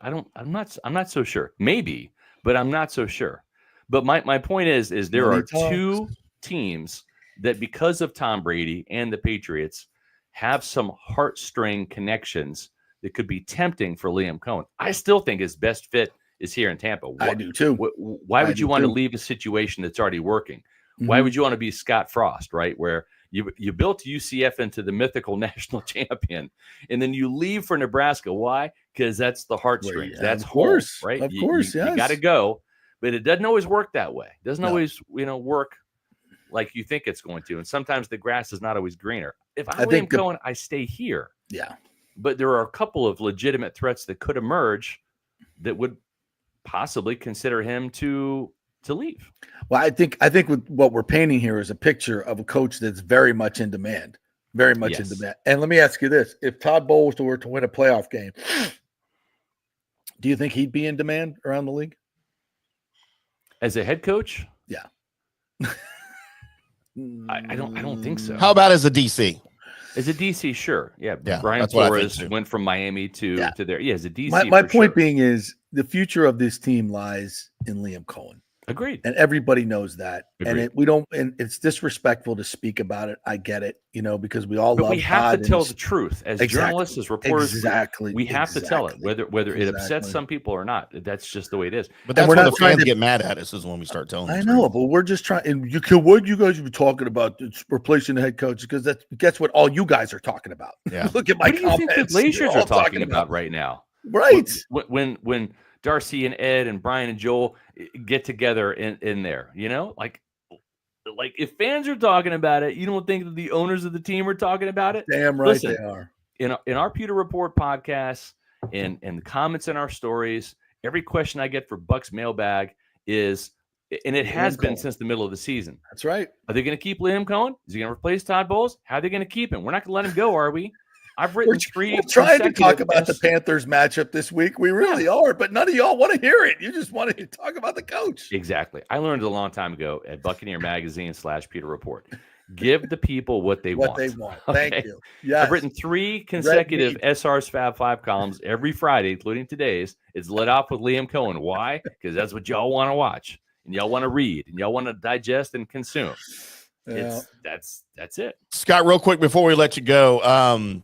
I'm not so sure. Maybe, but I'm not so sure. But my point is there are 2 teams that, because of Tom Brady and the Patriots, have some heartstring connections that could be tempting for Liam Cohen. I still think his best fit is here in Tampa. I do too. Why would you want to leave a situation that's already working? Why would you want to be Scott Frost, right? Where you built UCF into the mythical national champion, and then you leave for Nebraska. Why? Because that's the heartstrings. Yeah, that's of course, home, right? Of course, you got to go, but it doesn't always work that way. It doesn't always, work like you think it's going to. And sometimes the grass is not always greener. If I'm Liam Cohen, I stay here. Yeah. But there are a couple of legitimate threats that could emerge that would possibly consider him to leave. Well, I think with what we're painting here is a picture of a coach that's very much in demand. Very much in demand. And let me ask you this. If Todd Bowles were to win a playoff game, do you think he'd be in demand around the league? As a head coach? Yeah. I don't think so. How about as a DC? As a DC, sure. Yeah. Yeah, Brian that's what I Flores think too. went from Miami to there. Yeah, as a DC. My for point sure. being is the future of this team lies in Liam Cohen. Agreed. And everybody knows that. Agreed. And it's disrespectful to speak about it. I get it, because we all love we have Todd to tell the truth as journalists, as reporters. Exactly. We have to tell it, whether it upsets some people or not. That's just the way it is. But that's we're when not the trying fans to get mad at us is when we start telling I the know, truth. but we're just trying. And what you guys be talking about? It's replacing the head coach because guess what? All you guys are talking about. Yeah. Look at my What do you think comments. the Glaciers You're all are talking about right now? Right. When Darcy and Ed and Brian and Joel get together in there, like if fans are talking about it, you don't think that the owners of the team are talking about it? Damn right. Listen, they are. In our Pewter Report podcasts and the comments in our stories, every question I get for Bucs mailbag is, and it has been since the middle of the season. That's right. Are they going to keep Liam Cohen? Is he going to replace Todd Bowles? How are they going to keep him? We're not going to let him go, are we? I've written We're trying to talk about the Panthers matchup this week. We really are, but none of y'all want to hear it. You just want to talk about the coach. Exactly. I learned a long time ago at Buccaneer Magazine /Pewter Report. Give the people what they want. What they want. Thank you. Yes. I've written 3 consecutive SR's Fab 5 columns every Friday, including today's. It's led off with Liam Cohen. Why? Because that's what y'all want to watch, and y'all want to read, and y'all want to digest and consume. Yeah. That's it. Scott, real quick before we let you go,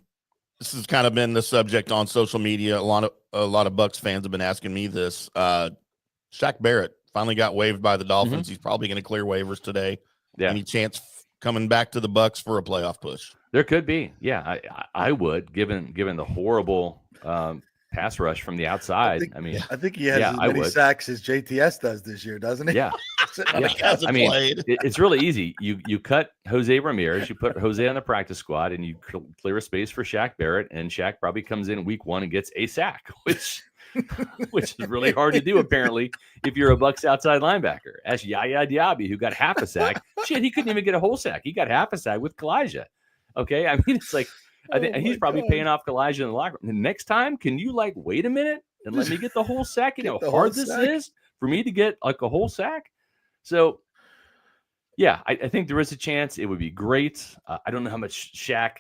this has kind of been the subject on social media. A lot of Bucs fans have been asking me this. Shaq Barrett finally got waived by the Dolphins. Mm-hmm. He's probably going to clear waivers today. Yeah. Any chance coming back to the Bucs for a playoff push? There could be. Yeah, I would, given the horrible pass rush from the outside. I think he has as many sacks as JTS does this year, doesn't he? Yeah. It's really easy. You cut Jose Ramirez, you put Jose on the practice squad, and you clear a space for Shaq Barrett, and Shaq probably comes in week 1 and gets a sack, which is really hard to do apparently if you're a Bucs outside linebacker. Ask Yaya Diaby, who got half a sack. Shit, he couldn't even get a whole sack. He got half a sack with Kalijah. Okay, it's like I think he's probably paying off Kalijah in the locker room. The next time, can you wait a minute and let me get the whole sack? You know how hard this is for me to get a whole sack. So, yeah, I think there is a chance. It would be great. I don't know how much Shaq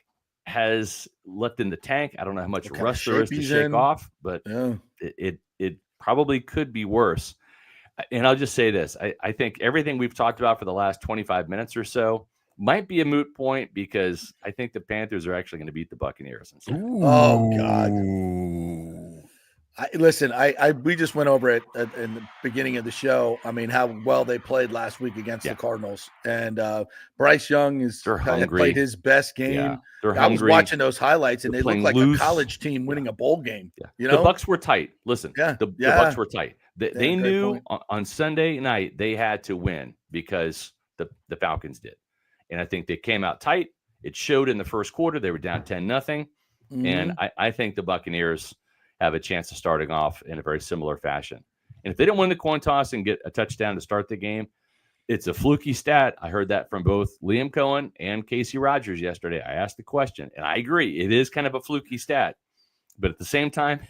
has left in the tank. I don't know how much rust there is to shake off, but it probably could be worse. And I'll just say this. I think everything we've talked about for the last 25 minutes or so might be a moot point because I think the Panthers are actually going to beat the Buccaneers. Oh, God. We just went over it in the beginning of the show. How well they played last week against the Cardinals. And Bryce Young played his best game. Yeah, they're I was hungry. watching those highlights, and they looked like a college team winning a bowl game. Yeah. The Bucs were tight. Listen, the Bucs were tight. They knew on Sunday night they had to win because the Falcons did. And I think they came out tight. It showed in the first quarter. They were down 10-0. Mm-hmm. And I think the Buccaneers have a chance of starting off in a very similar fashion. And if they don't win the coin toss and get a touchdown to start the game, it's a fluky stat. I heard that from both Liam Cohen and Casey Rogers yesterday. I asked the question, and I agree. It is kind of a fluky stat. But at the same time,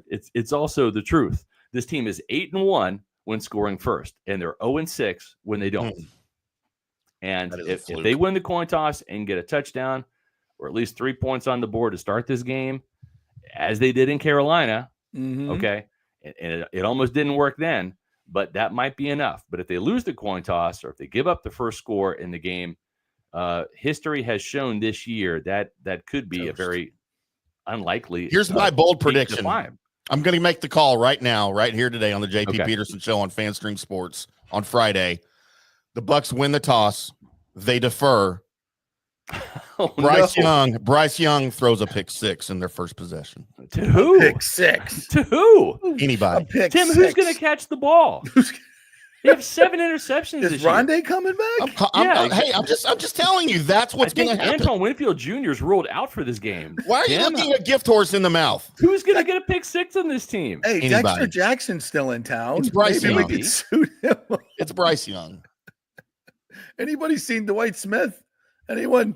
it's also the truth. This team is 8-1 when scoring first, and they're 0-6 when they don't. And if they win the coin toss and get a touchdown or at least 3 points on the board to start this game, as they did in Carolina, okay, and it almost didn't work then, but that might be enough. But if they lose the coin toss or if they give up the first score in the game, history has shown this year that could be a very unlikely. Here's my bold prediction. I'm going to make the call right now, right here today on the JP Peterson Show on FanStream Sports on Friday. The Bucs win the toss. They defer. Oh, Bryce Young throws a pick six in their first possession. To who? Pick six. To who? Anybody. Tim, who's going to catch the ball? They have 7 interceptions Is this year. Rondé coming back? I'm just telling you, that's what's going to happen. Antoine Winfield Jr. is ruled out for this game. Why are you looking a gift horse in the mouth? Who's going to get a pick six on this team? Hey, Anybody. Dexter Jackson's still in town. It's Bryce Maybe we Young. could suit him. It's Bryce Young. Anybody seen Dwight Smith? Anyone?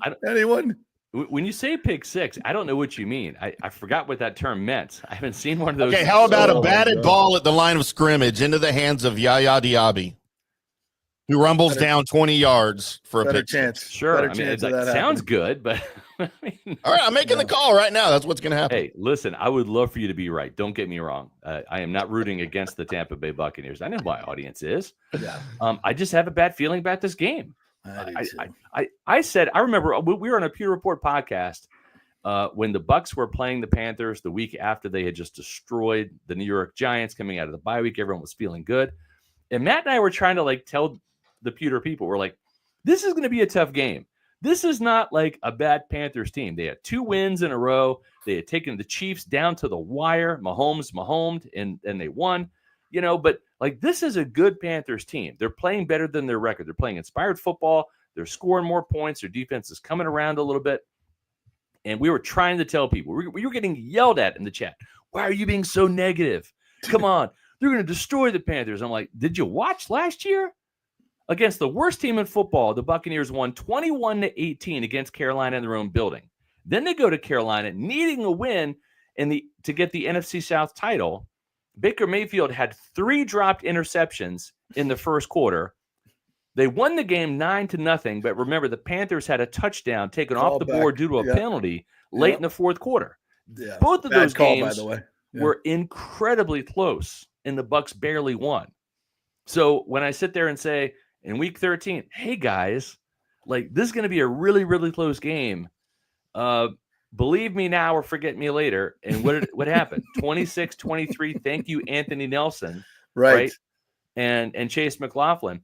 When you say pick six, I don't know what you mean. I forgot what that term meant. I haven't seen one of those. Okay, how about a batted ball at the line of scrimmage into the hands of Yaya Diaby, who rumbles down 20 yards for a pick chance? six? Sure. Better I mean, chance it of that sounds happening. good, but I mean, All right, I'm making the call right now. That's what's going to happen. hey, listen, I would love for you to be right. Don't get me wrong. I am not rooting against the Tampa Bay Buccaneers. I know my audience is. Yeah. I just have a bad feeling about this game. I I remember we were on a Pewter Report podcast when the Bucs were playing the Panthers the week after they had just destroyed the New York Giants coming out of the bye week. Everyone was feeling good. And Matt and I were trying to tell the Pewter people, we're like, this is going to be a tough game. This is not like a bad Panthers team. They had 2 wins in a row. They had taken the Chiefs down to the wire. Mahomes, and they won. But this is a good Panthers team. They're playing better than their record. They're playing inspired football. They're scoring more points. Their defense is coming around a little bit. And we were trying to tell people, we were getting yelled at in the chat. Why are you being so negative? Come on. They're going to destroy the Panthers. I'm like, did you watch last year? Against the worst team in football, the Buccaneers won 21-18 against Carolina in their own building. Then they go to Carolina needing a win to get the NFC South title. Baker Mayfield had 3 dropped interceptions in the first quarter. They won the game 9-0, but remember, the Panthers had a touchdown taken off the board due to a penalty late in the fourth quarter. Yeah. Both of those games by the way. were incredibly close, and the Bucs barely won. So when I sit there and say, in week 13, hey, guys, this is going to be a really, really close game. Believe me now or forget me later. And what happened? 26-23. Thank you, Anthony Nelson. Right. And Chase McLaughlin.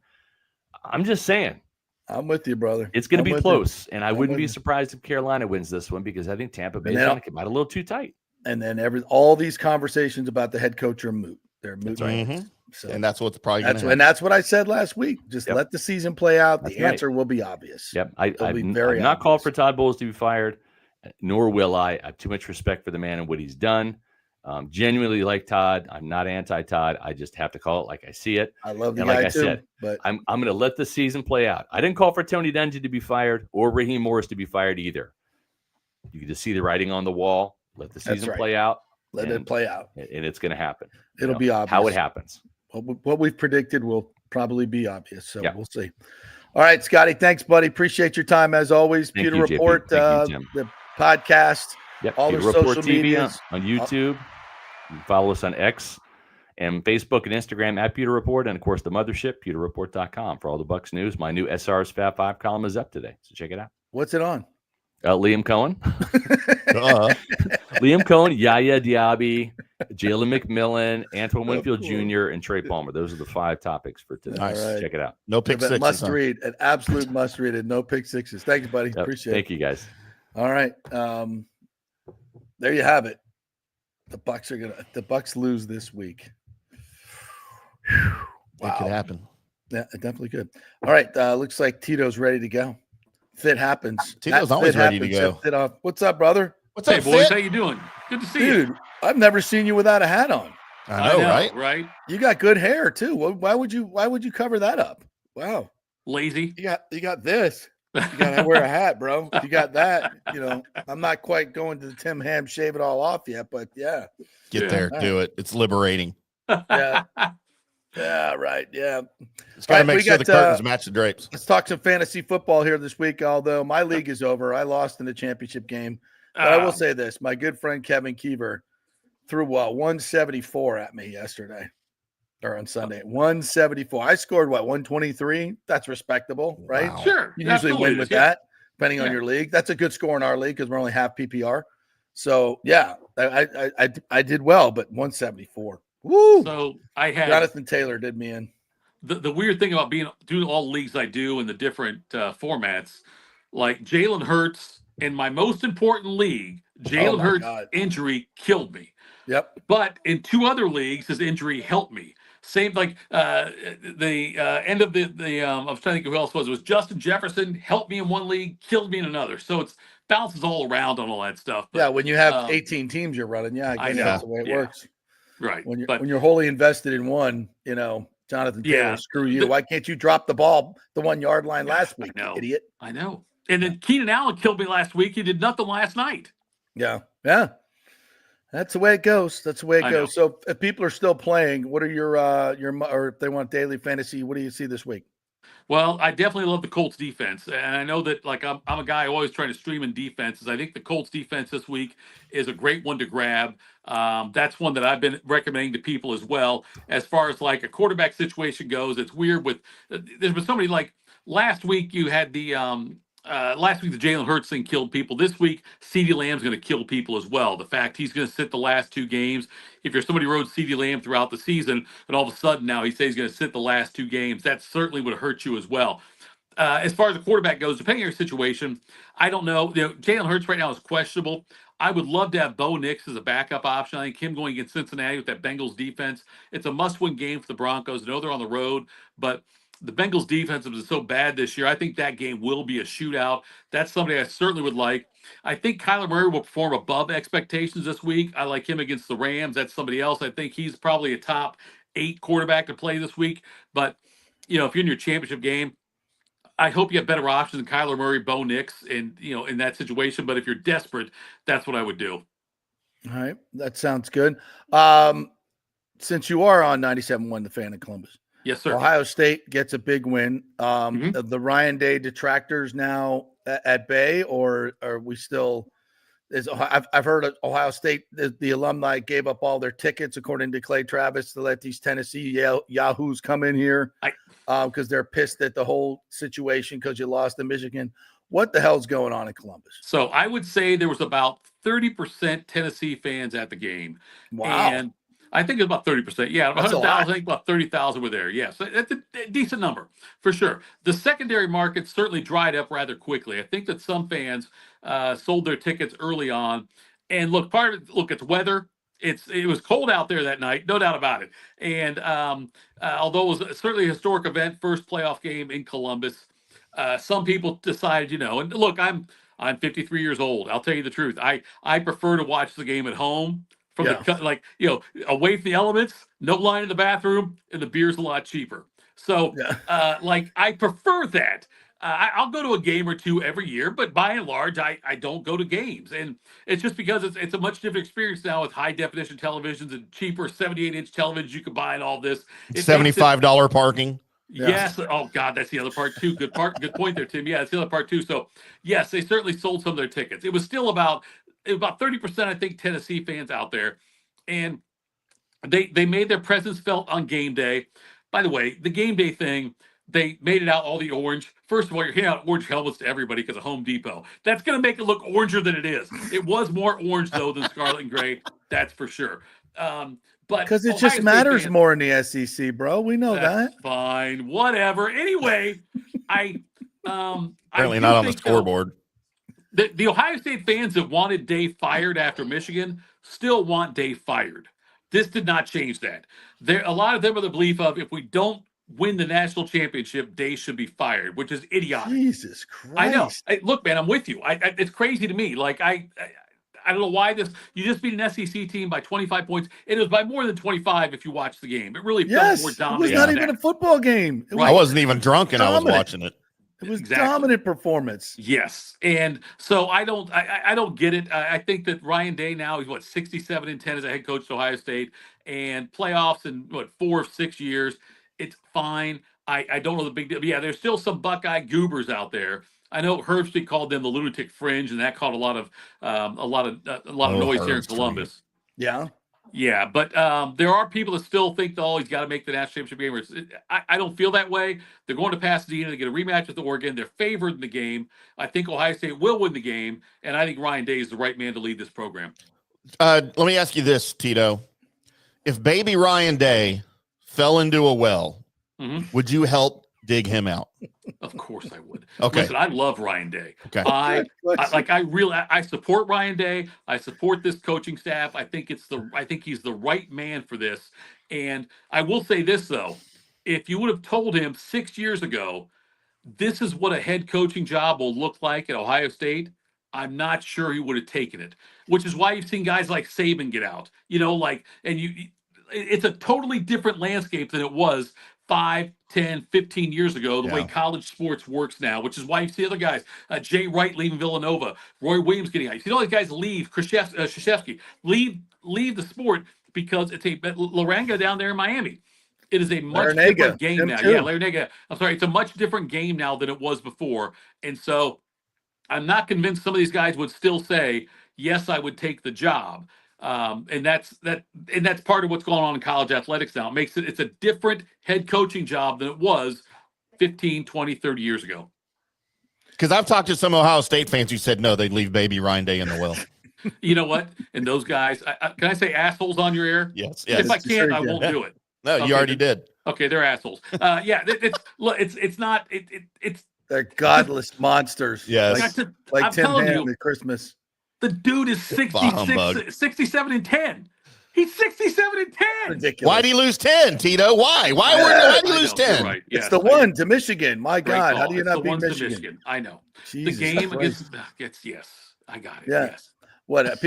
I'm just saying. I'm with you, brother. It's going to be close. And I wouldn't be surprised if Carolina wins this one because I think Tampa Bay is going to come out a little too tight. And then all these conversations about the head coach are moot. They're moot. Right. Mm-hmm. So and that's what's probably going to happen. And that's what I said last week. Just let the season play out. That's the answer will be obvious. Yep. I've not called for Todd Bowles to be fired, nor will I. I have too much respect for the man and what he's done. Genuinely like Todd. I'm not anti-Todd. I just have to call it like I see it. I love the and guy like I too, said, but I'm going to let the season play out. I didn't call for Tony Dungy to be fired or Raheem Morris to be fired either. You can just see the writing on the wall. Let the season play out. Let it play out. And it's going to happen. It'll be obvious. How it happens. What we've predicted will probably be obvious. So we'll see. All right, Scotty. Thanks, buddy. Appreciate your time as always. Thank Pewter you, Report, the podcast, all Pewter the Report social TV medias. on YouTube. You can follow us on X and Facebook and Instagram at Pewter Report. And, of course, the mothership, pewterreport.com for all the Bucs news. My new SR's Fab 5 column is up today, so check it out. What's it on? Liam Cohen. Liam Cohen, Yaya Diaby, Jalen McMillan, Antoine Winfield Jr., and Trey Palmer. Those are the 5 topics for today. Nice. Right. Check it out. No pick sixes. Must read. An absolute must read and no pick sixes. Thanks, buddy. Appreciate it. Thank you, guys. All right. There you have it. The Bucs lose this week. It could happen. Yeah, it definitely could. All right. Looks like Tito's ready to go. Fit happens. Tito's always ready to go. Fit off. What's up, brother? What's up, boys? Fit? How you doing? Good to see you. Dude, I've never seen you without a hat on. I know, right? Right? You got good hair too. Why would you cover that up? Wow. Lazy. You got this. You gotta wear a hat, bro. You got that. I'm not quite going to the Tim Ham shave it all off yet, but yeah. Get there, do it. It's liberating. Yeah. Yeah, right. Yeah. It's got to make sure the curtains match the drapes. Let's talk some fantasy football here this week, although my league is over. I lost in the championship game. But I will say this. My good friend Kevin Keever threw 174 at me yesterday or on Sunday. 174. I scored 123? That's respectable, right? Wow. Sure. You usually win with that, depending on your league. That's a good score in our league because we're only half PPR. So, yeah, I did well, but 174. Woo! So I had Jonathan Taylor did me in. the weird thing about doing all the leagues I do in the different formats, like Jalen Hurts in my most important league, Jalen Hurts injury killed me. Yep. But in 2 other leagues, his injury helped me. Same like the end of the I was trying to think of who else it was Justin Jefferson helped me in one league, killed me in another. So it's bounces all around on all that stuff. But, yeah, when you have 18 teams you're running, I guess that's the way it works. Right. When you're wholly invested in one, Jonathan Taylor, screw you. Why can't you drop the ball the 1 yard line last week, you idiot? I know. And then Keenan Allen killed me last week. He did nothing last night. Yeah. Yeah. That's the way it goes. That's the way it goes. So if people are still playing, what are your or if they want daily fantasy, what do you see this week? Well, I definitely love the Colts defense. And I know that like I'm a guy always trying to stream in defenses. I think the Colts defense this week is a great one to grab. That's one that I've been recommending to people as well. As far as like a quarterback situation goes, it's weird with there's been somebody like last week you had the last week the Jalen Hurts thing killed people. This week, CeeDee Lamb's going to kill people as well. The fact he's going to sit the last 2 games. If you're somebody who rode CeeDee Lamb throughout the season, and all of a sudden now he says he's going to sit the last 2 games, that certainly would hurt you as well. As far as the quarterback goes, depending on your situation, I don't know. Jalen Hurts right now is questionable. I would love to have Bo Nix as a backup option. I think him going against Cincinnati with that Bengals defense, it's a must-win game for the Broncos. I know they're on the road, but the Bengals defense is so bad this year. I think that game will be a shootout. That's somebody I certainly would like. I think Kyler Murray will perform above expectations this week. I like him against the Rams. That's somebody else. I think he's probably a top 8 quarterback to play this week. But, if you're in your championship game, I hope you have better options than Kyler Murray, Bo Nix, and in that situation. But if you're desperate, that's what I would do. All right. That sounds good. Since you are on 97.1 The Fan in Columbus. Yes, sir. Ohio State gets a big win. The Ryan Day detractors now at bay, or are we still? I've heard of Ohio State. The alumni gave up all their tickets, according to Clay Travis, to let these Tennessee yahoos come in here because they're pissed at the whole situation because you lost to Michigan. What the hell's going on in Columbus? So I would say there was about 30% Tennessee fans at the game. Wow. And I think it's about 30%. Yeah, 100,000. I think about 30,000 were there. Yes, that's a decent number for sure. The secondary market certainly dried up rather quickly. I think that some fans sold their tickets early on. And look, it's weather. It was cold out there that night, no doubt about it. And although it was certainly a historic event, first playoff game in Columbus, some people decided, and look, I'm 53 years old. I'll tell you the truth. I prefer to watch the game at home. From away from the elements, no line in the bathroom, and the beer's a lot cheaper. So, I prefer that. I'll go to a game or two every year, but by and large, I don't go to games. And it's just because it's a much different experience now with high definition televisions and cheaper 78-inch televisions you can buy and all this. $75 parking. Yes. Oh God, that's the other part too. Good point there, Tim. Yeah, that's the other part too. So yes, they certainly sold some of their tickets. It was still about 30%, I think, Tennessee fans out there. And they made their presence felt on game day. By the way, the game day thing, they made it out all the orange. First of all, you're handing out orange helmets to everybody because of Home Depot. That's going to make it look oranger than it is. It was more orange, though, than scarlet and gray. That's for sure. But because it just matters more in the SEC, bro. We know that. Fine. Whatever. Anyway, apparently not on the scoreboard. The Ohio State fans that wanted Day fired after Michigan still want Day fired. This did not change that. A lot of them are the belief of if we don't win the national championship, Day should be fired, which is idiotic. Jesus Christ! I know. Look, man, I'm with you. It's crazy to me. Like I don't know why this. You just beat an SEC team by 25 points. It was by more than 25 if you watch the game. It really felt more dominant. It was not even a football game. I wasn't even drunk and I was watching it. It was dominant performance. Yes. And so I don't get it. I think that Ryan Day now, he's 67-10 as a head coach at Ohio State, and playoffs in 4 of 6 years. It's fine. I don't know the big deal. But yeah, there's still some Buckeye goobers out there. I know Herbstreit called them the lunatic fringe, and that caught a lot of noise here in Columbus. Yeah. Yeah, but there are people that still think, he's got to make the national championship game. I don't feel that way. They're going to Pasadena to get a rematch with Oregon. They're favored in the game. I think Ohio State will win the game, and I think Ryan Day is the right man to lead this program. Let me ask you this, Tito. If baby Ryan Day fell into a well Would you help dig him out? Of course I would. Okay. Listen, I love Ryan Day. Okay. I support Ryan Day. I support this coaching staff. I think he's the right man for this. And I will say this though, if you would have told him 6 years ago, this is what a head coaching job will look like at Ohio State, I'm not sure he would have taken it. Which is why you've seen guys like Saban get out. It's a totally different landscape than it was 5, 10, 15 years ago, the way college sports works now, which is why you see other guys, Jay Wright leaving Villanova, Roy Williams getting out. You see all these guys leave, Krzyzewski, leave the sport because it's a Laranaga down there in Miami. It is a much different game now. Yeah, Laranaga. I'm sorry. It's a much different game now than it was before. And so I'm not convinced some of these guys would still say, yes, I would take the job. And that's part of what's going on in college athletics now. It's a different head coaching job than it was 15, 20, 30 years ago. Because I've talked to some Ohio State fans who said no, they'd leave baby Ryan Day in the well. You know what? And those guys, can I say assholes on your air? Yes. If I can't, I won't do it. No, you already did. Okay, they're assholes. It's they're godless monsters. Yes. Like Tim Ham at Christmas. The dude is 67 and 10. He's 67 and 10. Ridiculous. Why'd he lose 10, Tito? Why? Why'd he lose 10? Right. Yes, it's the one to Michigan. My God, how do you not beat Michigan? I know. Jesus the game Christ. against yes, I got it. Yeah. Yes. What?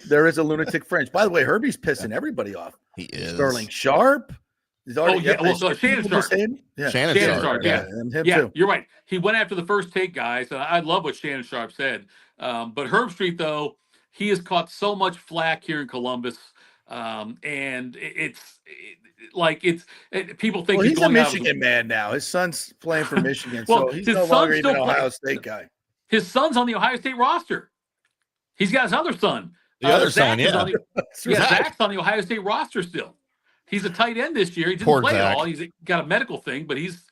There is a lunatic fringe. By the way, Herbie's pissing everybody off. He is. Sterling Sharp. Shannon Sharp. Shannon Sharp. Him too. You're right. He went after the first take, guys. I love what Shannon Sharp said. But Herb Street, though, he has caught so much flack here in Columbus. And people think he's a Michigan man now. His son's playing for Michigan, so he's no longer even an Ohio State guy. His son's on the Ohio State roster. He's got his other son. The other son, Zach's on the Ohio State roster still. He's a tight end this year. He didn't play at all. He's got a medical thing, but he is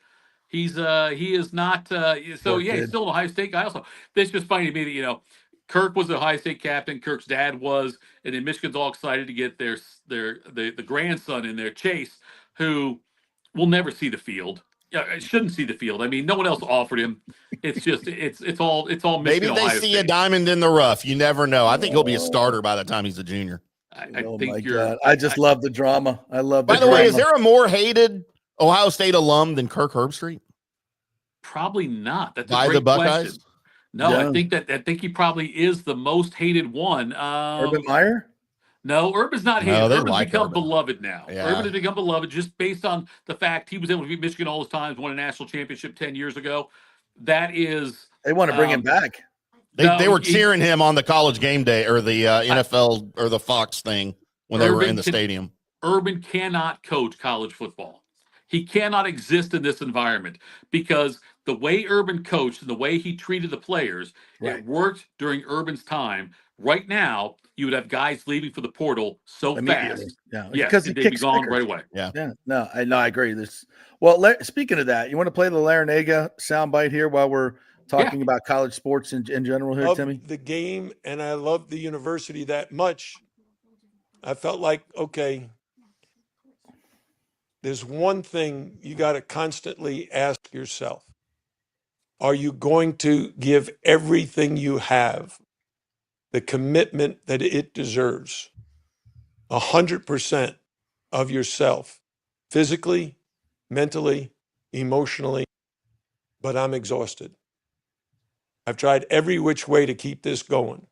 not. He's still an Ohio State guy. Also, it's just funny to me that Kirk was the Ohio State captain. Kirk's dad was, and then Michigan's all excited to get the grandson in there, Chase, who will never see the field. Shouldn't see the field. I mean, no one else offered him. It's just it's all Michigan. Maybe they Ohio see State. a diamond in the rough. You never know. I think he'll be a starter by the time he's a junior. I just love the drama. I love. By the way, is there a more hated Ohio State alum than Kirk Herbstreit? Probably not. That's by a great the Buckeyes. Question. No, yeah. I think he probably is the most hated one. Urban Meyer? No, Urban's not hated. No, Urban's become beloved now. Yeah. Urban has become beloved just based on the fact he was able to beat Michigan all those times, won a national championship 10 years ago. That is. They want to bring him back. They were cheering him on the College Game Day or the NFL or the Fox thing when they were in the stadium. Urban cannot coach college football. He cannot exist in this environment because the way Urban coached and the way he treated the players, it worked during Urban's time. Right now, you would have guys leaving for the portal so fast. Yeah, because they'd be gone right away. Yeah. No, I agree. Speaking of that, you want to play the Laranaga soundbite here while we're talking about college sports in general here, Timmy? The game, and I love the university that much. I felt like, okay, there's one thing you got to constantly ask yourself. Are you going to give everything you have, the commitment that it deserves, 100% of yourself, physically, mentally, emotionally, but I'm exhausted. I've tried every which way to keep this going.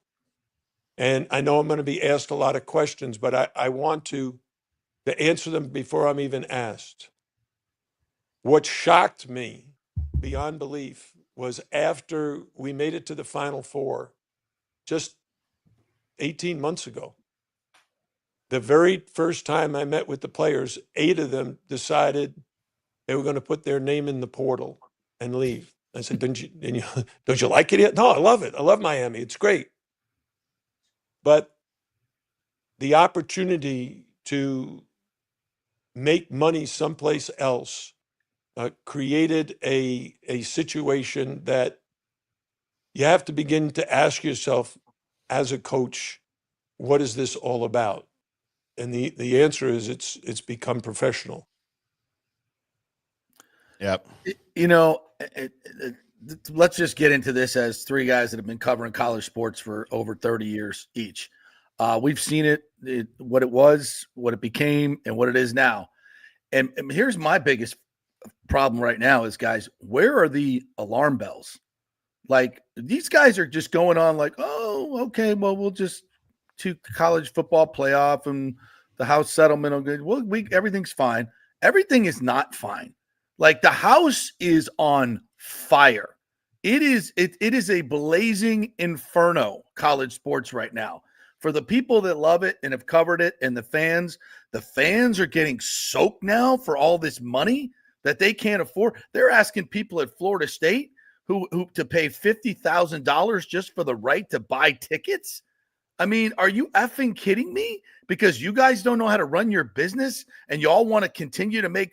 And I know I'm going to be asked a lot of questions, but I want to answer them before I'm even asked. What shocked me beyond belief was after we made it to the Final Four, just 18 months ago, the very first time I met with the players, 8 of them decided they were going to put their name in the portal and leave. I said, don't you like it yet? No, I love it. I love Miami. It's great. But the opportunity to make money someplace else created a situation that you have to begin to ask yourself as a coach, what is this all about? And the answer is it's become professional. Yep. Let's just get into this as three guys that have been covering college sports for over 30 years each. We've seen it, what it was, what it became, and what it is now. And here's my biggest problem right now is, guys, where are the alarm bells? Like, these guys are just going on like, oh, okay, well, we'll just to college football playoff and the House settlement. Well, everything's fine. Everything is not fine. Like, the House is on fire. It is a blazing inferno, college sports right now. For the people that love it and have covered it, and the fans are getting soaked now for all this money that they can't afford. They're asking people at Florida State who to pay $50,000 just for the right to buy tickets. I mean, are you effing kidding me? Because you guys don't know how to run your business and you all want to continue to make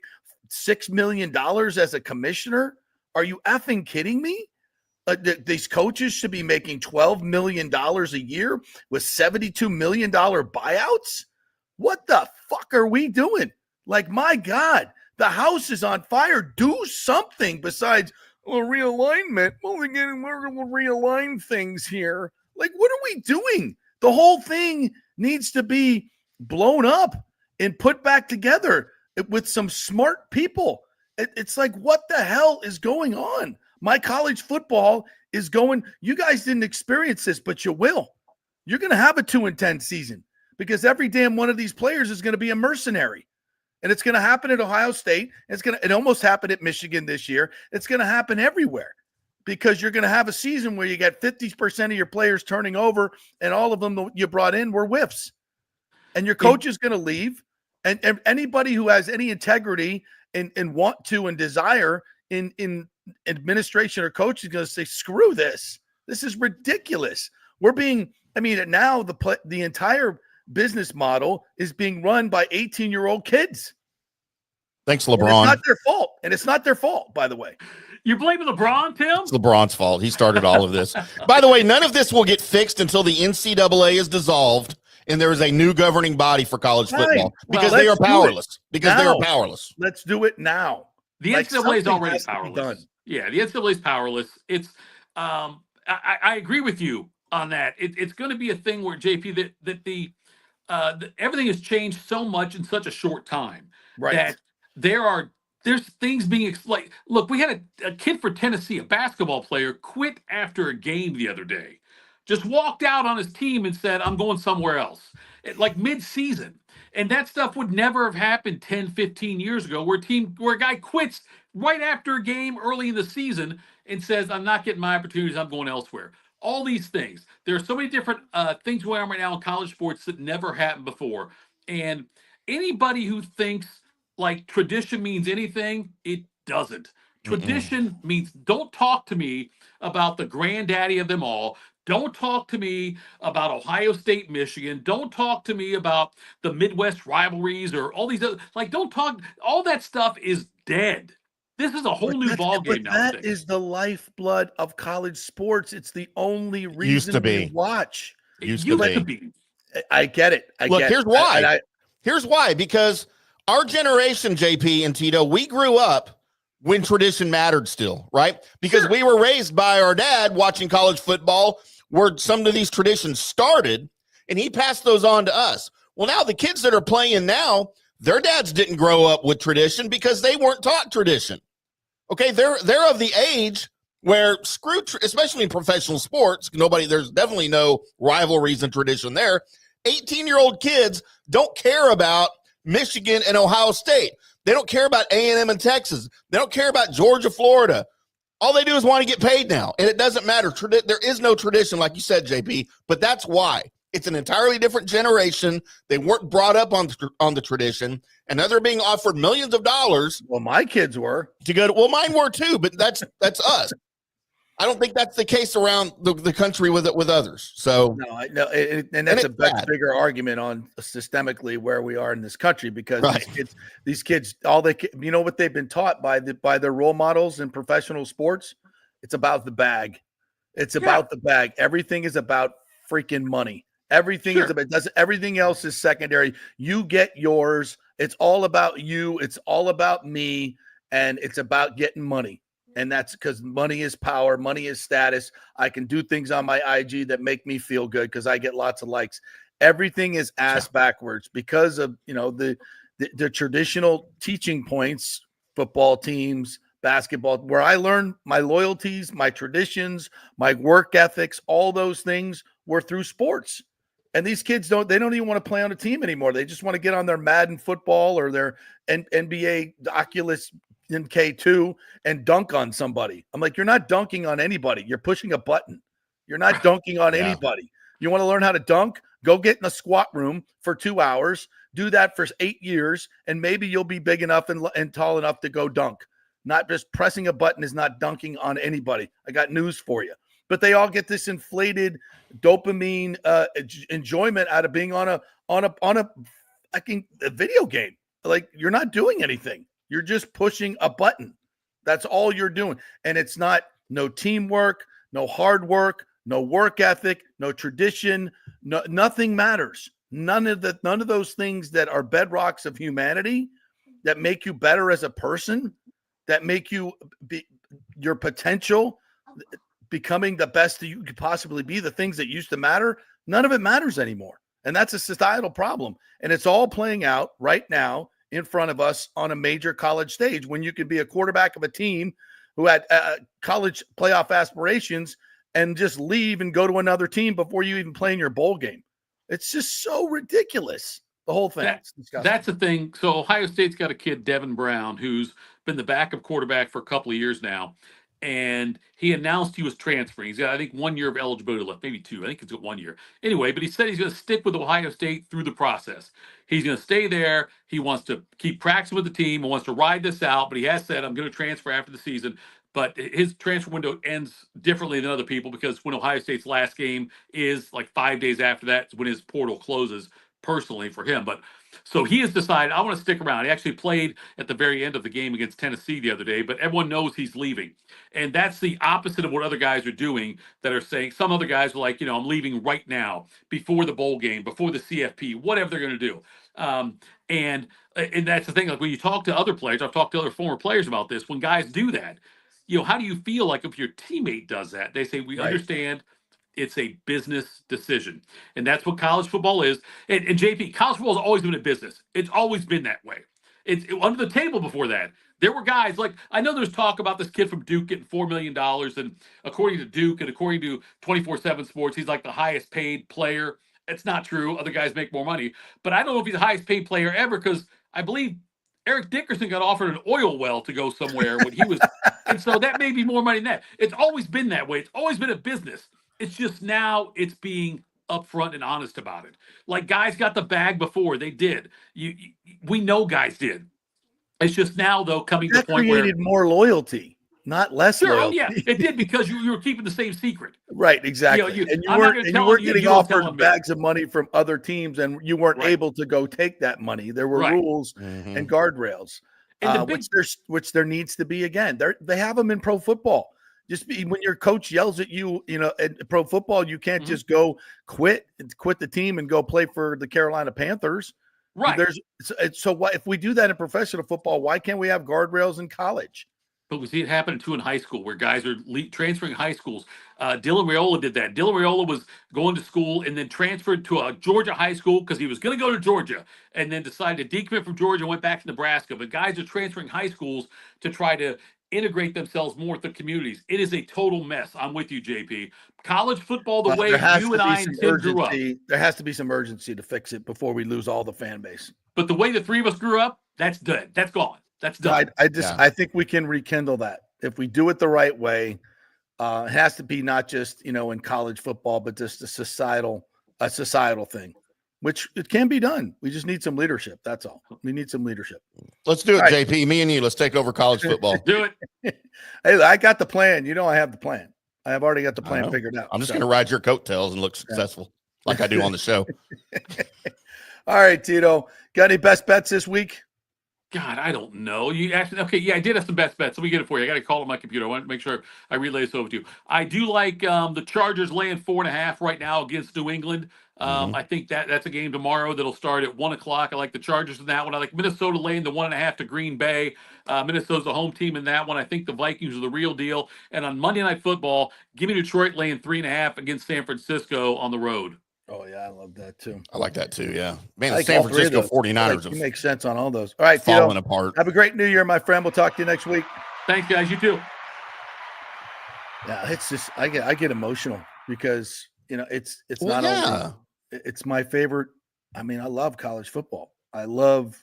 $6 million as a commissioner? Are you effing kidding me? These coaches should be making $12 million a year with $72 million buyouts. What the fuck are we doing? Like, my God, the House is on fire. Do something besides realignment. We're going to realign things here. Like, what are we doing? The whole thing needs to be blown up and put back together with some smart people. It's like, what the hell is going on? My college football is going. You guys didn't experience this, but you will. You're going to have a 2-10 season because every damn one of these players is going to be a mercenary. And it's going to happen at Ohio State. It almost happened at Michigan this year. It's going to happen everywhere because you're going to have a season where you get 50% of your players turning over and all of them that you brought in were whiffs. And your coach is going to leave. And anybody who has any integrity and want to and desire in administration or coach is going to say, screw this. This is ridiculous. Now the entire business model is being run by 18-year-old kids. Thanks, LeBron. And it's not their fault. And it's not their fault, by the way. You're blaming LeBron, Tim? It's LeBron's fault. He started all of this. By the way, none of this will get fixed until the NCAA is dissolved and there is a new governing body for college football because they are powerless. Because they are powerless. Let's do it now. The NCAA is already powerless. Yeah, the NCAA is powerless. It's I agree with you on that. It's going to be a thing where, JP, that everything has changed so much in such a short time, right? That there's things being explained. Look, we had a kid for Tennessee, a basketball player, quit after a game the other day. Just walked out on his team and said, I'm going somewhere else, like mid-season. And that stuff would never have happened 10, 15 years ago where a guy quits right after a game early in the season and says, I'm not getting my opportunities, I'm going elsewhere. All these things. There are so many different things going on right now in college sports that never happened before. And anybody who thinks like tradition means anything, it doesn't. Tradition means don't talk to me about the granddaddy of them all. Don't talk to me about Ohio State, Michigan. Don't talk to me about the Midwest rivalries or all these other, don't talk. All that stuff is dead. This is a whole new ballgame now. That is the lifeblood of college sports. It's the only reason we watch. Used to be. I get it. Here's why. Here's why. Because our generation, JP and Tito, we grew up when tradition mattered still, right? Because we were raised by our dad watching college football where some of these traditions started, and he passed those on to us. Well, now the kids that are playing now, their dads didn't grow up with tradition because they weren't taught tradition. Okay, they're of the age where especially in professional sports, there's definitely no rivalries and tradition there. 18-year-old kids don't care about Michigan and Ohio State. They don't care about A&M and Texas. They don't care about Georgia, Florida. All they do is want to get paid now, and it doesn't matter. There is no tradition, like you said, JP, but that's why. It's an entirely different generation. They weren't brought up on the tradition, and now they're being offered millions of dollars. Well, my kids were. Well, mine were too, but that's us. I don't think that's the case around the country with others. So no, and that's a much bigger argument on systemically where we are in this country because these kids, you know what they've been taught by their role models in professional sports? It's about the bag. It's about the bag. Everything is about freaking money. Everything is about everything else is secondary. You get yours. It's all about you. It's all about me. and it's about getting money. And that's because money is power, money is status. I can do things on my IG that make me feel good because I get lots of likes. Everything is ass backwards because of, the traditional teaching points, football teams, basketball, where I learned my loyalties, my traditions, my work ethics, all those things were through sports. And these kids don't even want to play on a team anymore. They just want to get on their Madden football or their NBA Oculus K2 and dunk on somebody. I'm like, you're not dunking on anybody. You're pushing a button. You're not dunking on anybody. You want to learn how to dunk? Go get in the squat room for 2 hours. Do that for 8 years, and maybe you'll be big enough and tall enough to go dunk. Not just pressing a button is not dunking on anybody. I got news for you. But they all get this inflated dopamine enjoyment out of being on a video game. Like, you're not doing anything. You're just pushing a button. That's all you're doing. And it's no teamwork, no hard work, no work ethic, no tradition. Nothing matters. None of those things that are bedrocks of humanity that make you better as a person, that make you be your potential, becoming the best that you could possibly be, the things that used to matter, none of it matters anymore. And that's a societal problem. And it's all playing out right now in front of us on a major college stage when you could be a quarterback of a team who had college playoff aspirations and just leave and go to another team before you even play in your bowl game. It's just so ridiculous, the whole thing. That's the thing. So Ohio State's got a kid, Devin Brown, who's been the backup quarterback for a couple of years now. And he announced he was transferring. He's got, I think, 1 year of eligibility left, maybe 2. I think it's got 1 year. Anyway, but he said he's going to stick with Ohio State through the process. He's going to stay there. He wants to keep practicing with the team and wants to ride this out. But he has said, I'm going to transfer after the season. But his transfer window ends differently than other people because when Ohio State's last game is like 5 days after that, when his portal closes personally for him. But so he has decided, I want to stick around. He actually played at the very end of the game against Tennessee the other day, but everyone knows he's leaving. And that's the opposite of what other guys are doing that are saying, some other guys are like, I'm leaving right now, before the bowl game, before the CFP, whatever they're going to do. And that's the thing. Like when you talk to other players, I've talked to other former players about this. When guys do that, how do you feel like if your teammate does that? They say, we understand it's a business decision. And that's what college football is. And JP, college football has always been a business. It's always been that way. It's under the table before that. There were guys like, I know there's talk about this kid from Duke getting $4 million. And according to Duke and according to 24/7 Sports, he's like the highest paid player. It's not true. Other guys make more money. But I don't know if he's the highest paid player ever because I believe Eric Dickerson got offered an oil well to go somewhere when he was. And so that may be more money than that. It's always been that way. It's always been a business. It's just now it's being upfront and honest about it. Like guys got the bag before they did. We know guys did. It's just now though coming to the point where created more loyalty, not less loyalty. Oh yeah, it did because you were keeping the same secret. Right, exactly. And you weren't getting offered bags of money from other teams, and you weren't able to go take that money. There were rules and guardrails, and which there needs to be again. They have them in pro football. When your coach yells at you, at pro football, you can't just go quit the team and go play for the Carolina Panthers. Right. So what if we do that in professional football? Why can't we have guardrails in college? But we see it happen too in high school where guys are transferring high schools. Dylan Raiola did that. Dylan Raiola was going to school and then transferred to a Georgia high school because he was going to go to Georgia and then decided to decommit from Georgia and went back to Nebraska. But guys are transferring high schools to try to integrate themselves more with the communities. It is a total mess. I'm with you, JP. College football, the way you and I and Tim grew up. There has to be some urgency to fix it before we lose all the fan base. But the way the three of us grew up, that's dead. That's gone. That's done. I think we can rekindle that if we do it the right way. It has to be not just in college football, but just a societal thing, which it can be done. We just need some leadership. That's all. We need some leadership. Let's do it, right. JP. Me and you. Let's take over college football. Do it. Hey, I got the plan. I have the plan. I have already got the plan figured out. I'm just going to ride your coattails and look successful like I do on the show. All right, Tito. Got any best bets this week? God, I don't know. You actually, okay, yeah, I did have some best bets. Let me get it for you. I got to call on my computer. I want to make sure I relay this over to you. I do like the Chargers laying 4.5 right now against New England. I think that's a game tomorrow that'll start at 1 o'clock. I like the Chargers in that one. I like Minnesota laying the 1.5 to Green Bay. Minnesota's a home team in that one. I think the Vikings are the real deal. And on Monday Night Football, give me Detroit laying 3.5 against San Francisco on the road. Oh, yeah, I love that too. I like that too, yeah. Man, the like San Francisco 49ers you make sense on all those. All right, falling apart. Have a great New Year, my friend. We'll talk to you next week. Thanks, guys. You too. Yeah, it's just I get emotional because it's not only it's my favorite. I mean, I love college football. I love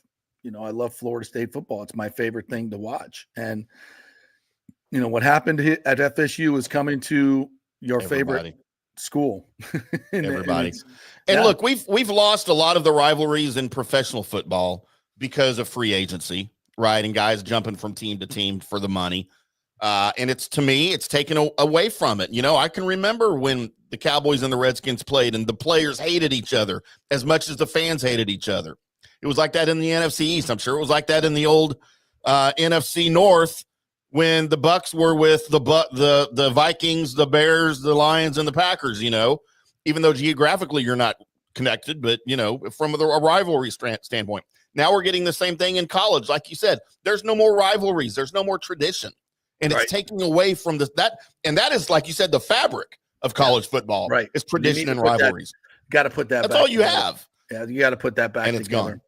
Florida State football. It's my favorite thing to watch. And what happened at FSU is coming to your favorite school. Everybody. And look, we've lost a lot of the rivalries in professional football because of free agency, right? And guys jumping from team to team for the money. And to me, it's taken away from it. I can remember when the Cowboys and the Redskins played and the players hated each other as much as the fans hated each other. It was like that in the NFC East. I'm sure it was like that in the old NFC North when the Bucs were with the Vikings, the Bears, the Lions, and the Packers, even though geographically you're not connected, but, from a rivalry standpoint. Now we're getting the same thing in college. Like you said, there's no more rivalries. There's no more tradition. And it's taking away from that. And that is, like you said, the fabric of college football. Right. It's tradition and rivalries. Got to put that That's back all you together. have. Yeah, you got to put that back and it's together. Gone.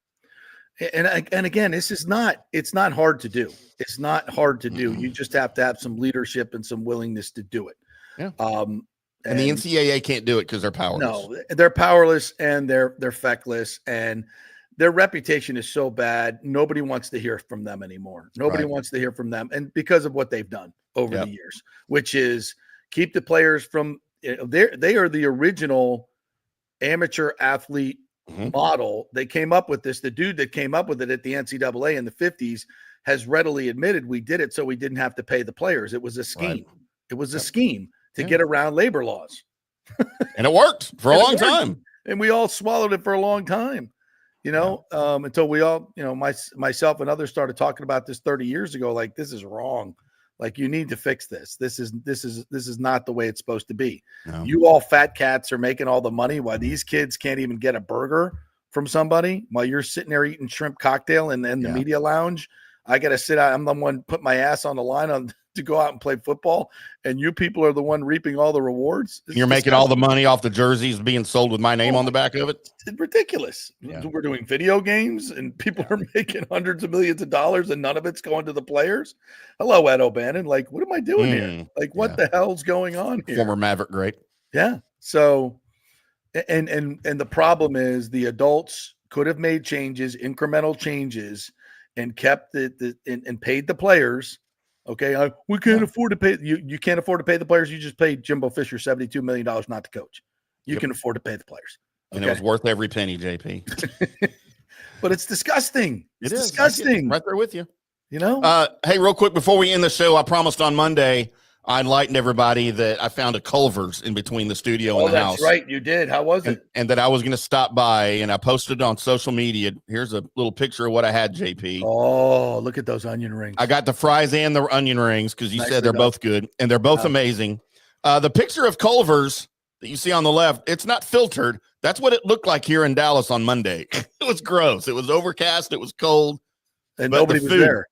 And again, it's not hard to do. It's not hard to do. You just have to have some leadership and some willingness to do it. Yeah. And the NCAA can't do it because they're powerless. No, they're powerless and they're feckless, and their reputation is so bad. Nobody wants to hear from them anymore. Nobody wants to hear from them, and because of what they've done over the years, which is keep the players from. They are the original amateur athlete model. They came up with this. The dude that came up with it at the NCAA in the 50s has readily admitted we did it so we didn't have to pay the players. It was a scheme. Right. It was a scheme to get around labor laws. And it worked for a long time. And we all swallowed it for a long time, until we all, myself and others started talking about this 30 years ago. Like, this is wrong. Like, you need to fix this. This is not the way it's supposed to be. No. You all fat cats are making all the money while these kids can't even get a burger from somebody while you're sitting there eating shrimp cocktail in the media lounge. I got to sit out. I'm the one put my ass on the line to go out and play football. And you people are the one reaping all the rewards. You're making all the money off the jerseys being sold with my name on the back of it. It's ridiculous. Yeah. We're doing video games and people are making hundreds of millions of dollars and none of it's going to the players. Hello, Ed O'Bannon. Like, what am I doing here? Like, what the hell's going on here? Former Maverick great. Yeah. So, and the problem is the adults could have made changes, incremental changes, and kept and paid the players. Okay, we can't afford to pay. You can't afford to pay the players. You just paid Jimbo Fisher $72 million not to coach. You can afford to pay the players. Okay? And it was worth every penny, JP. But it's disgusting. It's disgusting. Right there with you. Hey, real quick before we end the show, I promised on Monday I enlightened everybody that I found a Culver's in between the studio and the house. That's right. You did. How was it? And that I was going to stop by, and I posted it on social media. Here's a little picture of what I had, JP. Oh, look at those onion rings. I got the fries and the onion rings because you said they're both good, and they're both amazing. The picture of Culver's that you see on the left, it's not filtered. That's what it looked like here in Dallas on Monday. It was gross. It was overcast. It was cold. And nobody was there.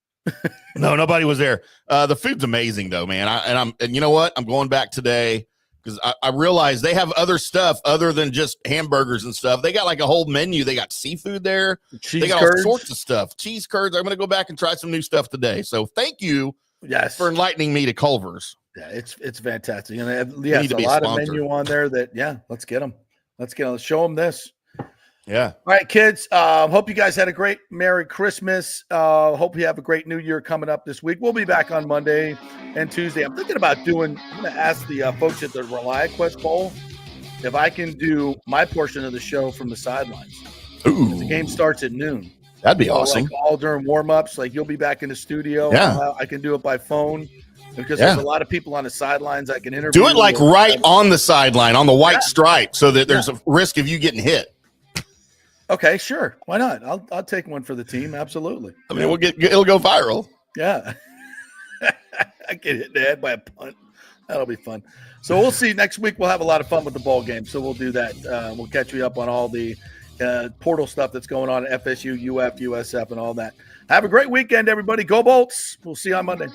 No, nobody was there. The food's amazing though, man. And you know what? I'm going back today because I realized they have other stuff other than just hamburgers and stuff. They got like a whole menu. They got seafood there. They got all sorts of stuff. Cheese curds. I'm going to go back and try some new stuff today. So thank you for enlightening me to Culver's. Yeah, it's fantastic. And yes, a lot of menu on there that, let's get them. Let's show them this. Yeah. All right, kids. Hope you guys had a great Merry Christmas. Hope you have a great New Year coming up this week. We'll be back on Monday and Tuesday. I'm thinking about I'm going to ask the folks at the ReliaQuest Bowl if I can do my portion of the show from the sidelines. Ooh. The game starts at noon. That'd be awesome. Like all during warm-ups. Like, you'll be back in the studio. Yeah. I can do it by phone because there's a lot of people on the sidelines I can interview. Do it like right on the sideline, on the white stripe, so that there's a risk of you getting hit. Okay, sure. Why not? I'll take one for the team. Absolutely. I mean, it'll go viral. Yeah. I get hit in the head by a punt. That'll be fun. So we'll see. Next week we'll have a lot of fun with the ball game. So we'll do that. We'll catch you up on all the portal stuff that's going on at FSU, UF, USF, and all that. Have a great weekend, everybody. Go Bolts. We'll see you on Monday.